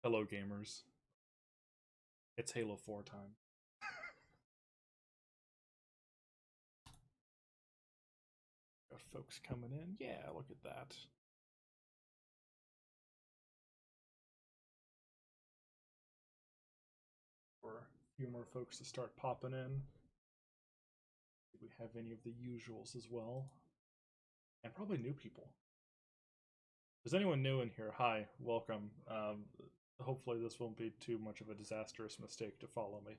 Hello, gamers. It's Halo 4 time. Got folks coming in. Yeah, look at that. For a few more folks to start popping in. Do we have any of the usuals as well? And probably new people. If there's anyone new in here, hi, welcome. Hopefully this won't be too much of a disastrous mistake to follow me.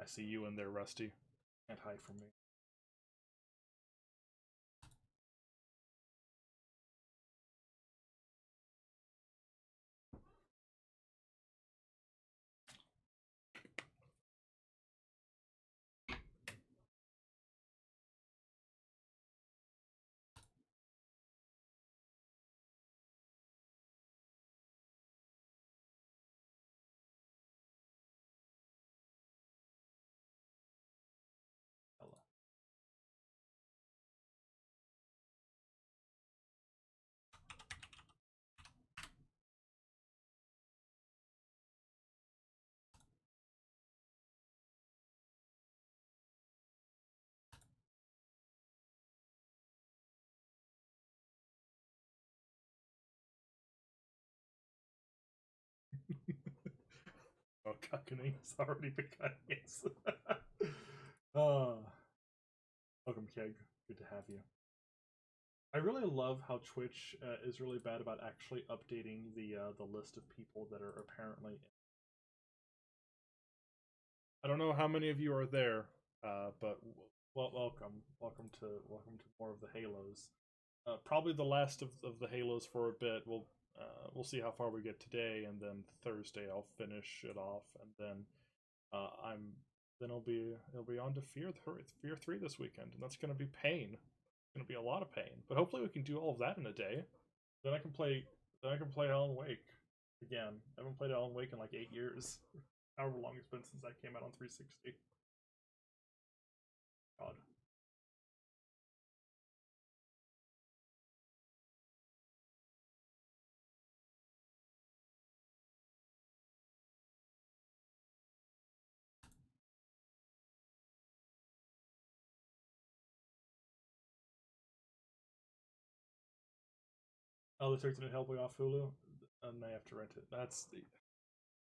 I see you in there, Rusty. Can't hide from me. Hello. Oh, cuckening has already begun. Yes. uh, Welcome, Keg. Good to have you. I really love how Twitch is really bad about actually updating the list of people that are apparently. I don't know how many of you are there, but welcome to more of the Halos. Probably the last of the Halos for a bit. We'll see how far we get today, and then Thursday I'll finish it off, and then it'll be on to Fear 3 this weekend, and that's gonna be pain. It's gonna be a lot of pain, but hopefully we can do all of that in a day. Then I can play Alan Wake again. I haven't played Alan Wake in like 8 years, however long it's been since that came out on 360. God. Oh, the 13 Hellboy off Hulu, and I have to rent it. That's the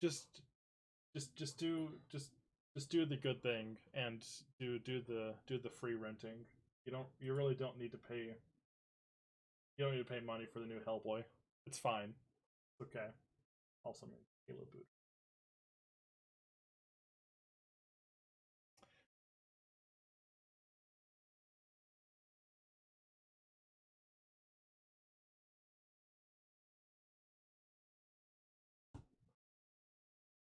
just just do the good thing and do the free renting. You really don't need to pay. You don't need to pay money for the new Hellboy. It's fine. It's okay. Also, made Halo boot.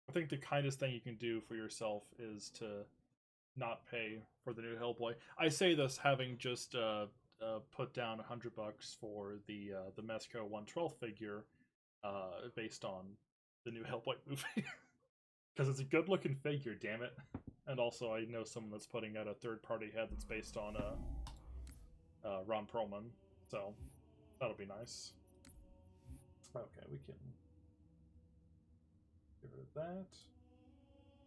I think the kindest thing you can do for yourself is to not pay for the new Hellboy. I say this having just put down $100 for the Mezco 112 figure, based on the new Hellboy movie, because it's a good looking figure. Damn it! And also, I know someone that's putting out a third party head that's based on Ron Perlman, so that'll be nice. Okay, we can get rid of that.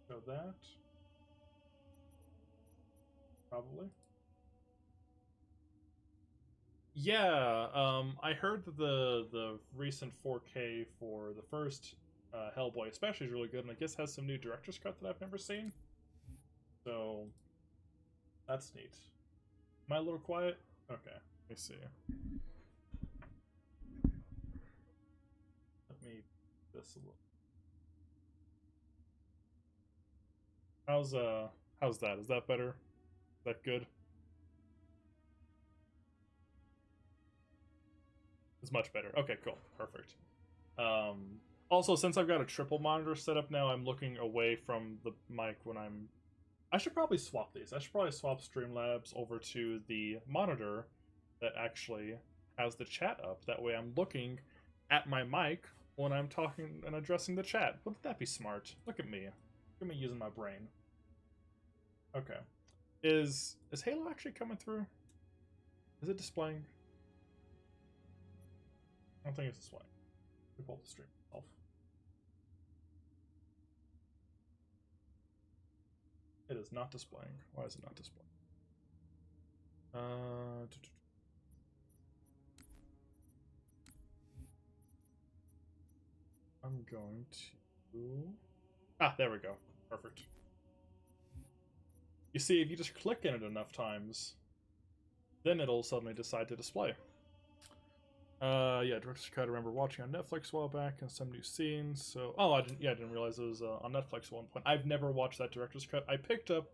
Show that. Probably. Yeah, I heard that the recent 4K for the first Hellboy, especially, is really good, and I guess has some new director's cut that I've never seen. So that's neat. Am I a little quiet? Okay, let me see. Let me this a little. How's that? Is that better? Is that good? It's much better. Okay, cool, perfect. Also, since I've got a triple monitor set up now, I'm looking away from the mic when I'm. I should probably swap these. I should probably swap Streamlabs over to the monitor that actually has the chat up. That way I'm looking at my mic when I'm talking and addressing the chat. Wouldn't that be smart? Look at me. Look at me using my brain. Okay. Is Halo actually coming through? Is it displaying? I don't think it's displaying. We pull the stream off. It is not displaying. Why is it not displaying? I'm going to... Ah, there we go. Perfect. You see, if you just click in it enough times, then it'll suddenly decide to display. Yeah, Director's Cut I remember watching on Netflix a while back and some new scenes. So, oh, I didn't realize it was on Netflix at one point. I've never watched that Director's Cut. I picked up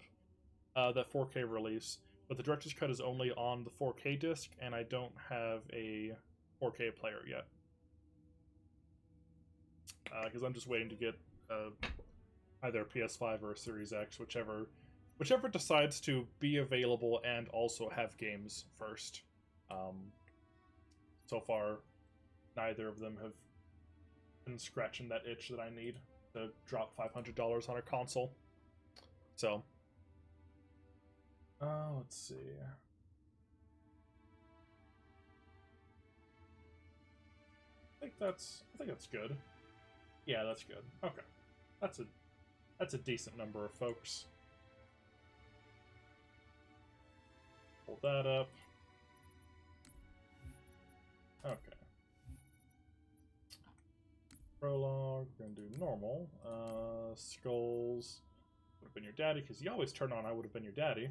that 4K release, but the Director's Cut is only on the 4K disc, and I don't have a 4K player yet. Because I'm just waiting to get either a PS5 or a Series X, whichever decides to be available and also have games first. So far, neither of them have been scratching that itch that I need to drop $500 on a console. So, let's see. I think that's good. Yeah, that's good. Okay, that's a decent number of folks. Pull that up. Okay. Prologue, we're gonna do normal. Skulls would have been your daddy, because you always turn on I would have been your daddy.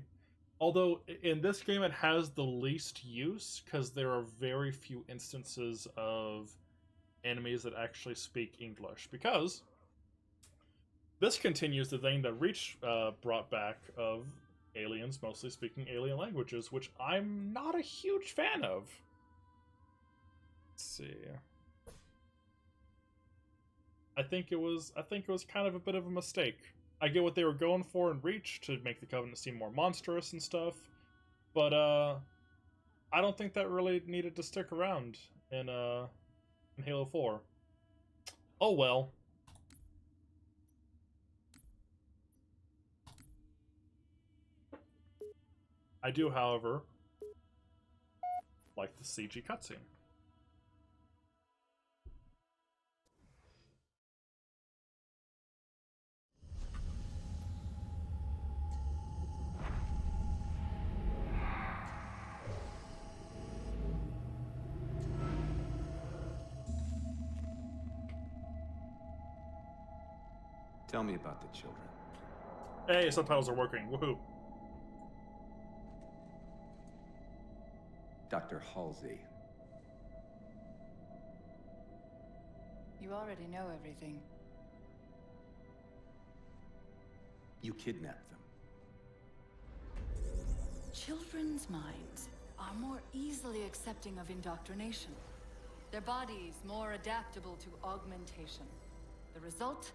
Although, in this game it has the least use, because there are very few instances of enemies that actually speak English. Because this continues the thing that Reach brought back of aliens mostly speaking alien languages, which I'm not a huge fan of. Let's see. I think it was kind of a bit of a mistake. I get what they were going for in Reach to make the Covenant seem more monstrous and stuff, but I don't think that really needed to stick around in Halo 4. Oh well. I do, however, like the CG cutscene. Tell me about the children. Hey, subtitles are working. Woohoo. Dr. Halsey. You already know everything. You kidnapped them. Children's minds are more easily accepting of indoctrination. Their bodies more adaptable to augmentation. The result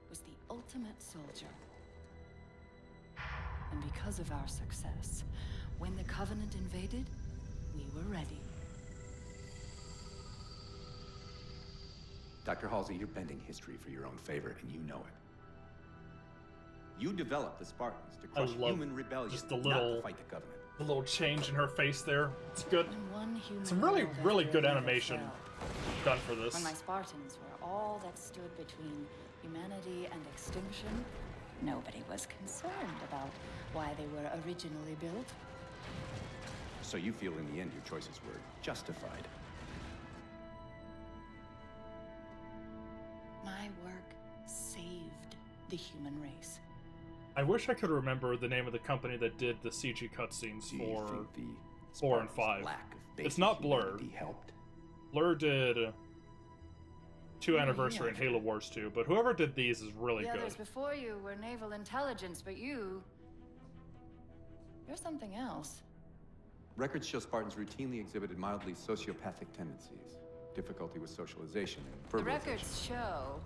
was the ultimate soldier. And because of our success, when the Covenant invaded, we were ready. Dr. Halsey, you're bending history for your own favor, and you know it. You developed the Spartans to crush human rebellion, just the not little, to fight the Covenant. The little change in her face there. It's good. Some Really good animation done for this. When my Spartans were all that stood between humanity and extinction, nobody was concerned about why they were originally built. So you feel in the end your choices were justified? My work saved the human race. I wish I could remember the name of the company that did the CG cutscenes for 4 and 5. It's not Blur. Helped? Blur did 2 Anniversary and Halo Wars 2, but whoever did these is really The good. others before you were naval intelligence, but you're something else. Records show Spartans routinely exhibited mildly sociopathic tendencies, difficulty with socialization, and The verbalization. records show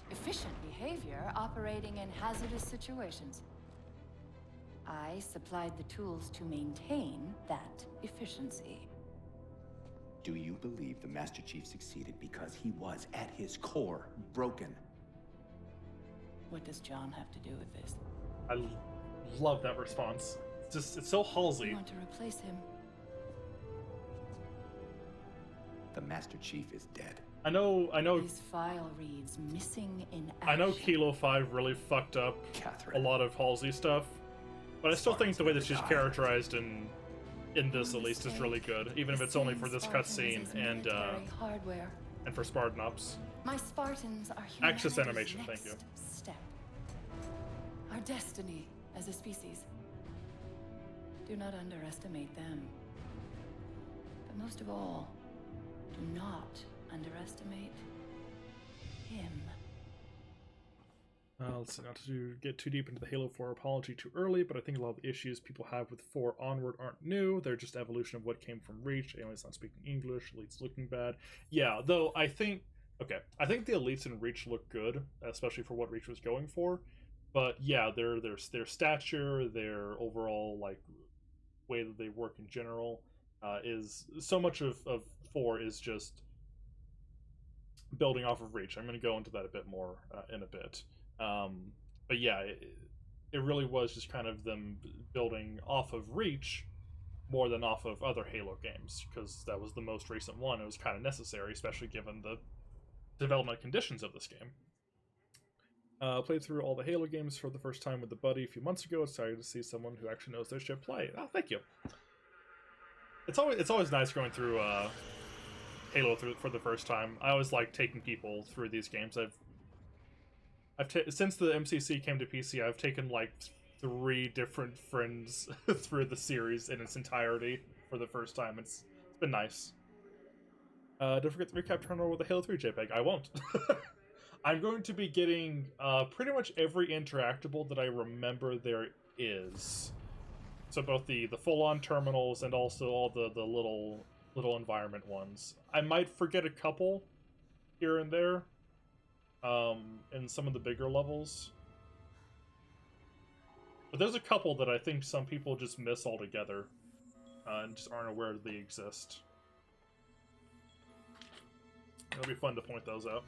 efficient behavior operating in hazardous situations. I supplied the tools to maintain that efficiency. Do you believe the Master Chief succeeded because he was, at his core, broken? What does John have to do with this? I love that response. It's so You Halsey. want to replace him? The Master Chief is dead. I know. His file reads missing in action. I know Kilo 5 really fucked up Catherine. a lot of Halsey stuff, but I still think the way that she's characterized in this at least is really good, even if it's only for this cutscene and hardware. and for Spartan Ops. My Spartans are Access humanity's animation, next thank you. step. Our destiny as a species. Do not underestimate them. But most of all, do not underestimate him. Let's not to get too deep into the Halo 4 apology too early, but I think a lot of the issues people have with 4 onward aren't new. They're just evolution of what came from Reach. Aliens not speaking English, elites looking bad. Yeah, though I think the elites in Reach look good, especially for what Reach was going for. But yeah, their stature, their overall like way that they work in general, is so much of 4 is just building off of Reach. I'm going to go into that a bit more in a bit. But yeah, it really was just kind of them building off of Reach more than off of other Halo games, because that was the most recent one. It was kind of necessary, especially given the development conditions of this game. Played through all the Halo games for the first time with a buddy a few months ago. Excited to see someone who actually knows their shit play. Oh, thank you. It's always nice going through Halo for the first time. I always like taking people through these games. Since the MCC came to PC, I've taken like 3 different friends through the series in its entirety for the first time. It's been nice. Don't forget the recap terminal with the Halo 3 JPEG. I won't. I'm going to be getting pretty much every interactable that I remember there is. So both the full-on terminals and also all the little environment ones. I might forget a couple here and there in some of the bigger levels. But there's a couple that I think some people just miss altogether and just aren't aware that they exist. It'll be fun to point those out.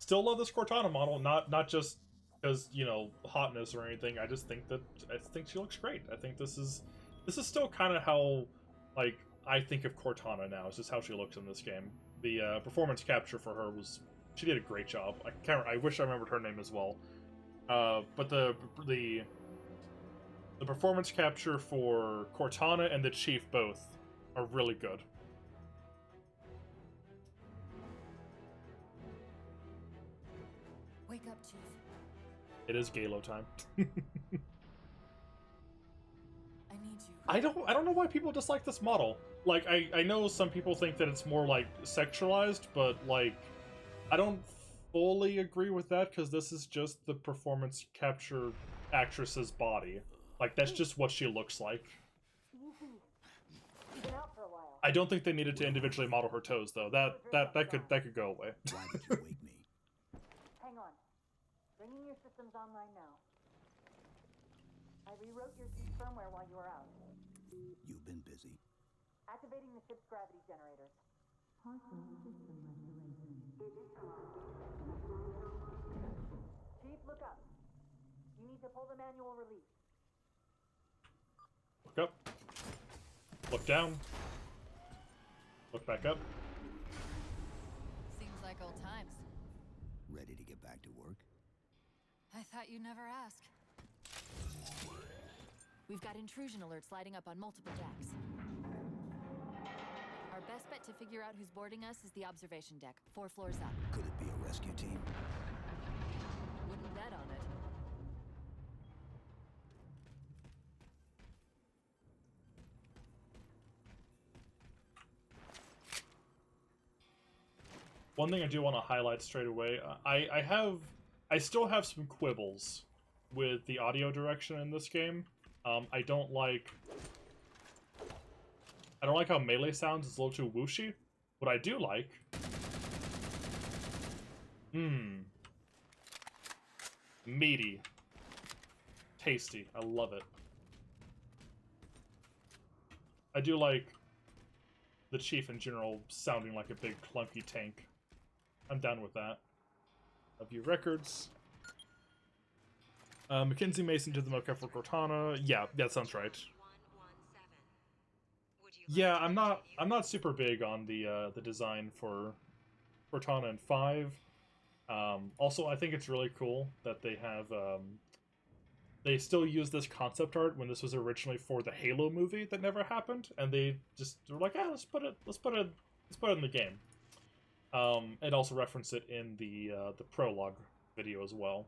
Still love this Cortana model, not just because, you know, hotness or anything. I think she looks great. I think this is still kind of how, like, I think of Cortana now. It's just how she looks in this game. The performance capture for her she did a great job. I wish I remembered her name as well. But the performance capture for Cortana and the Chief both are really good. Wake up, Chief. It is Galo time. I need you. I don't know why people dislike this model. Like, I know some people think that it's more like sexualized, but like I don't fully agree with that, because this is just the performance capture actress's body. Like, that's just what she looks like. You've been out for a while. I don't think they needed to individually model her toes, though. That could go away. Why did you wake me? Hang on. Bringing your systems online now. I rewrote your ship's firmware while you were out. You've been busy. Activating the ship's gravity generators. Chief, look up. You need to pull the manual release. Look up. Look down. Look back up. Seems like old times. Ready to get back to work? I thought you'd never ask. We've got intrusion alerts lighting up on multiple decks. Our best bet to figure out who's boarding us is the observation deck, 4 floors up. Could it be a rescue team? Wouldn't bet on it. One thing I do want to highlight straight away, I still have some quibbles with the audio direction in this game. I don't like how melee sounds. It's a little too whooshy. What I do like, meaty, tasty. I love it. I do like the Chief in general sounding like a big clunky tank. I'm down with that. View records. Mackenzie Mason to the mocap for Cortana. Yeah, that sounds right. Yeah, I'm not super big on the design for Cortana and 5. Also, I think it's really cool that they have they still use this concept art when this was originally for the Halo movie that never happened, and they just were like, let's put it in the game. And also reference it in the prologue video as well.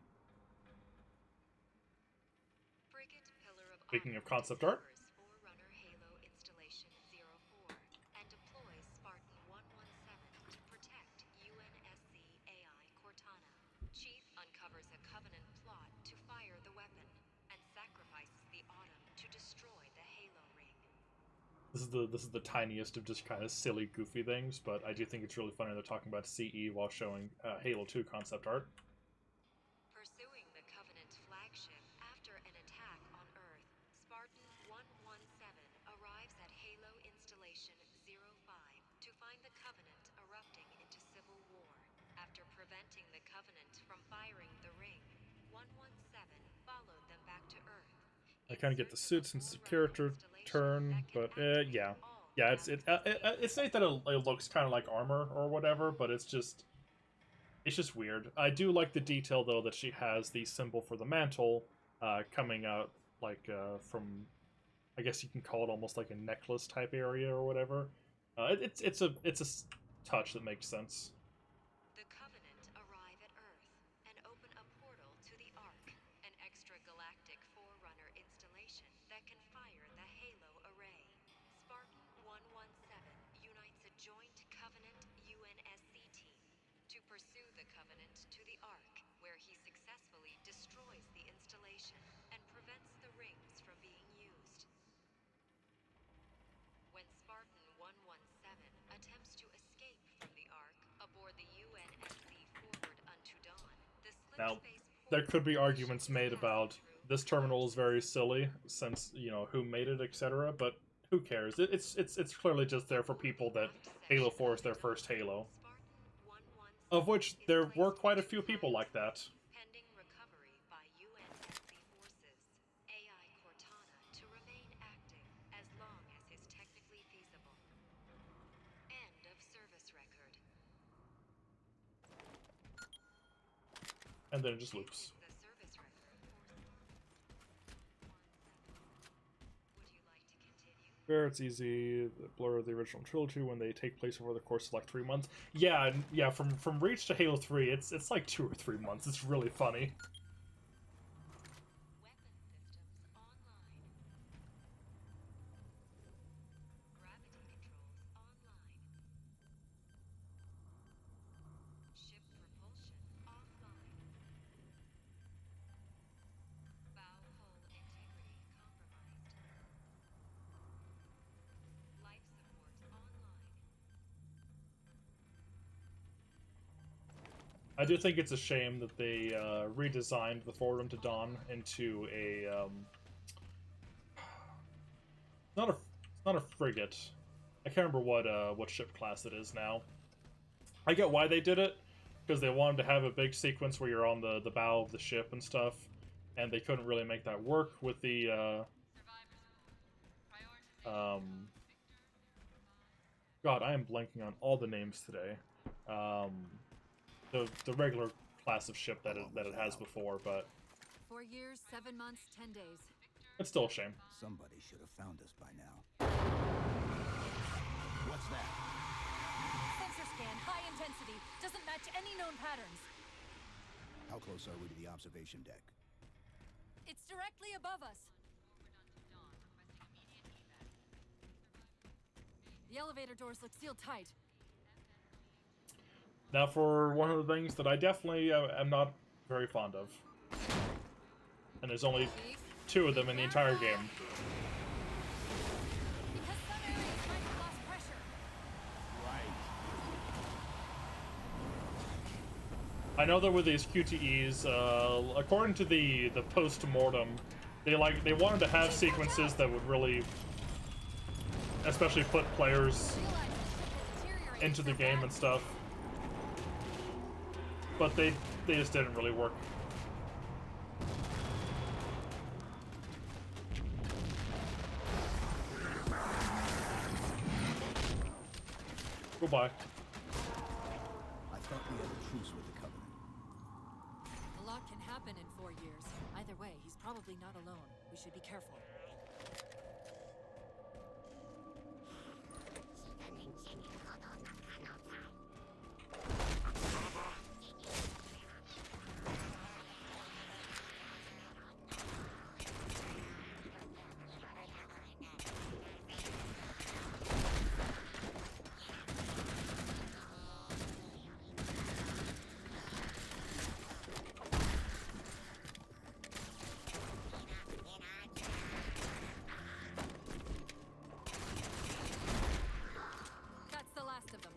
Speaking of concept art. Chief uncovers a Covenant plot to fire the weapon and sacrifices the Autumn to destroy the Halo ring. This is the tiniest of just kind of silly, goofy things, but I do think it's really funny they're talking about CE while showing Halo 2 concept art. Pursuing the Covenant flagship after an attack on Earth, Spartan 117 arrives at Halo Installation 05 to find the Covenant erupting into civil war. After preventing the Covenant from firing the ring, 117 followed them back to Earth. I kind of get the suit since the character turn, but yeah, it's nice that it looks kind of like armor or whatever, but it's just weird. I do like the detail though that she has the symbol for the mantle coming out like from, I guess you can call it almost like a necklace type area or whatever. It's a touch that makes sense. The Covenant arrive at Earth and open a portal to the Ark, an extragalactic forerunner installation that can fire the Halo array. Spartan 117 unites a joint Covenant UNSC team to pursue the Covenant to the Ark, where he successfully destroys the installation and prevents the rings from being used. When Spartan 117 attempts to escape from the Ark aboard the UNSC Forward Unto Dawn, the Now, slip space there could be arguments made about this terminal is very silly since, you know, who made it, etc., but who cares? It's clearly just there for people that Halo 4 is their first Halo. Of which there were quite a few people like that. pending recovery by UNSC forces. AI Cortana to remain active as long as is technically feasible. End of service record. And then it just loops. The service record Would you like to continue? Fair, it's easy. The blur of the original trilogy when they take place over the course of like 3 months. Yeah, yeah. From Reach to Halo 3, it's like 2 or 3 months. It's really funny. Weapon systems online. Gravity controls online. Ship propulsion offline. Bow hull integrity compromised. Life support online. I do think it's a shame that they redesigned the Forward Unto Dawn into a not a frigate. I can't remember what ship class it is now. I get why they did it, because they wanted to have a big sequence where you're on the bow of the ship and stuff, and they couldn't really make that work with the God, I am blanking on all the names today. The regular class of ship that it has before, but 4 years, 7 months, 10 days. it's still a shame. Somebody should have found us by now. What's that? Sensor scan, high intensity, doesn't match any known patterns. How close are we to the observation deck? It's directly above us. The elevator doors look sealed tight. Now for one of the things that I definitely am not very fond of. And there's only 2 of them in the entire game. Because some areas might have lost pressure. I know that with these QTEs, according to the post-mortem, they wanted to have sequences that would really, especially put players into the game and stuff. But they just didn't really work. Goodbye. I thought we had a truce with the Covenant. A lot can happen in 4 years. Either way, he's probably not alone. We should be careful. That's the last of them.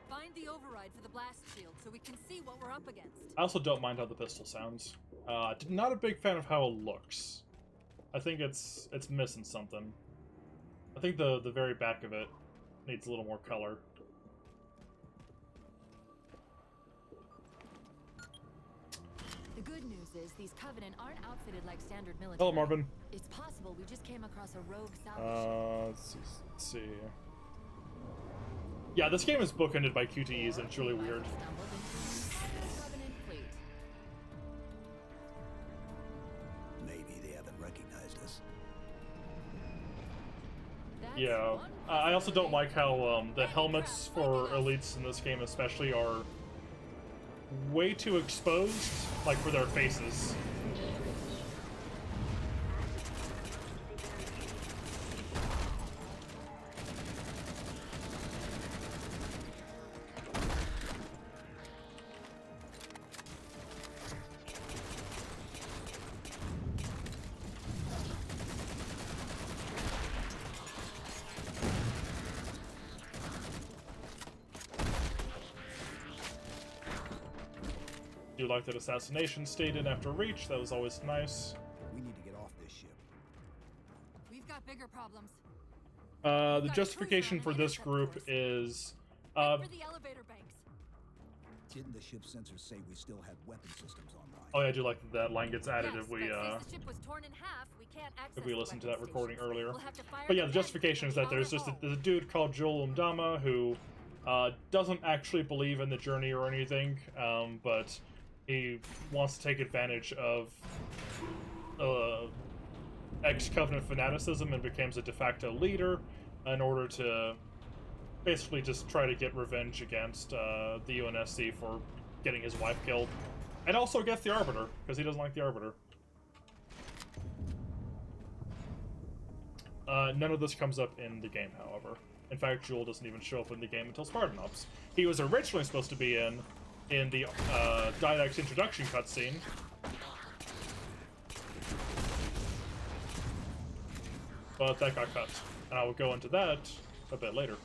Find the override for the blast shield so we can see what we're up against. I also don't mind how the pistol sounds. Not a big fan of how it looks. I think it's missing something. I think the very back of it needs a little more color. The good news is these Covenant aren't outfitted like standard military. Hello, Marvin. It's possible we just came across a rogue salvage ship. Let's see. Yeah, this game is bookended by QTEs, and it's really weird. Stumbled into the Covenant fleet. Maybe they haven't recognized us. That's Yeah, one I also don't possibility. like how the helmets for elites in this game especially are way too exposed, like for their faces. Do like that assassination stayed in after Reach, that was always nice. We need to get off this ship. We've got bigger problems. The justification for this group is Head for the elevator banks. Didn't the ship sensors say we still had weapon systems online? oh yeah, I do like that line gets added Yes, if we but since the ship was torn in half, we can't access if we the listen to weapon that recording stations. earlier. We'll have to fire But yeah, them the back justification is from that the there's just outer there's a dude called Joel Umdama who doesn't actually believe in the journey or anything, but he wants to take advantage of ex-Covenant fanaticism and becomes a de facto leader in order to basically just try to get revenge against the UNSC for getting his wife killed. And also gets the Arbiter, because he doesn't like the Arbiter. None of this comes up in the game, however. In fact, Jewel doesn't even show up in the game until Spartan Ops. He was originally supposed to be in the Didact's introduction cutscene. But that got cut. And I will go into that a bit later.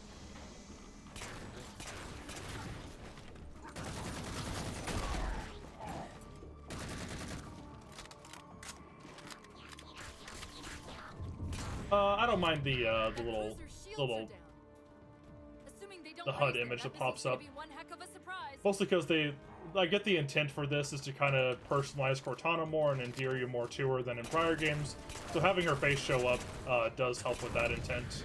I don't mind the little the HUD image that pops up. Mostly because I get the intent for this is to kind of personalize Cortana more and endear you more to her than in prior games. So having her face show up does help with that intent.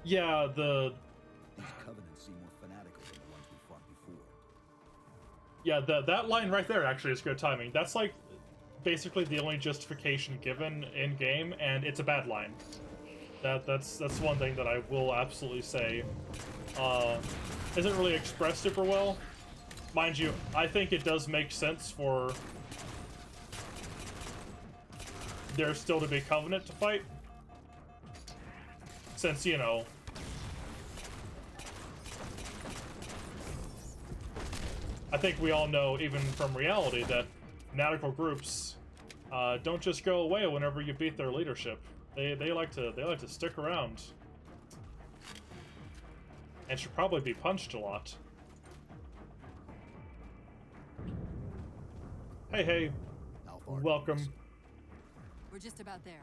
Yeah, These Covenants seem more fanatical than the ones we fought before. yeah, that line right there actually is good timing. That's like basically the only justification given in game, and it's a bad line. That's one thing that I will absolutely say isn't really expressed super well. Mind you, I think it does make sense for there still to be Covenant to fight, since, you know, I think we all know, even from reality, that fanatical groups don't just go away whenever you beat their leadership. They like to stick around, and should probably be punched a lot. Hey, How far? welcome. We're just about there.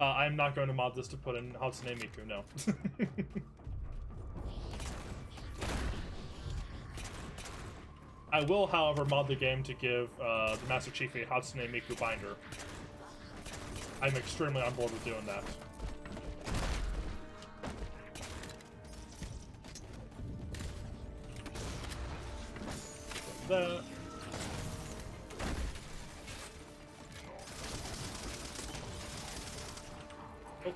I'm not going to mod this to put in Hatsune Miku, no. I will, however, mod the game to give the Master Chief a Hatsune Miku binder. I'm extremely on board with doing that. That. Oh.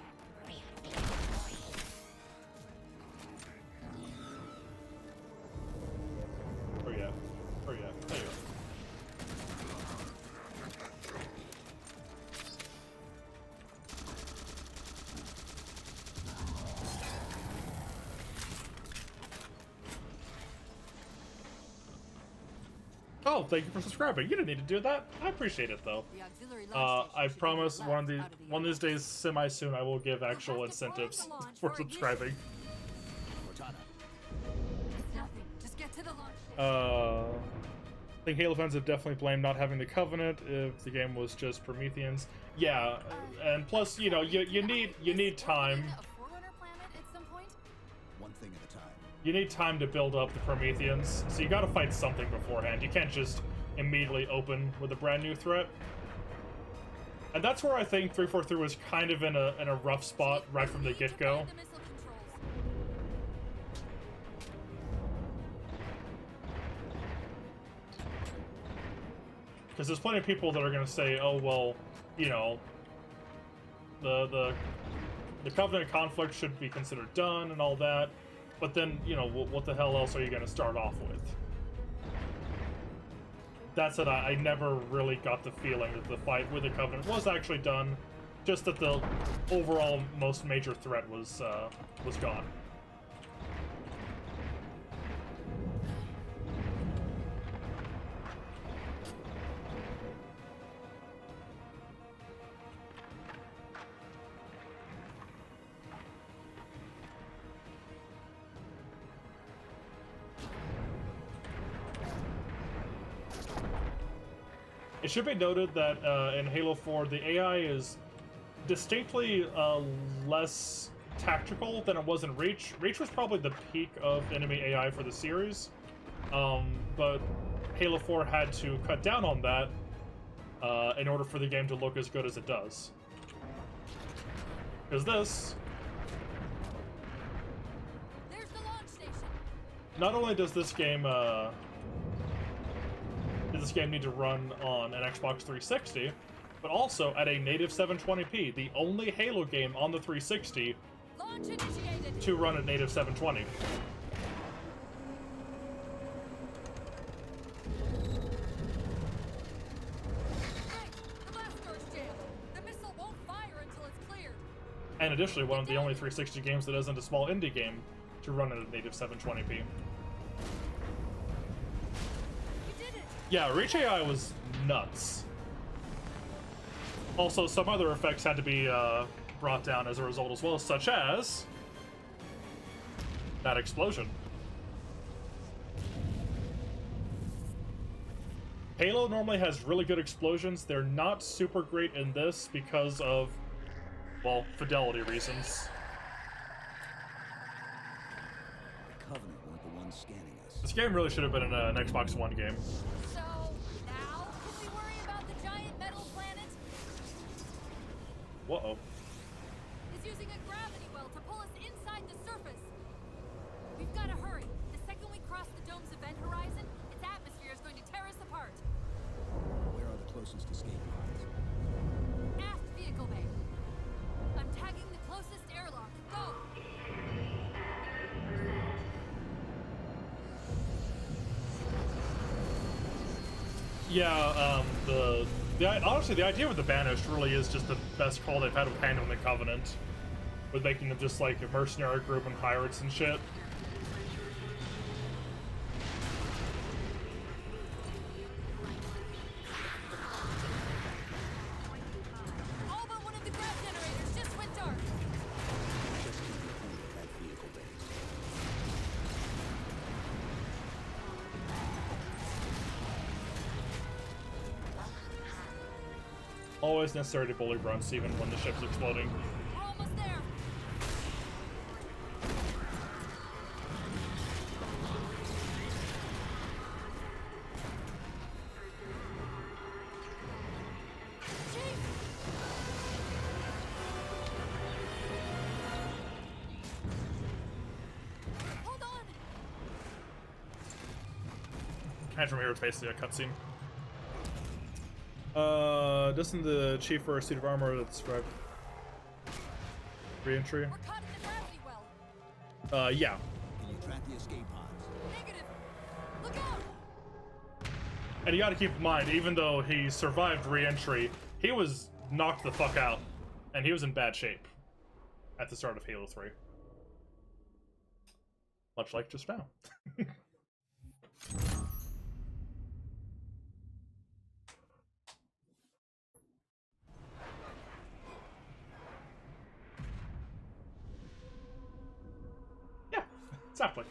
Where you at? Where you at? There you are. Oh, thank you for subscribing. You didn't need to do that. I appreciate it though. The auxiliary launch I station should be promise to the left, out of one of the these days, semi soon, I will give actual have to plan incentives the launch for for ignition. subscribing. Cortana. It's nothing. Just get to the launch station. I think Halo fans have definitely blamed not having the Covenant if the game was just Prometheans. Yeah, and plus, you know, you need time. A Forerunner planet at some point? One thing at a time. You need time to build up the Prometheans, so you gotta fight something beforehand. You can't just immediately open with a brand new threat. And that's where I think 343 was kind of in a rough spot right from the get-go. The missile controls. Because there's plenty of people that are gonna say, oh well, you know, the Covenant conflict should be considered done and all that. But then, you know, what the hell else are you gonna start off with? That's it. I never really got the feeling that the fight with the Covenant was actually done. Just that the overall most major threat was gone. It should be noted that in Halo 4, the AI is distinctly less tactical than it was in Reach. Reach was probably the peak of enemy AI for the series, but Halo 4 had to cut down on that in order for the game to look as good as it does. Because this, There's the launch station. not only does this game need to run on an Xbox 360, but also at a native 720p, the only Halo game on the 360 Launch initiated. to run at native 720. Great. The blast door's jammed. The missile won't fire until it's cleared. And additionally, one of the only 360 games that isn't a small indie game to run at a native 720p. We did it. Yeah, Reach AI was nuts. Also, some other effects had to be brought down as a result as well, such as that explosion. Halo normally has really good explosions. They're not super great in this because of, well, fidelity reasons. The Covenant weren't the ones scanning us. This game really should have been an Xbox One game. So now can we worry about the giant metal planet? Whoa. It's using a gravity well to pull us inside the surface. We've got to hurry. The second we cross the dome's event horizon, its atmosphere is going to tear us apart. Where are the closest escape pods? Aft vehicle bay. I'm tagging the closest airlock. Go! Yeah, honestly, the idea with the Banished really is just the best call they've had with handling the Covenant, with making them just like a mercenary group and pirates and shit. All but one of the grav generators just went dark. Just keep your point at that vehicle base. Always necessary to bully grunts, even when the ship's exploding. We're almost there. Chief! Hold on! And from here, it's basically a cutscene. Doesn't the chief wear a suit of armor that's described re-entry? We're caught in the gravity well. Yeah. Can you track the escape pods? Negative. Look out! And you gotta keep in mind, even though he survived re-entry, he was knocked the fuck out, and he was in bad shape at the start of Halo 3. Much like just now. Yeah, exactly.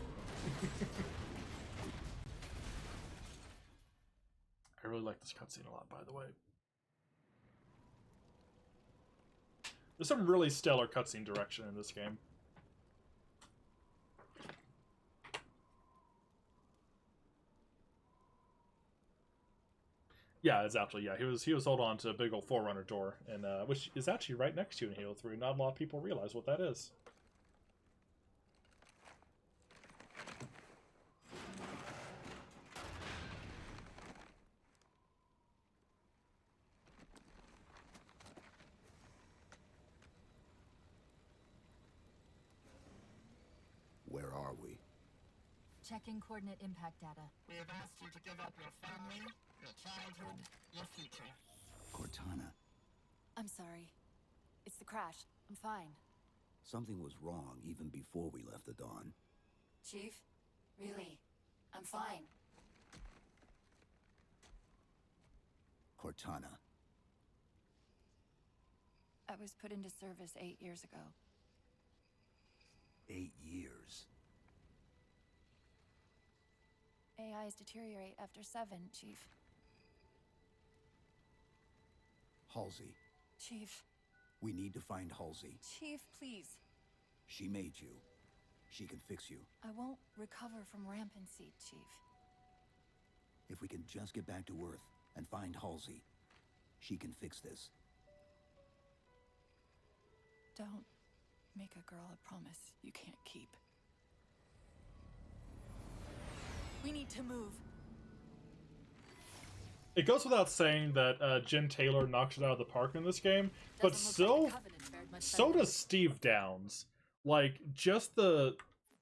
I really like this cutscene a lot, by the way. There's some really stellar cutscene direction in this game. Yeah, exactly. Yeah, he was held on to a big old Forerunner door, and which is actually right next to you in Halo 3. Not a lot of people realize what that is. Where are we? Checking coordinate impact data. We have asked you to give up your family, your childhood, your future. Cortana, I'm sorry. It's the crash. I'm fine. something was wrong even before we left the Dawn. Chief? Really? I'm fine. Cortana. I was put into service 8 years ago. 8 years. AIs deteriorate after 7, Chief. Halsey. Chief. We need to find Halsey. Chief, please. She made you. She can fix you. I won't recover from rampancy, Chief. If we can just get back to Earth and find Halsey, she can fix this. Don't make a girl a promise you can't keep. We need to move. It goes without saying that Jen Taylor knocks it out of the park in this game, but Doesn't look like the Covenant fared much so better. does Steve Downs. Like just the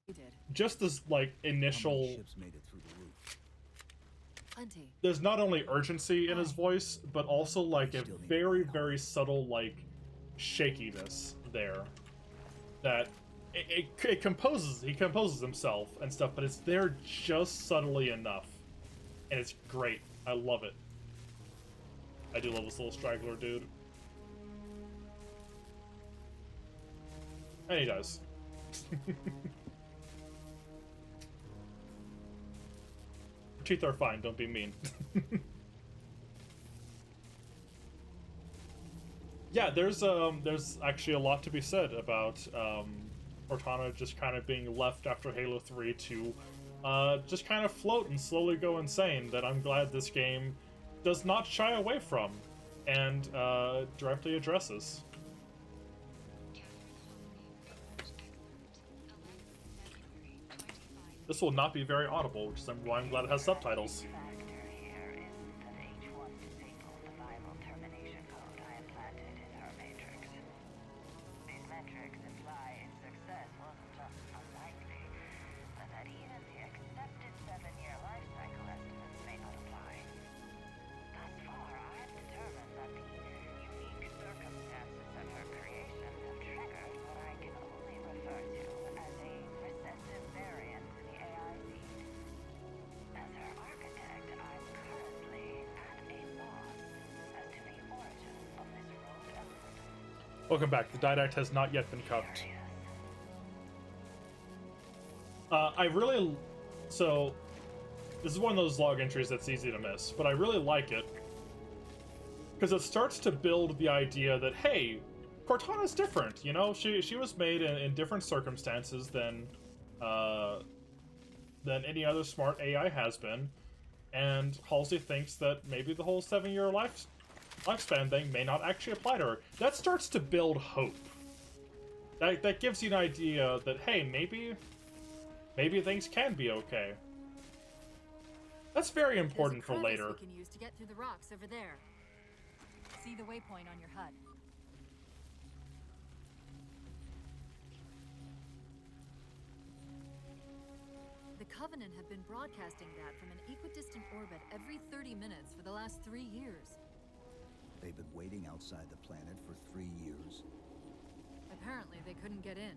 You did. this like How many initial. ships made it through the roof? Plenty. There's not only urgency in his voice, but also like a very subtle like shakiness there. That it composes. He composes himself and stuff, but it's there just subtly enough, and it's great. I love it. I do love this little straggler dude. And he does. Your teeth are fine, don't be mean. Yeah, there's actually a lot to be said about Cortana just kind of being left after Halo 3 to just kind of float and slowly go insane, that I'm glad this game does not shy away from and directly addresses. This will not be very audible, which is why I'm glad it has subtitles. Factor here is an H1 disabled survival termination code I implanted in her matrix. These metrics imply success wasn't just unlikely, but that even the accepted 7-year life cycle estimates may not apply. Thus far, I've determined that the unique circumstances of her creation have triggered what I can only refer to as a recessive variant in the AI seed. As her architect, I'm currently at a loss as to the origin of this rogue element. Welcome back. The didact has not yet been cupped. This is one of those log entries that's easy to miss, but I really like it. because it starts to build the idea that, hey, Cortana's different, you know? She was made in different circumstances than any other smart AI has been, and Halsey thinks that maybe the whole 7-year lifespan thing may not actually apply to her. That starts to build hope. That gives you an idea that, hey, maybe things can be okay. That's very important for later. We can use to get through the rocks over there. See the waypoint on your HUD. The Covenant have been broadcasting that from an equidistant orbit every 30 minutes for the last 3 years. They've been waiting outside the planet for 3 years. Apparently, they couldn't get in.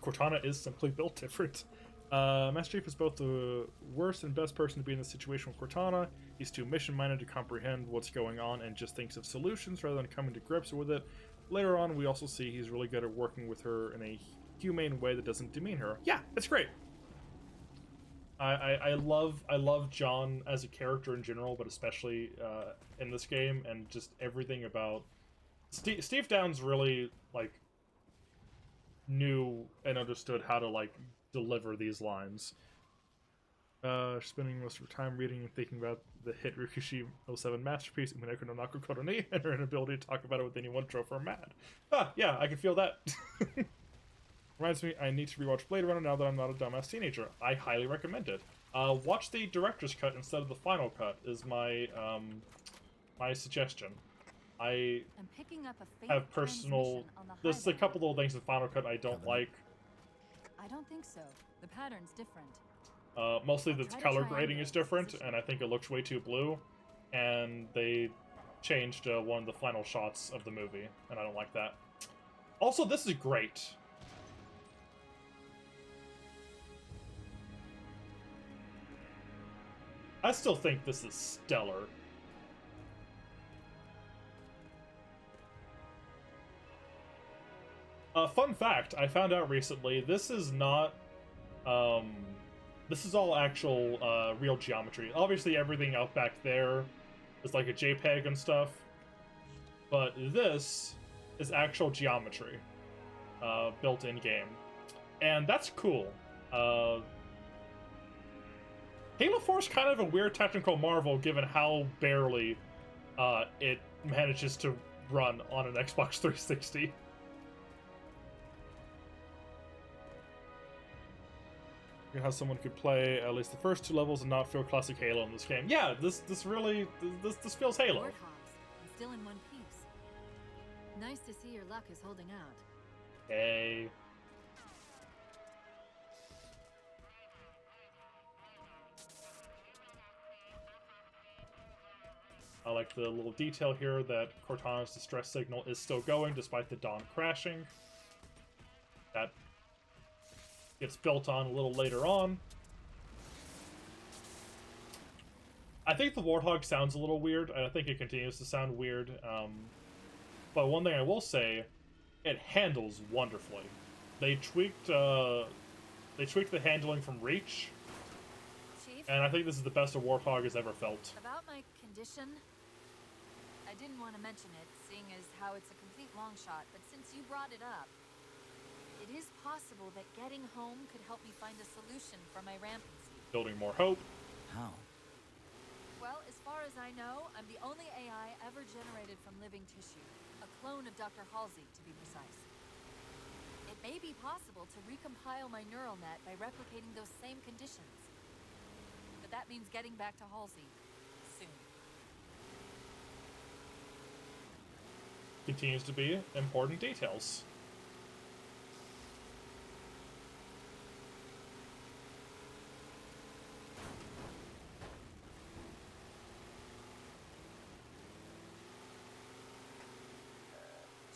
Cortana is simply built different. Master Chief is both the worst and best person to be in this situation with Cortana. He's too mission-minded to comprehend what's going on and just thinks of solutions rather than coming to grips with it. Later on, we also see he's really good at working with her in a humane way that doesn't demean her. Yeah, it's great. I love John as a character in general, but especially in this game, and just everything about Steve Downes really like knew and understood how to like deliver these lines. Spending most of her time reading and thinking about the hit Rikishi 07 masterpiece, Umineko no Naku Koroni, and her inability to talk about it with anyone drove her mad. Ah, yeah, I can feel that. Reminds me, I need to rewatch Blade Runner now that I'm not a dumbass teenager. I highly recommend it. Watch the director's cut instead of the final cut is my my suggestion. I'm picking up a have personal. There's a couple little things in Final Cut I don't like. I don't think so. The pattern's different. Mostly the color grading is different, and I think it looks way too blue. And they changed one of the final shots of the movie, and I don't like that. Also, this is great. I still think this is stellar. Fun fact, I found out recently, this is not, this is all actual, real geometry. Obviously, everything out back there is like a JPEG and stuff, but this is actual geometry, built in-game. And that's cool. Halo 4 is kind of a weird technical marvel, given how barely, it manages to run on an Xbox 360. How someone could play at least the first 2 levels and not feel classic Halo in this game. Yeah, this really this feels Halo. Warthogs, and still in one piece. Nice to see your luck is holding out. Hey. I like the little detail here that Cortana's distress signal is still going despite the Dawn crashing. That gets built on a little later on. I think the Warthog sounds a little weird, and I think it continues to sound weird. But one thing I will say, it handles wonderfully. They tweaked the handling from Reach, Chief, and I think this is the best a Warthog has ever felt. about my condition, I didn't want to mention it, seeing as how it's a complete long shot, but since you brought it up, it is possible that getting home could help me find a solution for my rampancy. Building more hope. How? Well, as far as I know, I'm the only AI ever generated from living tissue. A clone of Dr. Halsey, to be precise. It may be possible to recompile my neural net by replicating those same conditions. But that means getting back to Halsey soon. Continues to be important details.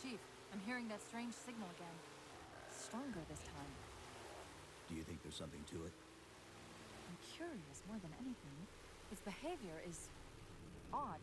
Chief, I'm hearing that strange signal again. Stronger this time. Do you think there's something to it? I'm curious more than anything. Its behavior is odd.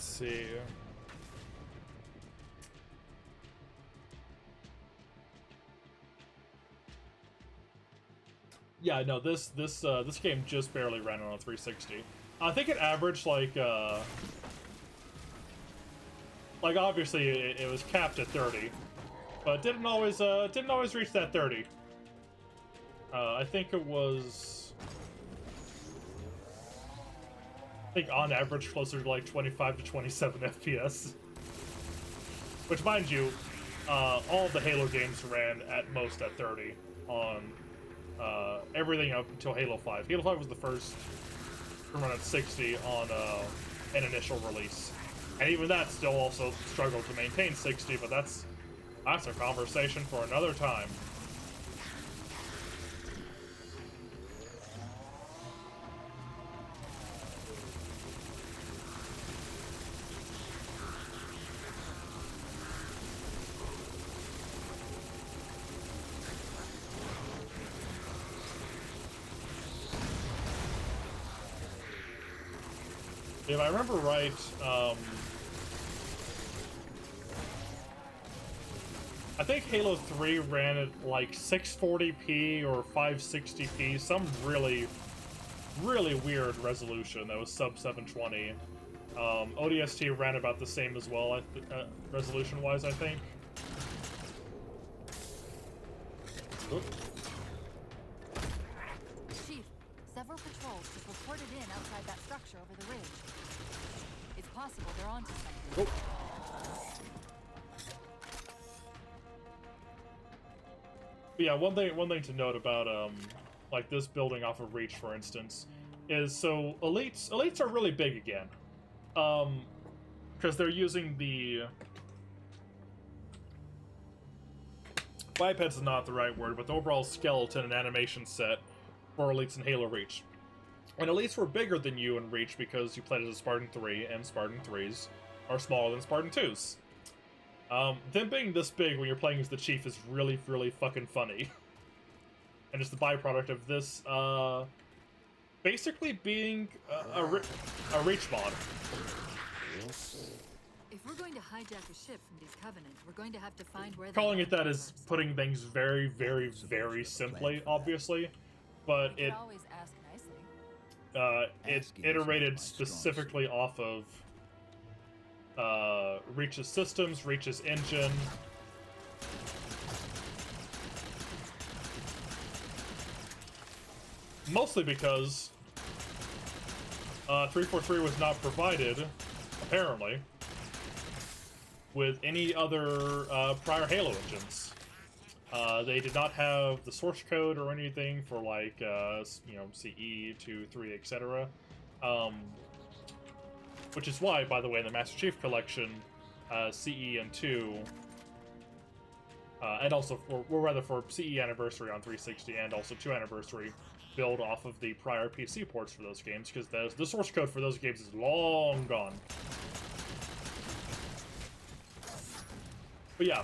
Let's see. Yeah, no, this game just barely ran on a 360. I think it averaged like obviously it was capped at 30, but didn't always reach that 30. I think it was, on average closer to like 25 to 27 FPS. Which, mind you, all the Halo games ran at most at 30 on everything up until Halo 5. Halo 5 was the first to run at 60 on an initial release. And even that still also struggled to maintain 60, but that's a conversation for another time. If I remember right, I think Halo 3 ran at like 640p or 560p, some really, really weird resolution that was sub 720. ODST ran about the same as well, resolution-wise, I think. Oop. Chief, several patrols just reported in outside that structure over the ridge. It's possible they're onto something. Oh. But yeah, one thing to note about like this building off of Reach, for instance, is so elites are really big again, because they're using the bipeds is not the right word, but the overall skeleton and animation set for elites in Halo Reach. And elites were bigger than you in Reach because you played as a Spartan 3, and Spartan 3s are smaller than Spartan 2s. Them being this big when you're playing as the Chief is really, really fucking funny. And it's the byproduct of this, basically being a Reach mod. If we're going to hijack a ship from these Covenant, we're going to have to find where Calling it that is putting things very, very, very simply, obviously. But it always ask nicely. it iterated specifically off of Reach's systems, Reach's engine. Mostly because 343 was not provided, apparently, with any other prior Halo engines. They did not have the source code or anything for like CE 2, 3, etc. Which is why, by the way, in the Master Chief Collection, CE and 2, and also for CE Anniversary on 360 and also 2 Anniversary, build off of the prior PC ports for those games, because the source code for those games is long gone. But yeah,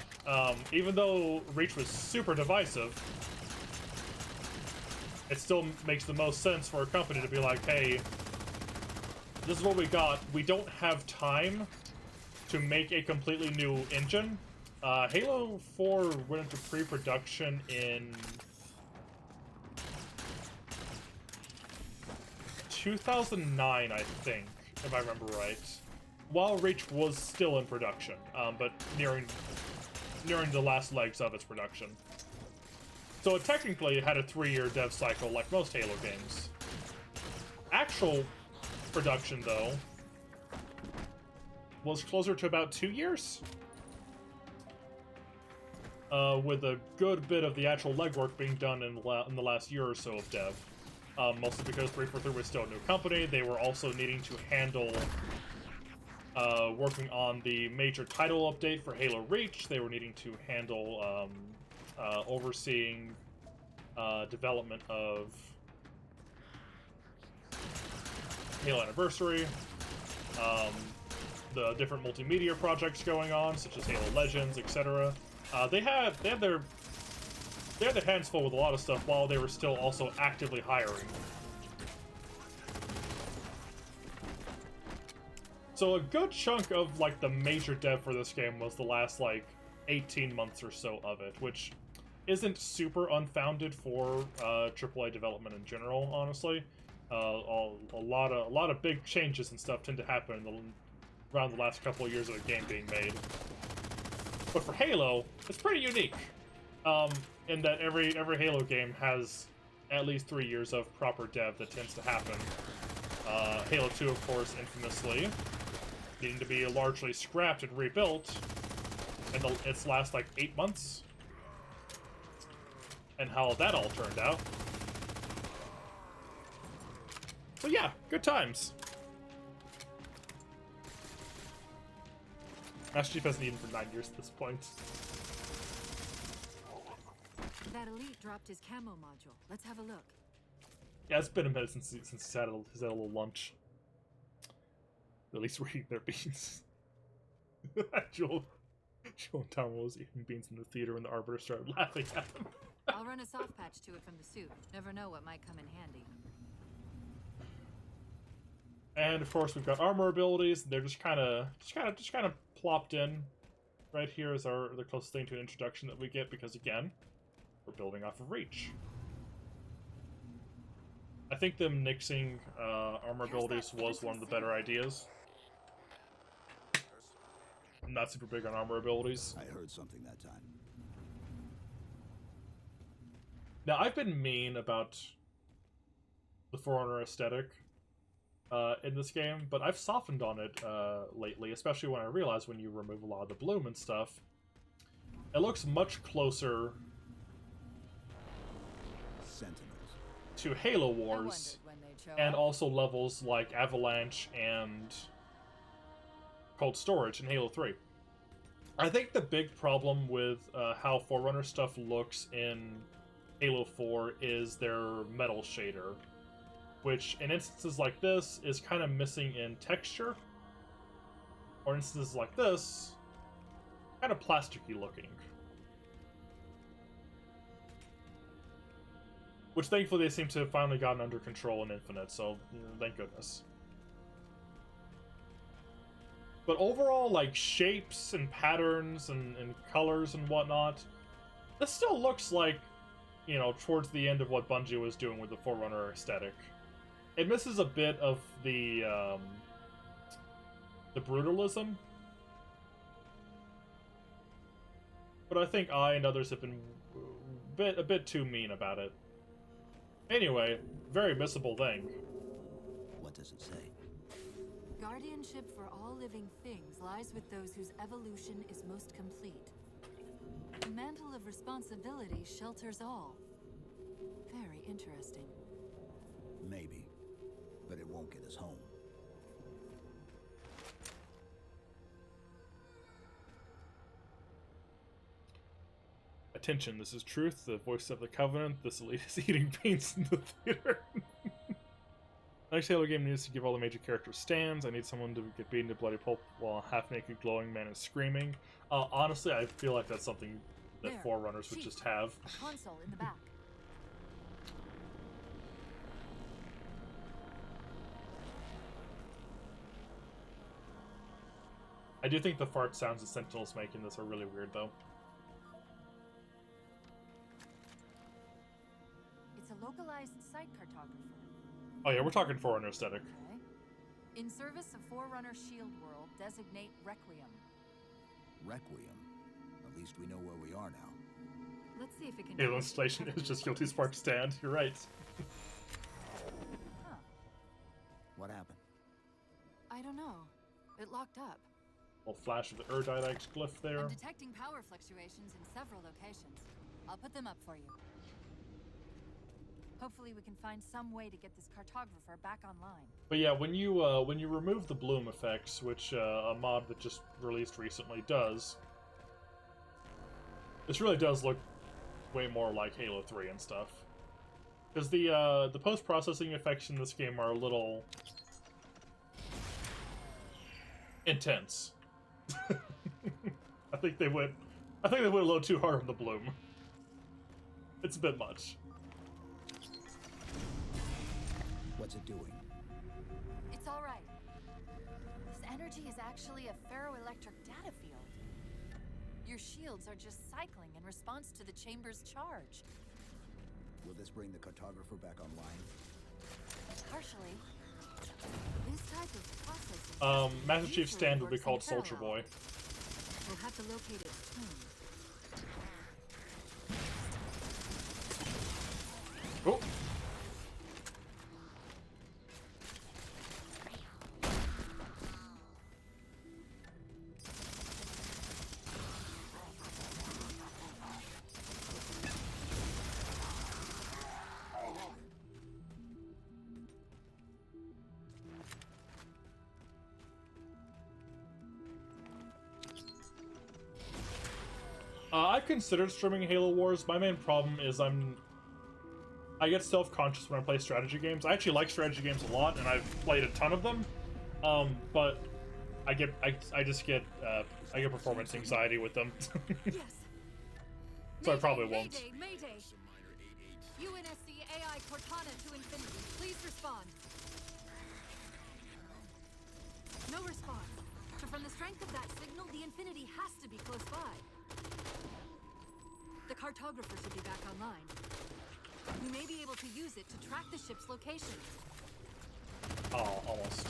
even though Reach was super divisive, it still makes the most sense for a company to be like, hey, this is what we got. We don't have time to make a completely new engine. Halo 4 went into pre-production in 2009, I think, if I remember right. While Reach was still in production, but nearing the last legs of its production. So it technically had a 3-year dev cycle like most Halo games. Actual production, though, was closer to about 2 years. With a good bit of the actual legwork being done in the last year or so of dev. Mostly because 343 was still a new company. They were also needing to handle working on the major title update for Halo Reach. They were needing to handle overseeing development of Halo Anniversary, the different multimedia projects going on, such as Halo Legends, etc. They had their hands full with a lot of stuff while they were still also actively hiring. So a good chunk of like the major dev for this game was the last like 18 months or so of it, which isn't super unfounded for AAA development in general, honestly. A lot of big changes and stuff tend to happen around the last couple of years of a game being made. But for Halo, it's pretty unique, in that every Halo game has at least 3 years of proper dev that tends to happen. Halo 2, of course, infamously needing to be largely scrapped and rebuilt in its last like 8 months. And how that all turned out. So yeah, good times. Master Chief hasn't eaten for 9 years at this point. That elite dropped his camo module. Let's have a look. Yeah, it's been a minute since he's had a little lunch. At least we're eating their beans. Joel and Tom was eating beans in the theater and the Arbiter started laughing at him. I'll run a soft patch to it from the suit. Never know what might come in handy. And of course we've got armor abilities. They're just kind of plopped in. Right here is the closest thing to an introduction that we get because again, we're building off of Reach. I think them nixing armor abilities was one of the better ideas. I'm not super big on armor abilities. I heard something that time. Now, I've been mean about the Forerunner aesthetic in this game, but I've softened on it lately, especially when I realize when you remove a lot of the bloom and stuff, it looks much closer Sentinels. to Halo Wars, and also levels like Avalanche and Cold Storage in Halo 3. I think the big problem with how Forerunner stuff looks in Halo 4 is their metal shader, which in instances like this is kind of missing in texture, or instances like this, kind of plasticky looking. Which thankfully they seem to have finally gotten under control in Infinite, so thank goodness. But overall, like, shapes and patterns and colors and whatnot, this still looks like, you know, towards the end of what Bungie was doing with the Forerunner aesthetic. It misses a bit of the brutalism. But I think I and others have been a bit too mean about it. Anyway, very missable thing. What does it say? Guardianship for all living things lies with those whose evolution is most complete. The mantle of responsibility shelters all. Very interesting. Maybe, but it won't get us home. Attention, this is Truth, the voice of the Covenant. This elite is eating beans in the theater. Next Halo game needs to give all the major characters stands. I need someone to get beaten to bloody pulp while a half-naked glowing man is screaming. Honestly, I feel like that's something that There, Forerunners would Chief, just have. a console in the back. I do think the fart sounds the Sentinels make in this are really weird, though. It's a localized site cartographer. Oh yeah, we're talking Forerunner aesthetic. Okay. In service of Forerunner Shield World, designate Requiem. Requiem. At least we know where we are now. Let's see if it can. Halo installation is just Guilty Spark stand. You're right. Huh. What happened? I don't know. It locked up. Little flash of the Erdite glyph there. I'm detecting power fluctuations in several locations. I'll put them up for you. Hopefully we can find some way to get this cartographer back online. But yeah, when you remove the bloom effects, which a mod that just released recently does, this really does look way more like Halo 3 and stuff. Because the post-processing effects in this game are a little intense. I think they went a little too hard on the bloom. It's a bit much. What's it doing? It's all right. This energy is actually a ferroelectric data field. Your shields are just cycling in response to the chamber's charge. Will this bring the cartographer back online? Partially. This type of processing Master Chief's usually stand would be works in called Soldier parallel. Boy. We'll have to locate its tomb. Oh. I've considered streaming Halo Wars. My main problem is I get self-conscious when I play strategy games. I actually like strategy games a lot, and I've played a ton of them. But I just get performance anxiety with them. Yes. So I probably won't. Mayday. UNSC AI Cortana to Infinity. Please respond. No response. So from the strength of that signal, the Infinity has to be close by. The cartographer should be back online. We may be able to use it to track the ship's location. Oh, almost.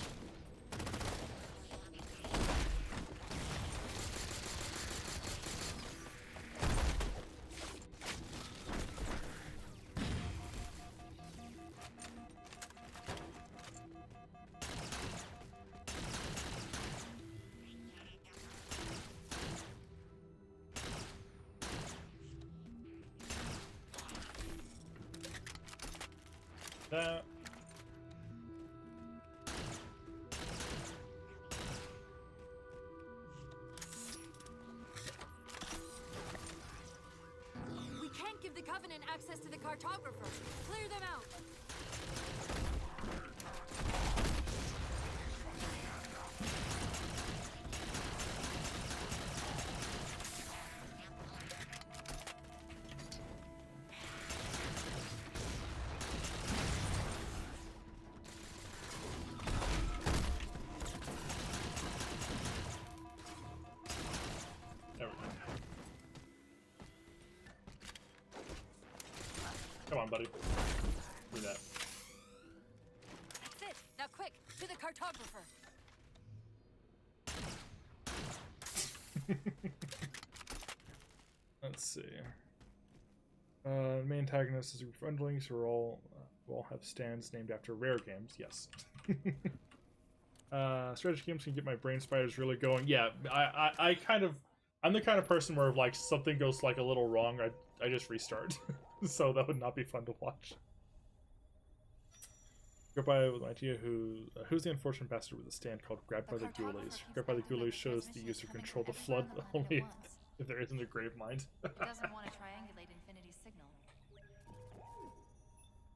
That. We can't give the Covenant access to the cartographer. Clear them out. There we go. Come on, buddy. Do that. That's it. Now quick, to the cartographer. Let's see. Main antagonist is friendlings who all have stands named after rare games. Yes. Strategy games can get my brain spiders really going. Yeah, I'm the kind of person where if like something goes like a little wrong, I just restart. So that would not be fun to watch. Go by with an idea who's the unfortunate bastard with a stand called Grabbed by the Ghoulies. Grabbed by the Ghoulies shows the user control the flood only if there isn't a grave mind. He doesn't want to triangulate Infinity's signal.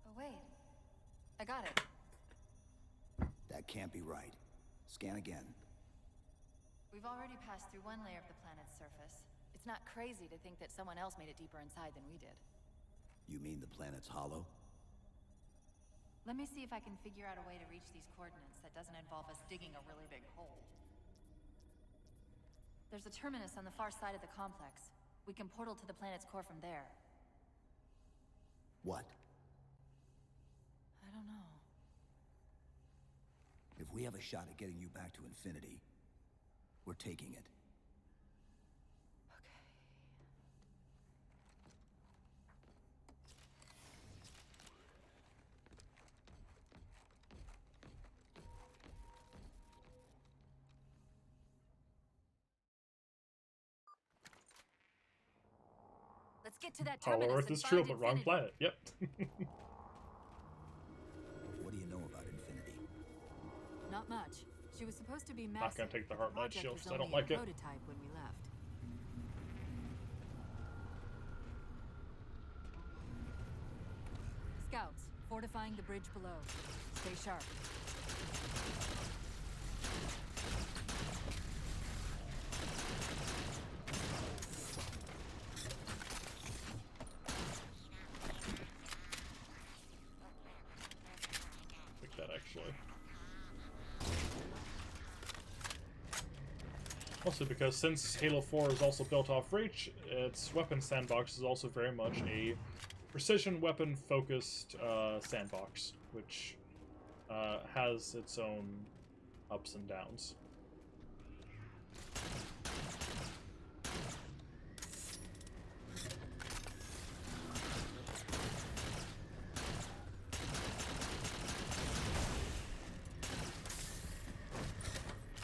Oh wait, I got it. That can't be right. Scan again. We've already passed through one layer of the planet's surface. It's not crazy to think that someone else made it deeper inside than we did. You mean the planet's hollow? Let me see if I can figure out a way to reach these coordinates that doesn't involve us digging a really big hole. There's a terminus on the far side of the complex. We can portal to the planet's core from there. What? I don't know. If we have a shot at getting you back to Infinity, we're taking it. Okay. Let's get to that Hollow terminus Earth and is true, find but wrong Infinity. planet. Yep. What do you know about Infinity? Not much. She was supposed to be Not massive. gonna take the Heart Knight project shield was 'cause I don't only a like it. prototype when we left. Scouts, fortifying the bridge below. Stay sharp. Like that actually. Also because since Halo 4 is also built off Reach, its weapon sandbox is also very much a precision weapon focused sandbox, which has its own ups and downs.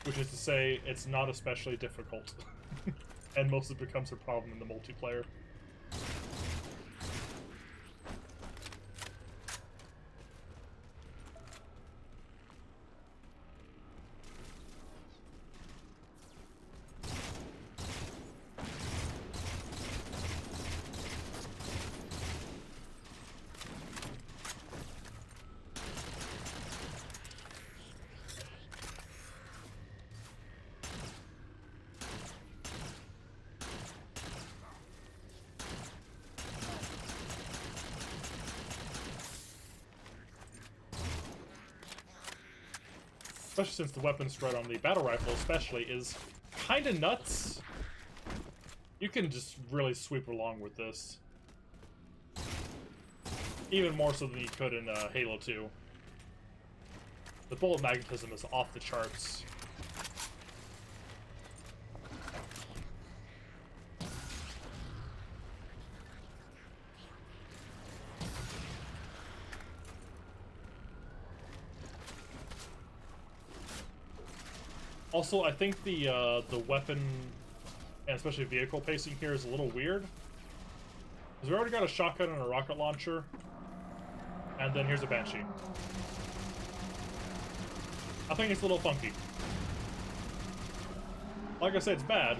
Which is to say, it's not especially difficult. And mostly becomes a problem in the multiplayer. Especially since the weapon spread on the battle rifle especially is kinda nuts. You can just really sweep along with this. Even more so than you could in Halo 2. The bullet magnetism is off the charts. Also, I think the weapon, and especially vehicle pacing here, is a little weird. Because we already got a shotgun and a rocket launcher, and then here's a Banshee. I think it's a little funky. Like I said, it's bad.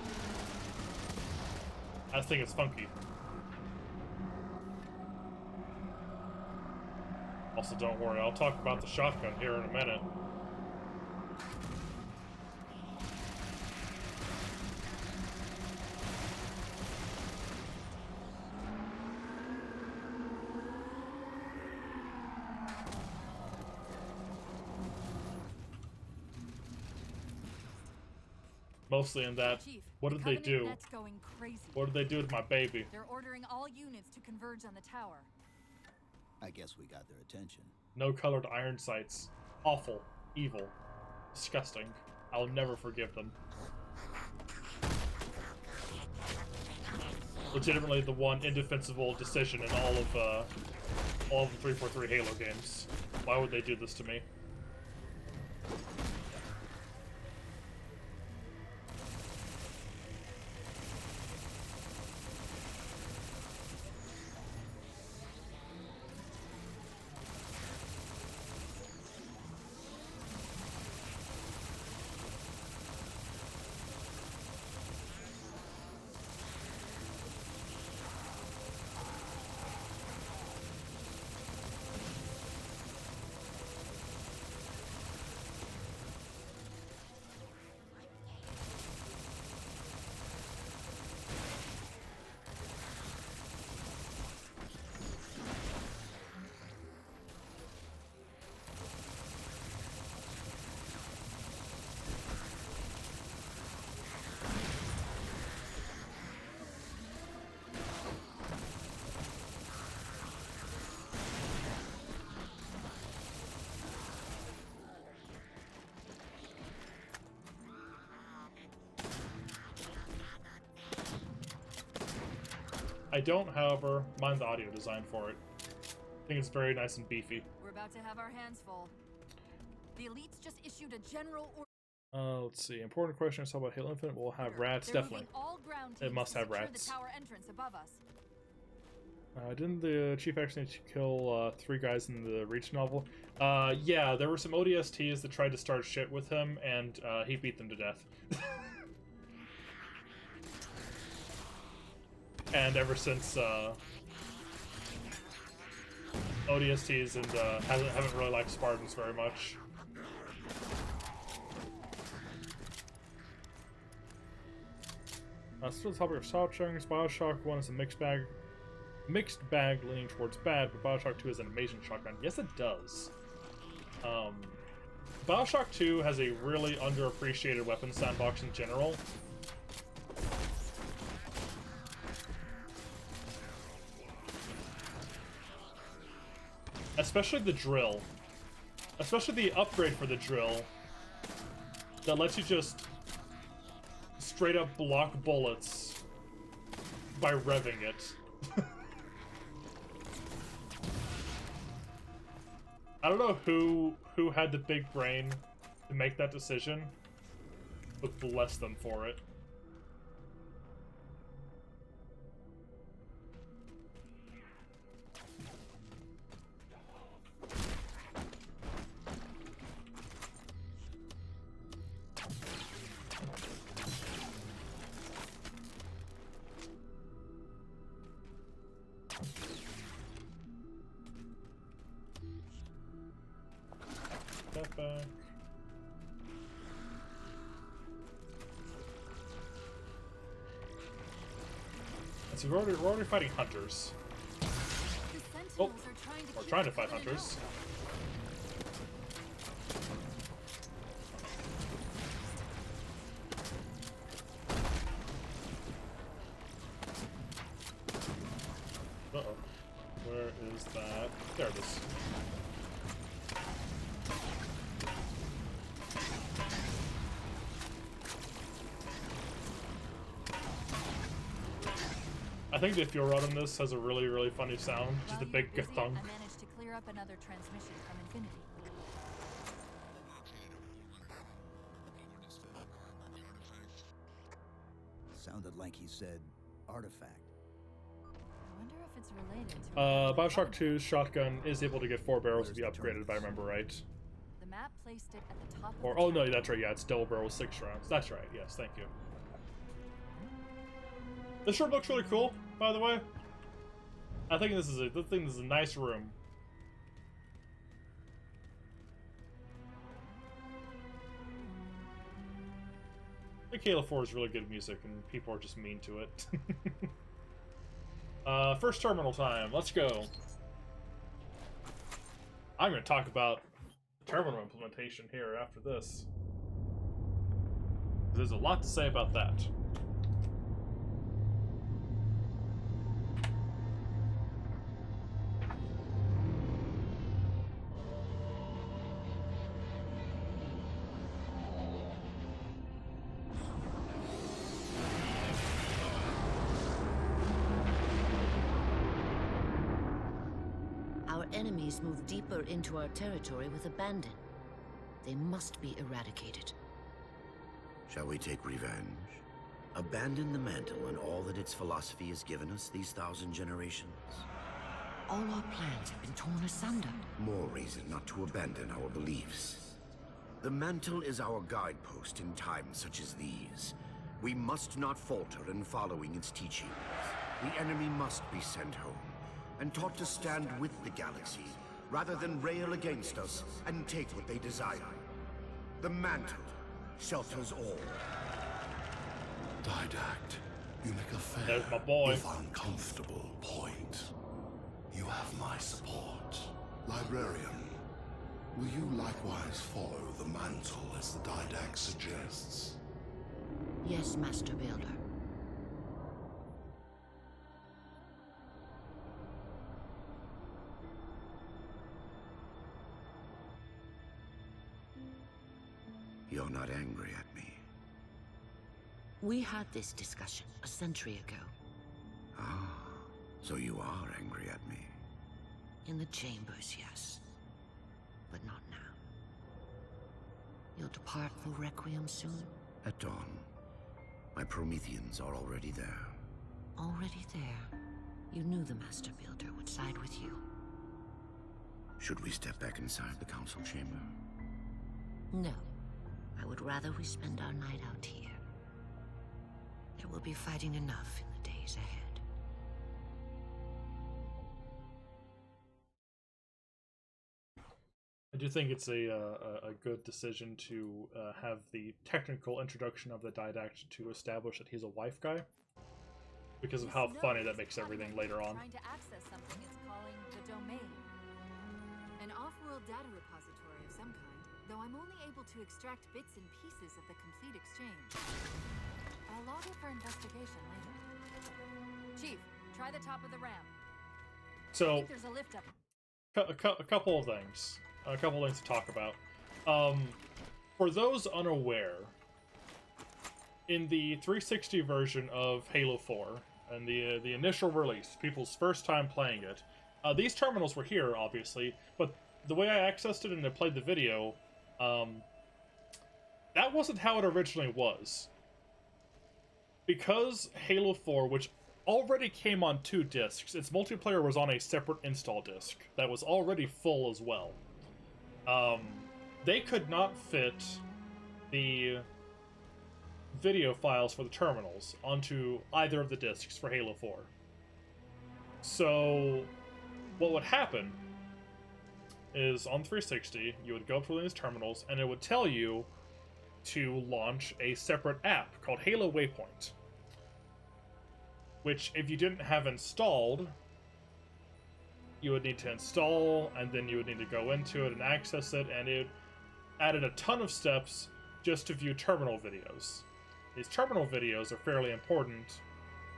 I just think it's funky. Also, don't worry, I'll talk about the shotgun here in a minute. Mostly in that, Chief, what did they do? Net's going crazy. What did they do to my baby? They're ordering all units to converge on the tower. I guess we got their attention. No colored iron sights. Awful. Evil. Disgusting. I'll never forgive them. Legitimately the one indefensible decision in all of the 343 Halo games. Why would they do this to me? I don't, however, mind the audio design for it. I think it's very nice and beefy. We're about to have our hands full. The elites just issued a general order. Let's see. Important question is about Halo Infinite. We'll have rats, They're definitely. moving all ground It teams must to have secure rats. the tower entrance above us. Didn't the chief actually need to kill 3 guys in the Reach novel? Yeah, there were some ODSTs that tried to start shit with him, and he beat them to death. And ever since, ODSTs and haven't really liked Spartans very much. Still the topic of shotguns. Bioshock 1 is a mixed bag leaning towards bad, but Bioshock 2 is an amazing shotgun. Yes, it does. Bioshock 2 has a really underappreciated weapon sandbox in general. Especially the drill. Especially the upgrade for the drill that lets you just straight up block bullets by revving it. I don't know who had the big brain to make that decision, but bless them for it. Step back. So we're already fighting hunters. Oh, we're trying to fight hunters. Uh-oh. Where is that? There it is. I think the Fjord on this has a really, really funny sound. Just a big gathunk. I managed to clear up another transmission from Infinity. Sounded like he said artifact. I wonder if it's related to... Bioshock 2's shotgun is able to get 4 barrels to be upgraded, if I remember right. The map placed it at the top of Or, the oh no, that's right, yeah, it's double barrel 6 rounds. That's right, yes, thank you. This room looks really cool, by the way. I think this is a nice room. I think Halo 4 is really good music, and people are just mean to it. First terminal time, let's go. I'm going to talk about terminal implementation here after this. There's a lot to say about that. Our enemies move deeper into our territory with abandon. They must be eradicated. Shall we take revenge? Abandon the mantle and all that its philosophy has given us these 1,000 generations? All our plans have been torn asunder. More reason not to abandon our beliefs. The mantle is our guidepost in times such as these. We must not falter in following its teachings. The enemy must be sent home and taught to stand with the galaxy, rather than rail against us and take what they desire. The mantle shelters all. Didact, you make a fair, There's my boy. if uncomfortable point. You have my support. Librarian, will you likewise follow the mantle as the Didact suggests? Yes, Master Builder. You're not angry at me. We had this discussion a century ago. Ah, so you are angry at me. In the chambers, yes. But not now. You'll depart for Requiem soon? At dawn, my Prometheans are already there. Already there. You knew the Master Builder would side with you. Should we step back inside the council chamber? No. I would rather we spend our night out here. There will be fighting enough in the days ahead. I do think it's a good decision to have the technical introduction of the Didact to establish that he's a wife guy, because of how funny that makes everything later on. Trying to access something it's calling the domain. An off-world data repository of some kind, though I'm only able to extract bits and pieces of the complete exchange. I'll log it for investigation later. Chief, try the top of the ramp. I So think there's a lift up. a couple of things. A couple of things to talk about. For those unaware, in the 360 version of Halo 4, and the initial release, people's first time playing it, these terminals were here, obviously, but the way I accessed it and I played the video, that wasn't how it originally was. Because Halo 4, which already came on 2 discs, its multiplayer was on a separate install disc that was already full as well. They could not fit the video files for the terminals onto either of the discs for Halo 4. So what would happen is on 360, you would go up to one of these terminals and it would tell you to launch a separate app called Halo Waypoint, which if you didn't have installed, you would need to install, and then you would need to go into it and access it, and it added a ton of steps just to view terminal videos. These terminal videos are fairly important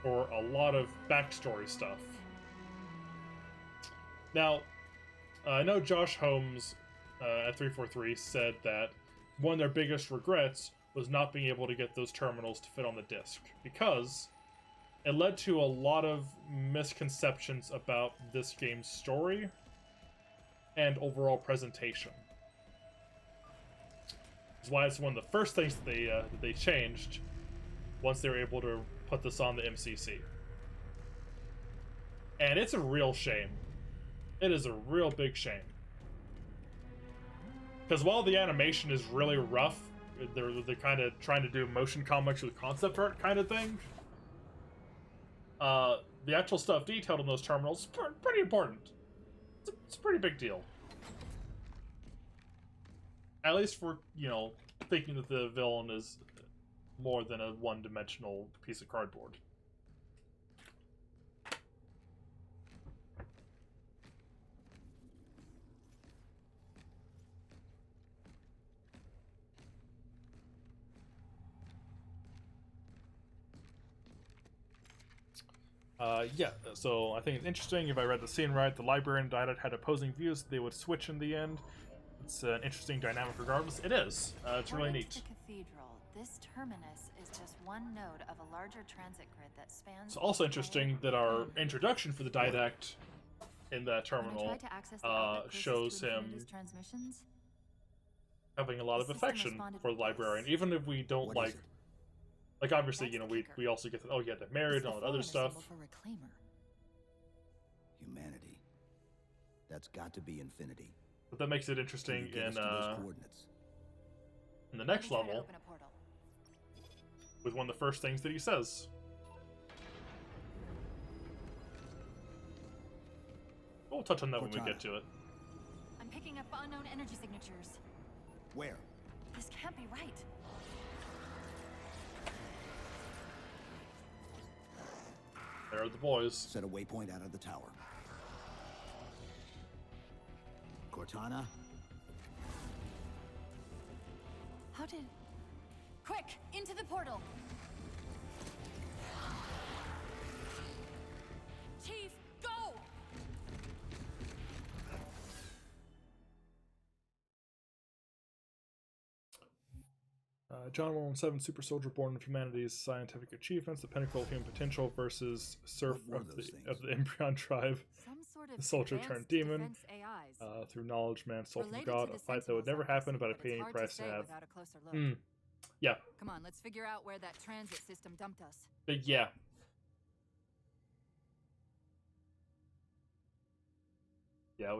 for a lot of backstory stuff. Now, I know Josh Holmes at 343 said that one of their biggest regrets was not being able to get those terminals to fit on the disc, because it led to a lot of misconceptions about this game's story and overall presentation. That's why it's one of the first things that they changed once they were able to put this on the MCC. And it's a real shame. It is a real big shame. Because while the animation is really rough, they're kind of trying to do motion comics with concept art kind of thing. The actual stuff detailed in those terminals is pretty important. It's a pretty big deal. At least for, thinking that the villain is more than a one-dimensional piece of cardboard. Yeah, so I think it's interesting. If I read the scene right, the librarian and Didat had opposing views. They would switch in the end. It's an interesting dynamic regardless. It is. It's really neat. The cathedral, this terminus is just one node of a larger transit grid that spans... It's also interesting that our introduction for the Didact in that terminal shows him having a lot of affection for the librarian, even if we don't like obviously, we also get the, oh yeah, they're married and all that other stuff. Humanity. That's got to be infinity. But that makes it interesting in the next level with one of the first things that he says. We'll touch on that when we get to it. I'm picking up unknown energy signatures. Where? This can't be right. There are the boys. Set a waypoint out of the tower. Cortana? How did... Quick! Into the portal! Chief, go! John 117, super soldier born of humanity's scientific achievements, the pinnacle of human potential versus serf of the Embryon tribe. The soldier turned demon. Through knowledge, man soul from God. A fight that would never happen, but I pay any price to have. Yeah. Come on, let's figure out where that transit system dumped us. But yeah. Yeah,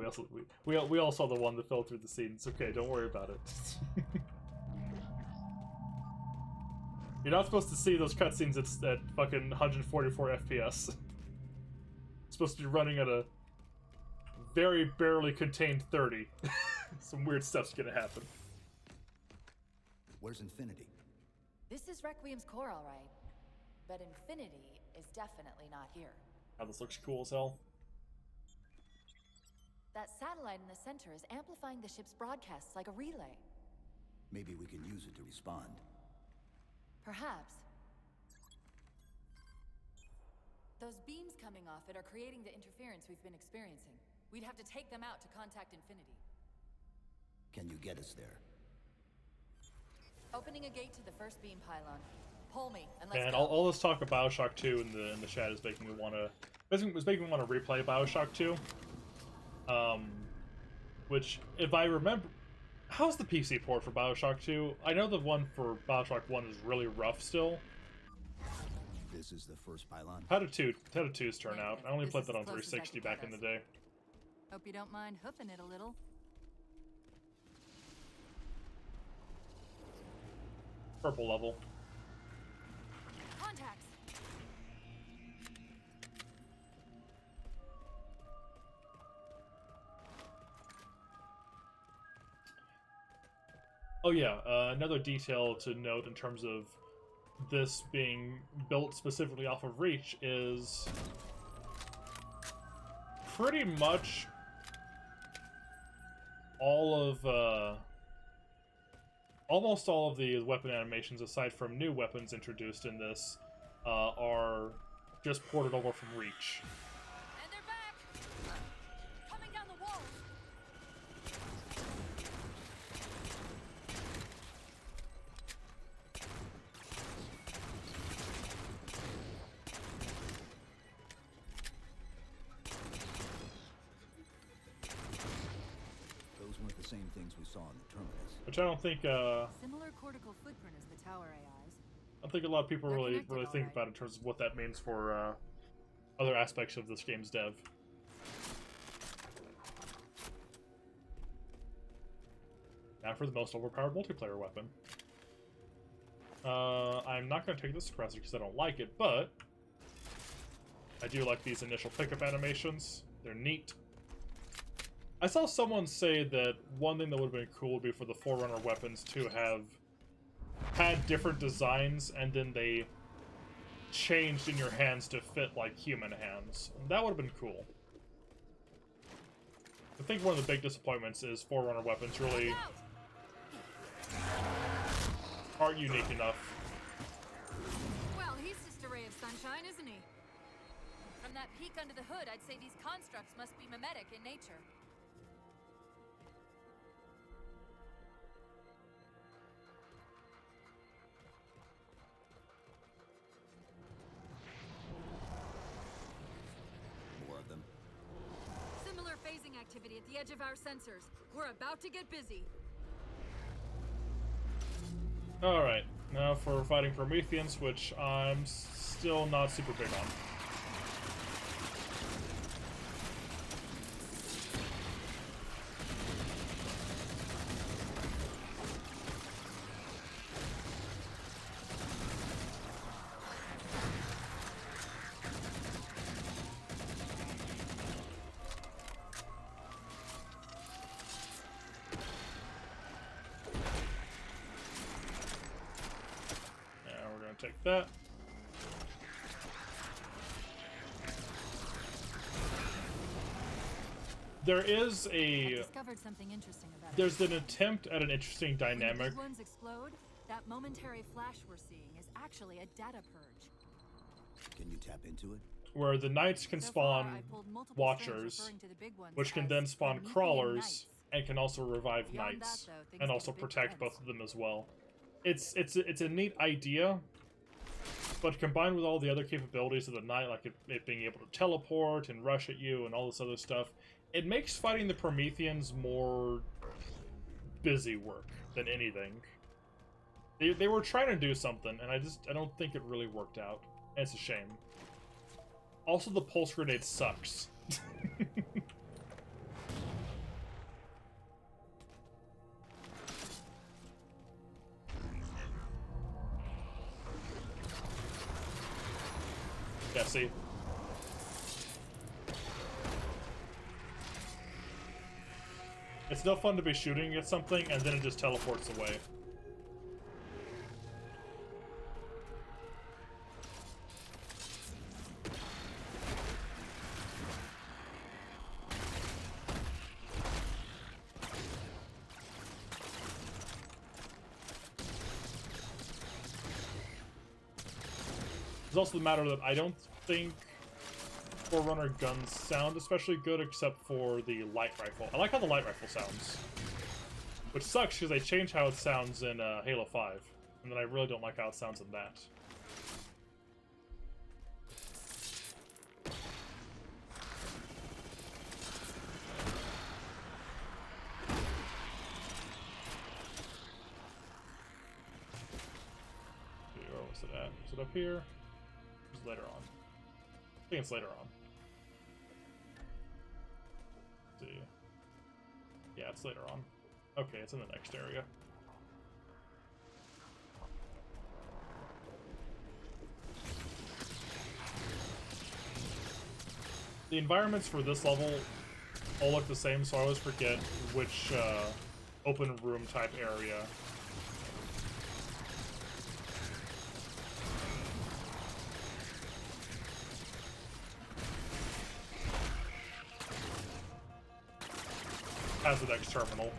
we all saw the one that fell through the scene. It's okay, don't worry about it. You're not supposed to see those cutscenes at fucking 144 FPS. It's supposed to be running at a very barely contained 30. Some weird stuff's gonna happen. Where's Infinity? This is Requiem's core, all right. But Infinity is definitely not here. Oh, this looks cool as hell. That satellite in the center is amplifying the ship's broadcasts like a relay. Maybe we can use it to respond. Perhaps. Those beams coming off it are creating the interference we've been experiencing. We'd have to take them out to contact Infinity. Can you get us there? Opening a gate to the first beam pylon. Pull me and let's And go. all this talk of Bioshock 2 in the chat is making me want to replay Bioshock 2. Which, if I remember, how's the PC port for Bioshock 2? I know the one for Bioshock 1 is really rough still. This is the first pylon. How did 2's turn out? I only This played is that as on close as I 360 can back get in the us. day. Hope you don't mind hoofing it a little. Purple level. Contacts. Oh yeah, another detail to note in terms of this being built specifically off of Reach is pretty much all of almost all of the weapon animations, aside from new weapons introduced in this, are just ported over from Reach. And they're back! Coming down the walls! Those weren't the same things we saw in the terminus. Which I don't think Similar cortical footprint as the tower AIs. I don't think a lot of people They're really connected, all think right. about in terms of what that means for other aspects of this game's dev. Now for the most overpowered multiplayer weapon. I'm not going to take this suppressor because I don't like it, but I do like these initial pickup animations. They're neat. I saw someone say that one thing that would have been cool would be for the Forerunner weapons to have had different designs and then they changed in your hands to fit like human hands. That would have been cool. I think one of the big disappointments is Forerunner weapons really aren't unique enough. Well, he's just a ray of sunshine, isn't he? From that peek under the hood, I'd say these constructs must be mimetic in nature. More of them. Similar phasing activity at the edge of our sensors. We're about to get busy. Alright, now for fighting Prometheans, which I'm still not super big on. Take that. There is I discovered something interesting about there's an attempt at an interesting When the dynamic. big ones explode, that momentary flash we're seeing is actually a data purge. Can you tap into it? Where the knights can So far, spawn I pulled multiple strings watchers, referring to the big ones which can as then spawn Promethean crawlers, knights. and can also revive Beyond knights, that, though, things and get also a bit protect tense. both of them as well. It's a neat idea, but combined with all the other capabilities of the knight, like it being able to teleport and rush at you and all this other stuff, it makes fighting the Prometheans more busy work than anything. They were trying to do something, and I don't think it really worked out. And it's a shame. Also, the pulse grenade sucks. Yeah, see? It's no fun to be shooting at something and then it just teleports away. It's also the matter that I don't think Forerunner guns sound especially good, except for the light rifle. I like how the light rifle sounds. Which sucks, because they changed how it sounds in Halo 5. And then I really don't like how it sounds in that. Okay, where was it at? Is it up here? Or is it later on? I think it's later on. Let's see. Yeah, it's later on. Okay, it's in the next area. The environments for this level all look the same, so I always forget which open room type area. Has the next terminal.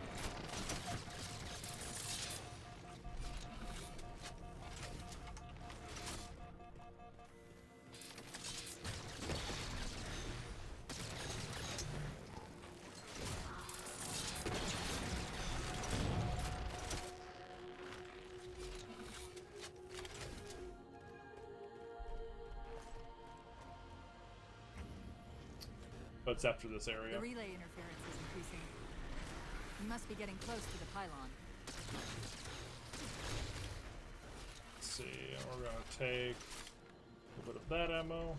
But it's after this area. The relay interference is increasing. We must be getting close to the pylon. Let's see, we're gonna take a little bit of that ammo.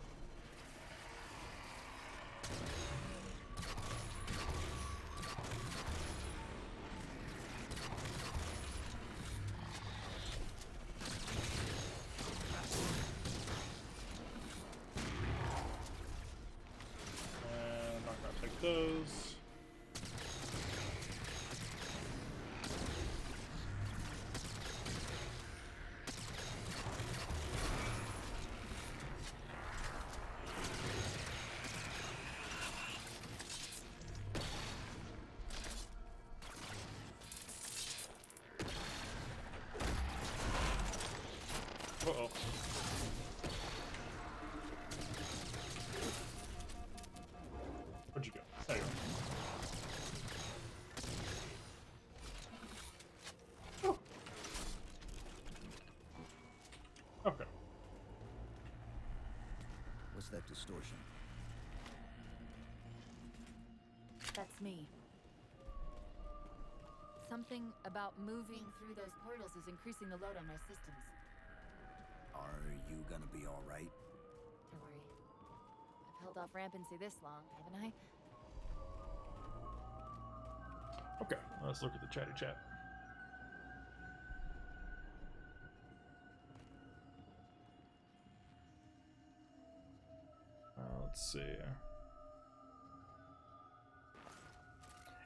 And I'm not gonna take those. Uh-oh. Where'd you go? There you go. Oh. Okay. What's that distortion? That's me. Something about moving through those portals is increasing the load on my systems. Are you gonna be all right? Don't worry. I've held off rampancy this long, haven't I? Okay, let's look at the chatty chat. Let's see.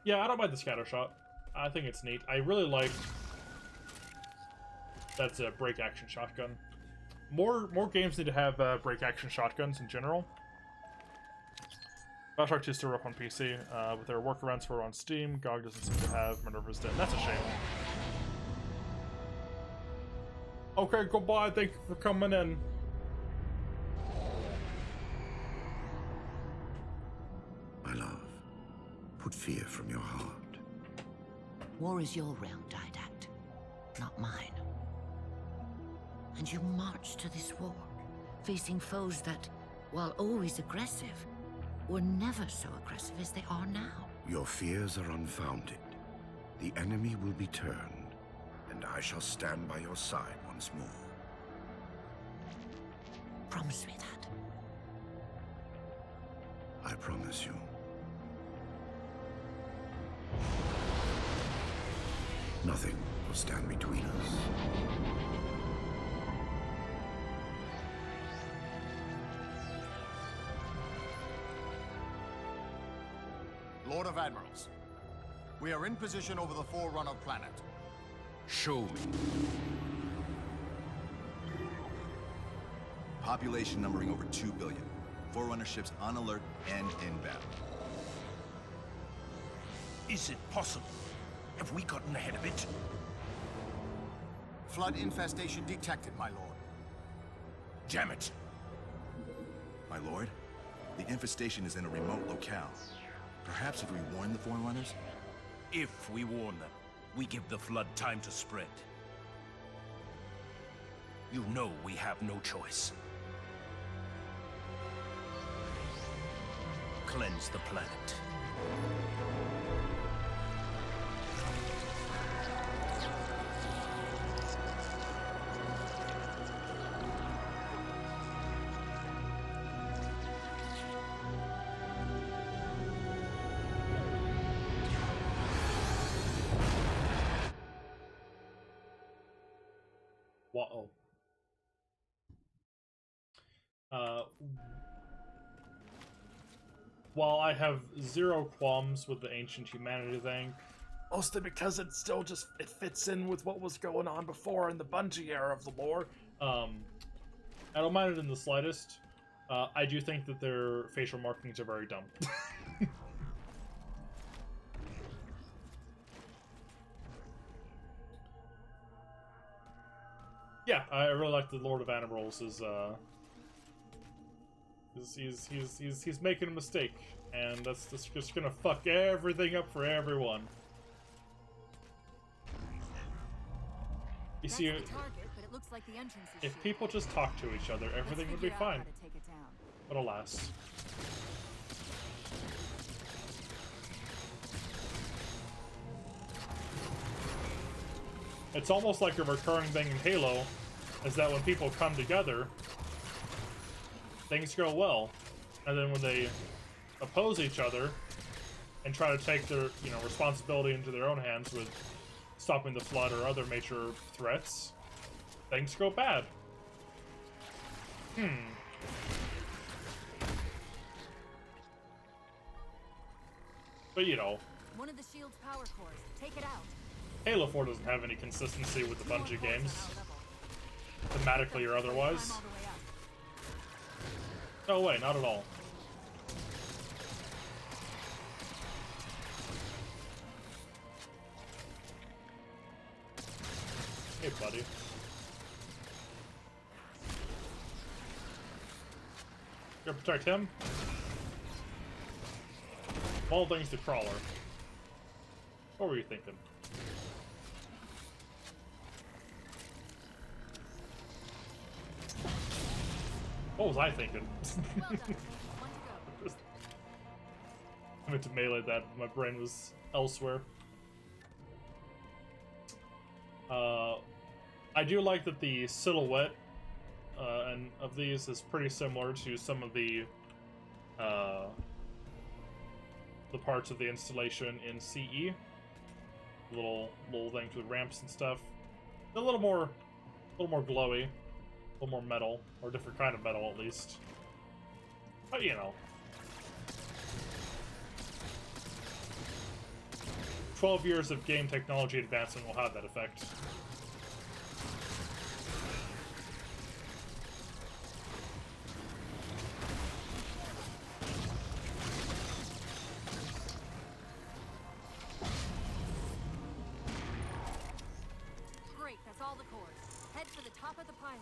Yeah, I don't mind the scatter shot. I think it's neat. I really like that's a break action shotgun. More games need to have break action shotguns in general. Bioshock 2 is still rough on PC, but there are workarounds for it on Steam. GOG doesn't seem to have. Minerva's dead. That's a shame. Okay, goodbye. Thank you for coming in. My love, put fear from your heart. War is your realm, Didact, not mine. And you marched to this war, facing foes that, while always aggressive, were never so aggressive as they are now. Your fears are unfounded. The enemy will be turned, and I shall stand by your side once more. Promise me that. I promise you. Nothing will stand between us. Lord of Admirals, we are in position over the Forerunner planet. Show me. Population numbering over 2 billion. Forerunner ships on alert and in battle. Is it possible? Have we gotten ahead of it? Flood infestation detected, my lord. Damn it. My lord, The infestation is in a remote locale. Perhaps if we warn the Forerunners? If we warn them, we give the Flood time to spread. You know we have no choice. Cleanse the planet. Whoa. While I have zero qualms with the ancient humanity thing, mostly because it still just it fits in with what was going on before in the Bungie era of the lore. I don't mind it in the slightest. I do think that their facial markings are very dumb. Yeah, I really like the Lord of Animals. He's making a mistake, and that's just gonna fuck everything up for everyone. You see, That's the target, but it looks like the entrance is if shielded. people just talk to each other, everything would be Let's figure out fine. how to take it down. But alas. It's almost like a recurring thing in Halo, is that when people come together, things go well. And then when they oppose each other and try to take their, responsibility into their own hands with stopping the Flood or other major threats, things go bad. But One of the shield's power cores. Take it out. Halo 4 doesn't have any consistency with the Bungie games, thematically or otherwise. No way, not at all. Hey, buddy. You gonna protect him? All things to Crawler. What were you thinking? What was I thinking? Well done. One to go. I meant to melee that. My brain was elsewhere. I do like that the silhouette and of these is pretty similar to some of the parts of the installation in CE. Little things with ramps and stuff. They're a little more glowy, a little more metal, or a different kind of metal at least. But 12 years of game technology advancement will have that effect. Great, that's all the cores. Head for the top of the pylon.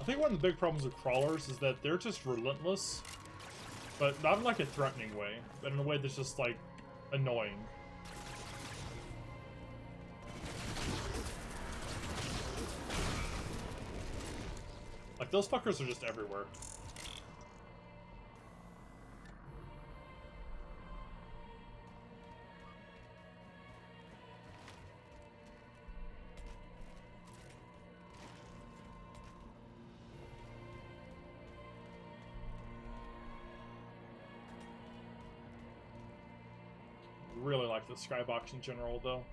I think one of the big problems with crawlers is that they're just relentless, but not in like a threatening way, but in a way that's just like annoying. Like those fuckers are just everywhere. Really like the skybox in general, though.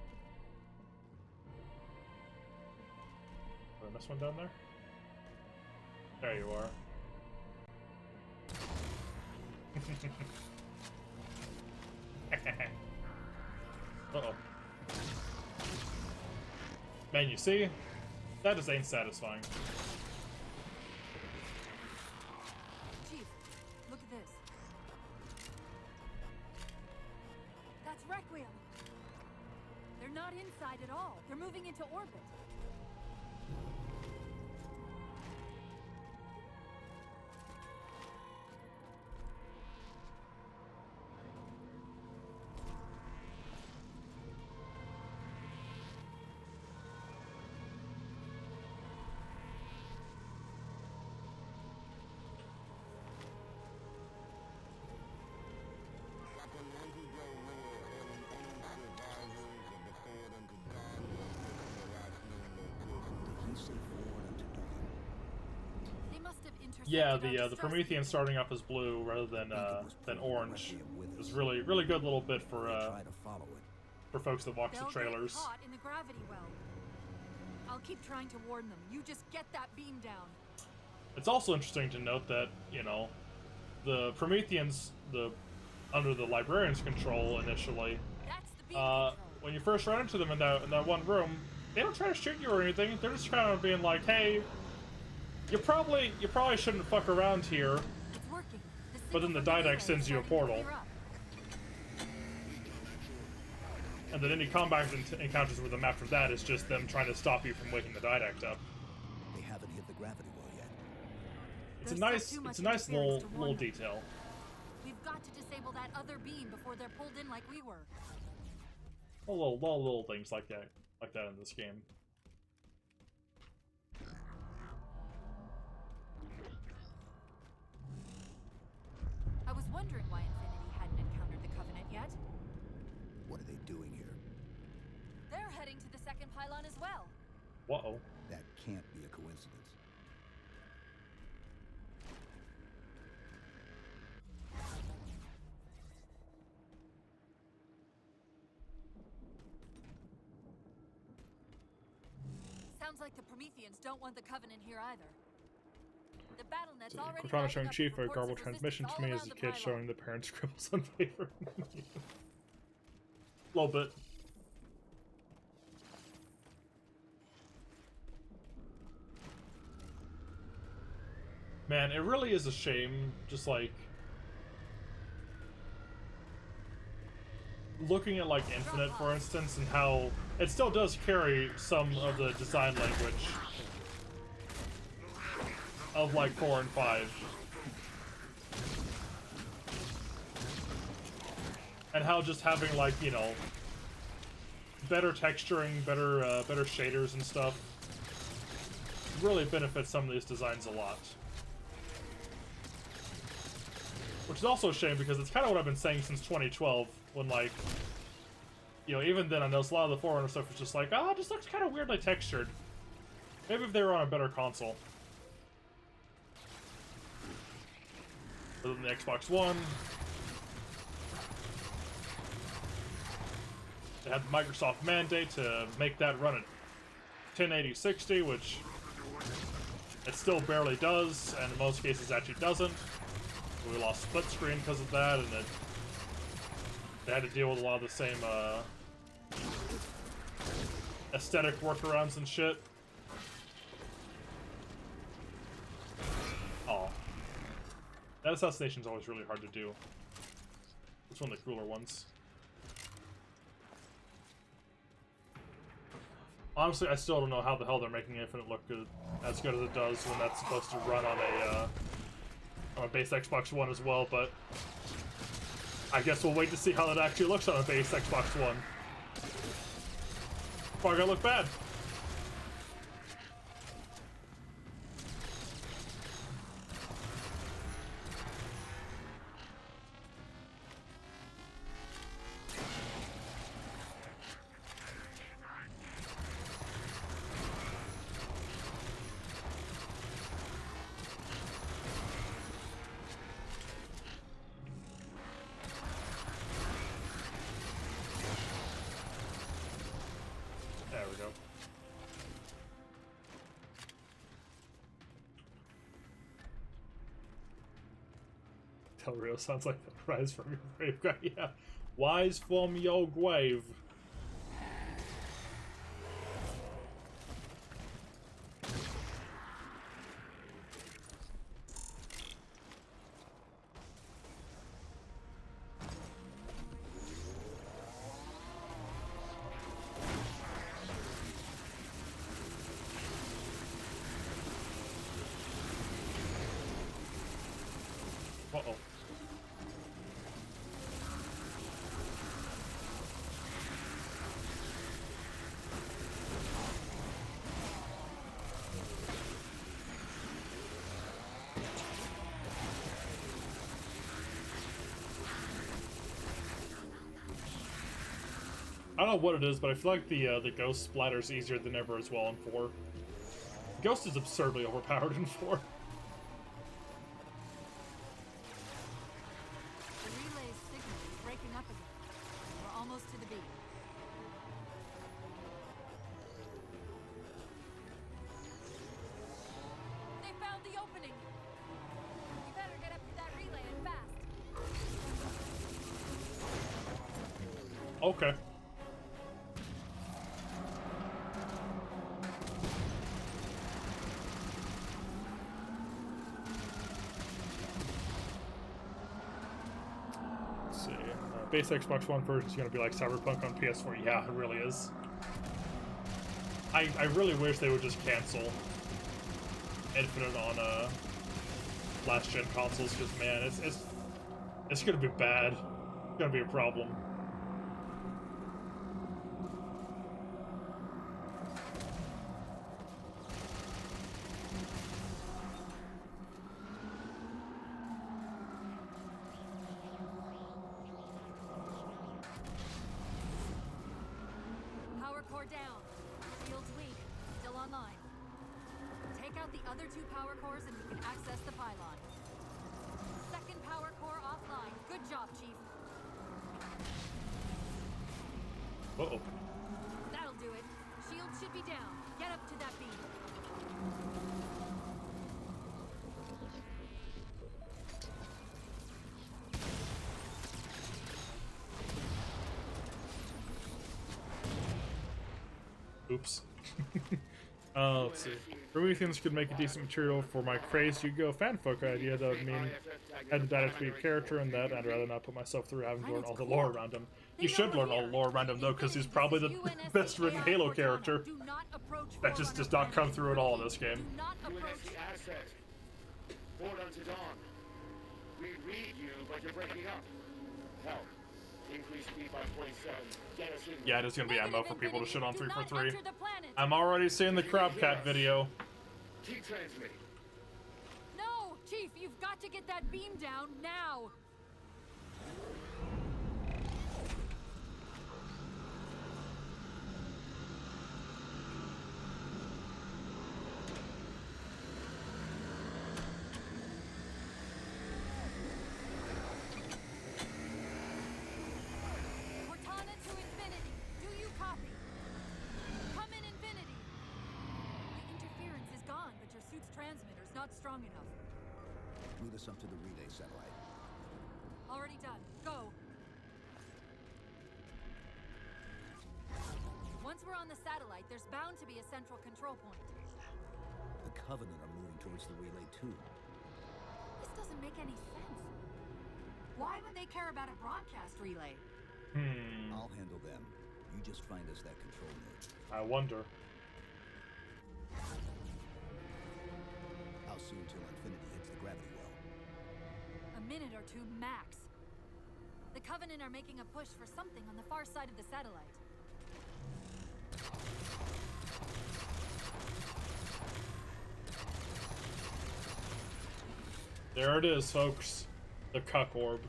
Did I miss one down there? There you are. Uh-oh. Man, you see? That just ain't satisfying. Chief, look at this. inside at all. They're moving into orbit. Yeah, the Promethean starting off as blue rather than orange is really good little bit for folks that watch the trailers. Get caught in the gravity well. I'll keep trying to warn them. You just get that beam down. It's also interesting to note that, you know, the Prometheans, under the Librarian's control initially, when you first run into them in that one room, they don't try to shoot you or anything. They're just kind of being like, hey, you probably shouldn't fuck around here. It's working. But then the Didact sends you a portal. And then any combat encounters with them after that is just them trying to stop you from waking the Didact up. They haven't hit the gravity well yet. It's a nice little detail. We've got to disable that other beam before they're pulled in like we were. Little things like that in this game. I was wondering why Infinity hadn't encountered the Covenant yet. What are they doing here? They're heading to the second pylon as well. Uh-oh. That can't be a coincidence. Sounds like the Prometheans don't want the Covenant here either. The BattleNet's So, already Cortana lining showing up Chief a reports garbled of transmission resistance to me all as a around the kid, pylon. showing the parents' scribbles on paper. A little bit. Man, it really is a shame, just like looking at like Infinite, for instance, and how it still does carry some of the design language of like 4 and 5. And how just having like, you know, better texturing, better shaders and stuff really benefits some of these designs a lot. Which is also a shame because it's kind of what I've been saying since 2012, when like, you know, even then I noticed a lot of the Forerunner stuff was just like, oh, it just looks kind of weirdly textured. Maybe if they were on a better console. Other than the Xbox One. They had the Microsoft mandate to make that run at 1080-60, which it still barely does, and in most cases actually doesn't. We lost split screen because of that, and they had to deal with a lot of the same aesthetic workarounds and shit. Oh. That assassination's always really hard to do. It's one of the cooler ones. Honestly, I still don't know how the hell they're making Infinite look as good as it does when that's supposed to run on a base Xbox One as well, but I guess we'll wait to see how that actually looks on a base Xbox One. Probably gonna look bad. There we go. Del Rio sounds like the rise from your grave. Yeah. Wise from your grave. I don't know what it is, but I feel like the ghost splatter's easier than ever as well in 4. Ghost is absurdly overpowered in 4. The relay's signal is breaking up again. We're almost to the beam. They found the opening. We better get up to that relay and fast. Okay. Let's see. Base Xbox One version is going to be like Cyberpunk on PS4. Yeah, it really is. I really wish they would just cancel Infinite on last gen consoles, because man, it's gonna be bad. It's gonna be a problem. Power core down. Shield's weak. Still online. Take out the other 2 power cores and we can access the pylon. Second power core offline. Good job, Chief. Uh-oh. That'll do it. Shield should be down. Get up to that beam. Oops. Let's see. Prometheans could make a decent material for my crazed Yu-Gi-Oh! Fanfolk idea. That would mean I had to be a character in that. I'd rather not put myself through having to learn all the lore around him. You should learn all the lore around him, though, because he's probably the best written Halo character. That just does not come through at all in this game. Board unto dawn. We read you, but you're breaking up. Help. Increase speed by 27. Get us in. Yeah, there's gonna be ammo for people to shit on 343. I'm already seeing the Crabcat video. Keep transmitting. No! Chief, you've got to get that beam down now! Cortana to Infinity. Do you copy? Come in, Infinity. The interference is gone, but your suit's transmitter's not strong enough. Move us up to the relay satellite. Already done. Go. Once we're on the satellite, there's bound to be a central control point. The Covenant are moving towards the relay too. This doesn't make any sense. Why would they care about a broadcast relay? I'll handle them. You just find us that control node. I wonder. How soon till Infinity hits the gravity well? A minute or 2 max. The Covenant are making a push for something on the far side of the satellite. There it is, folks. The cuck orb.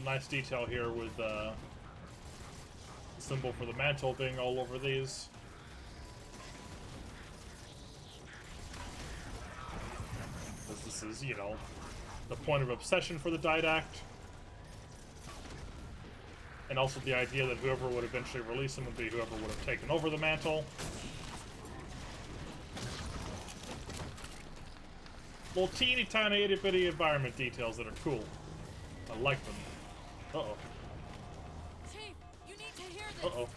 Nice detail here with the symbol for the mantle being all over these. Because this is, you know, the point of obsession for the Didact. And also the idea that whoever would eventually release them would be whoever would have taken over the mantle. Little teeny tiny itty bitty environment details that are cool. I like them. Uh-oh. Chief, you need to hear this. Uh-oh.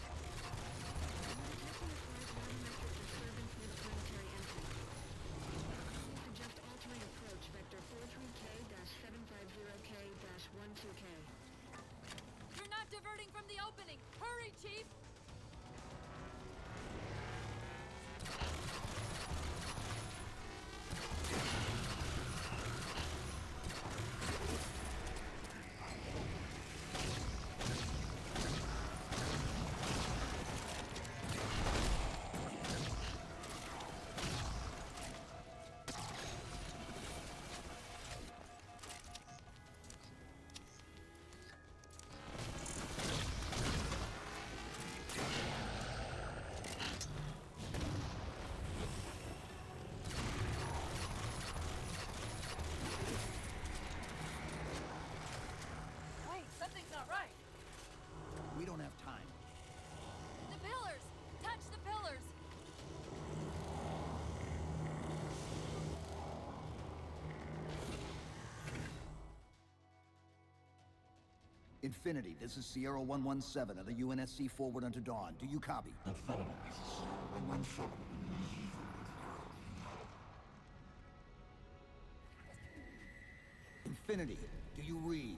opening! Hurry, Chief! Wait, something's not right. We don't have time. The pillars! Touch the pillars! Infinity, this is Sierra 117 of the UNSC Forward Unto Dawn. Do you copy? Infinity, this is Sierra 117. Infinity, do you read?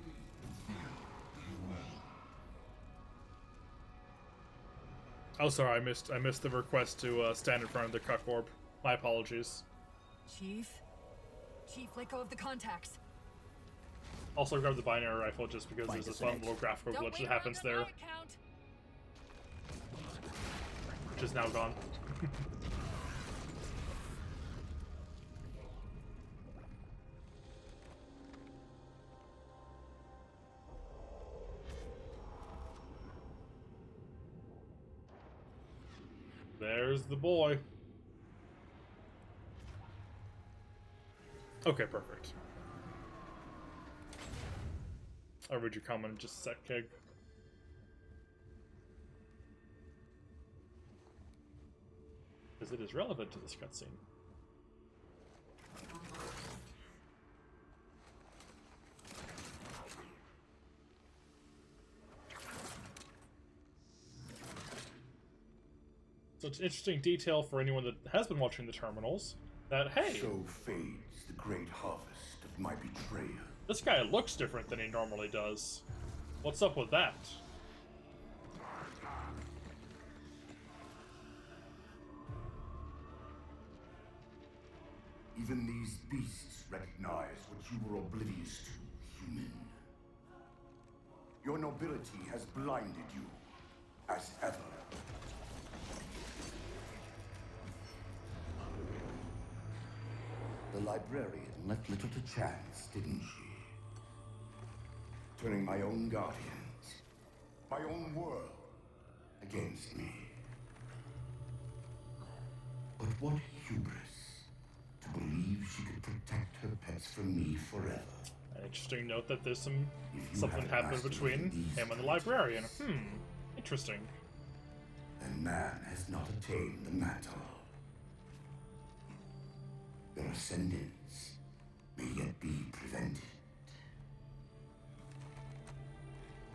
Oh, sorry, I missed the request to stand in front of the cuck orb. My apologies. Chief? Chief, let go of the contacts. Also grab the binary rifle just because Find there's this us an fun edge. little graphical Don't glitch wait that happens around on there, my account. which is now gone. There's the boy. Okay, perfect. I'll read your comment in just a sec, Keg. Because it is relevant to this cutscene. So it's an interesting detail for anyone that has been watching the terminals that, hey, So fades the great harvest of my betrayer. this guy looks different than he normally does. What's up with that? Even these beasts recognize what you were oblivious to, human. Your nobility has blinded you, as ever. The librarian left little to chance, didn't she? Turning my own guardians, my own world, against me. But what hubris to believe she could protect her pets from me forever. An interesting note that there's something haven't happened mastered between these him and the librarian. Interesting. And man has not attained the mantle. Their ascendance may yet be prevented.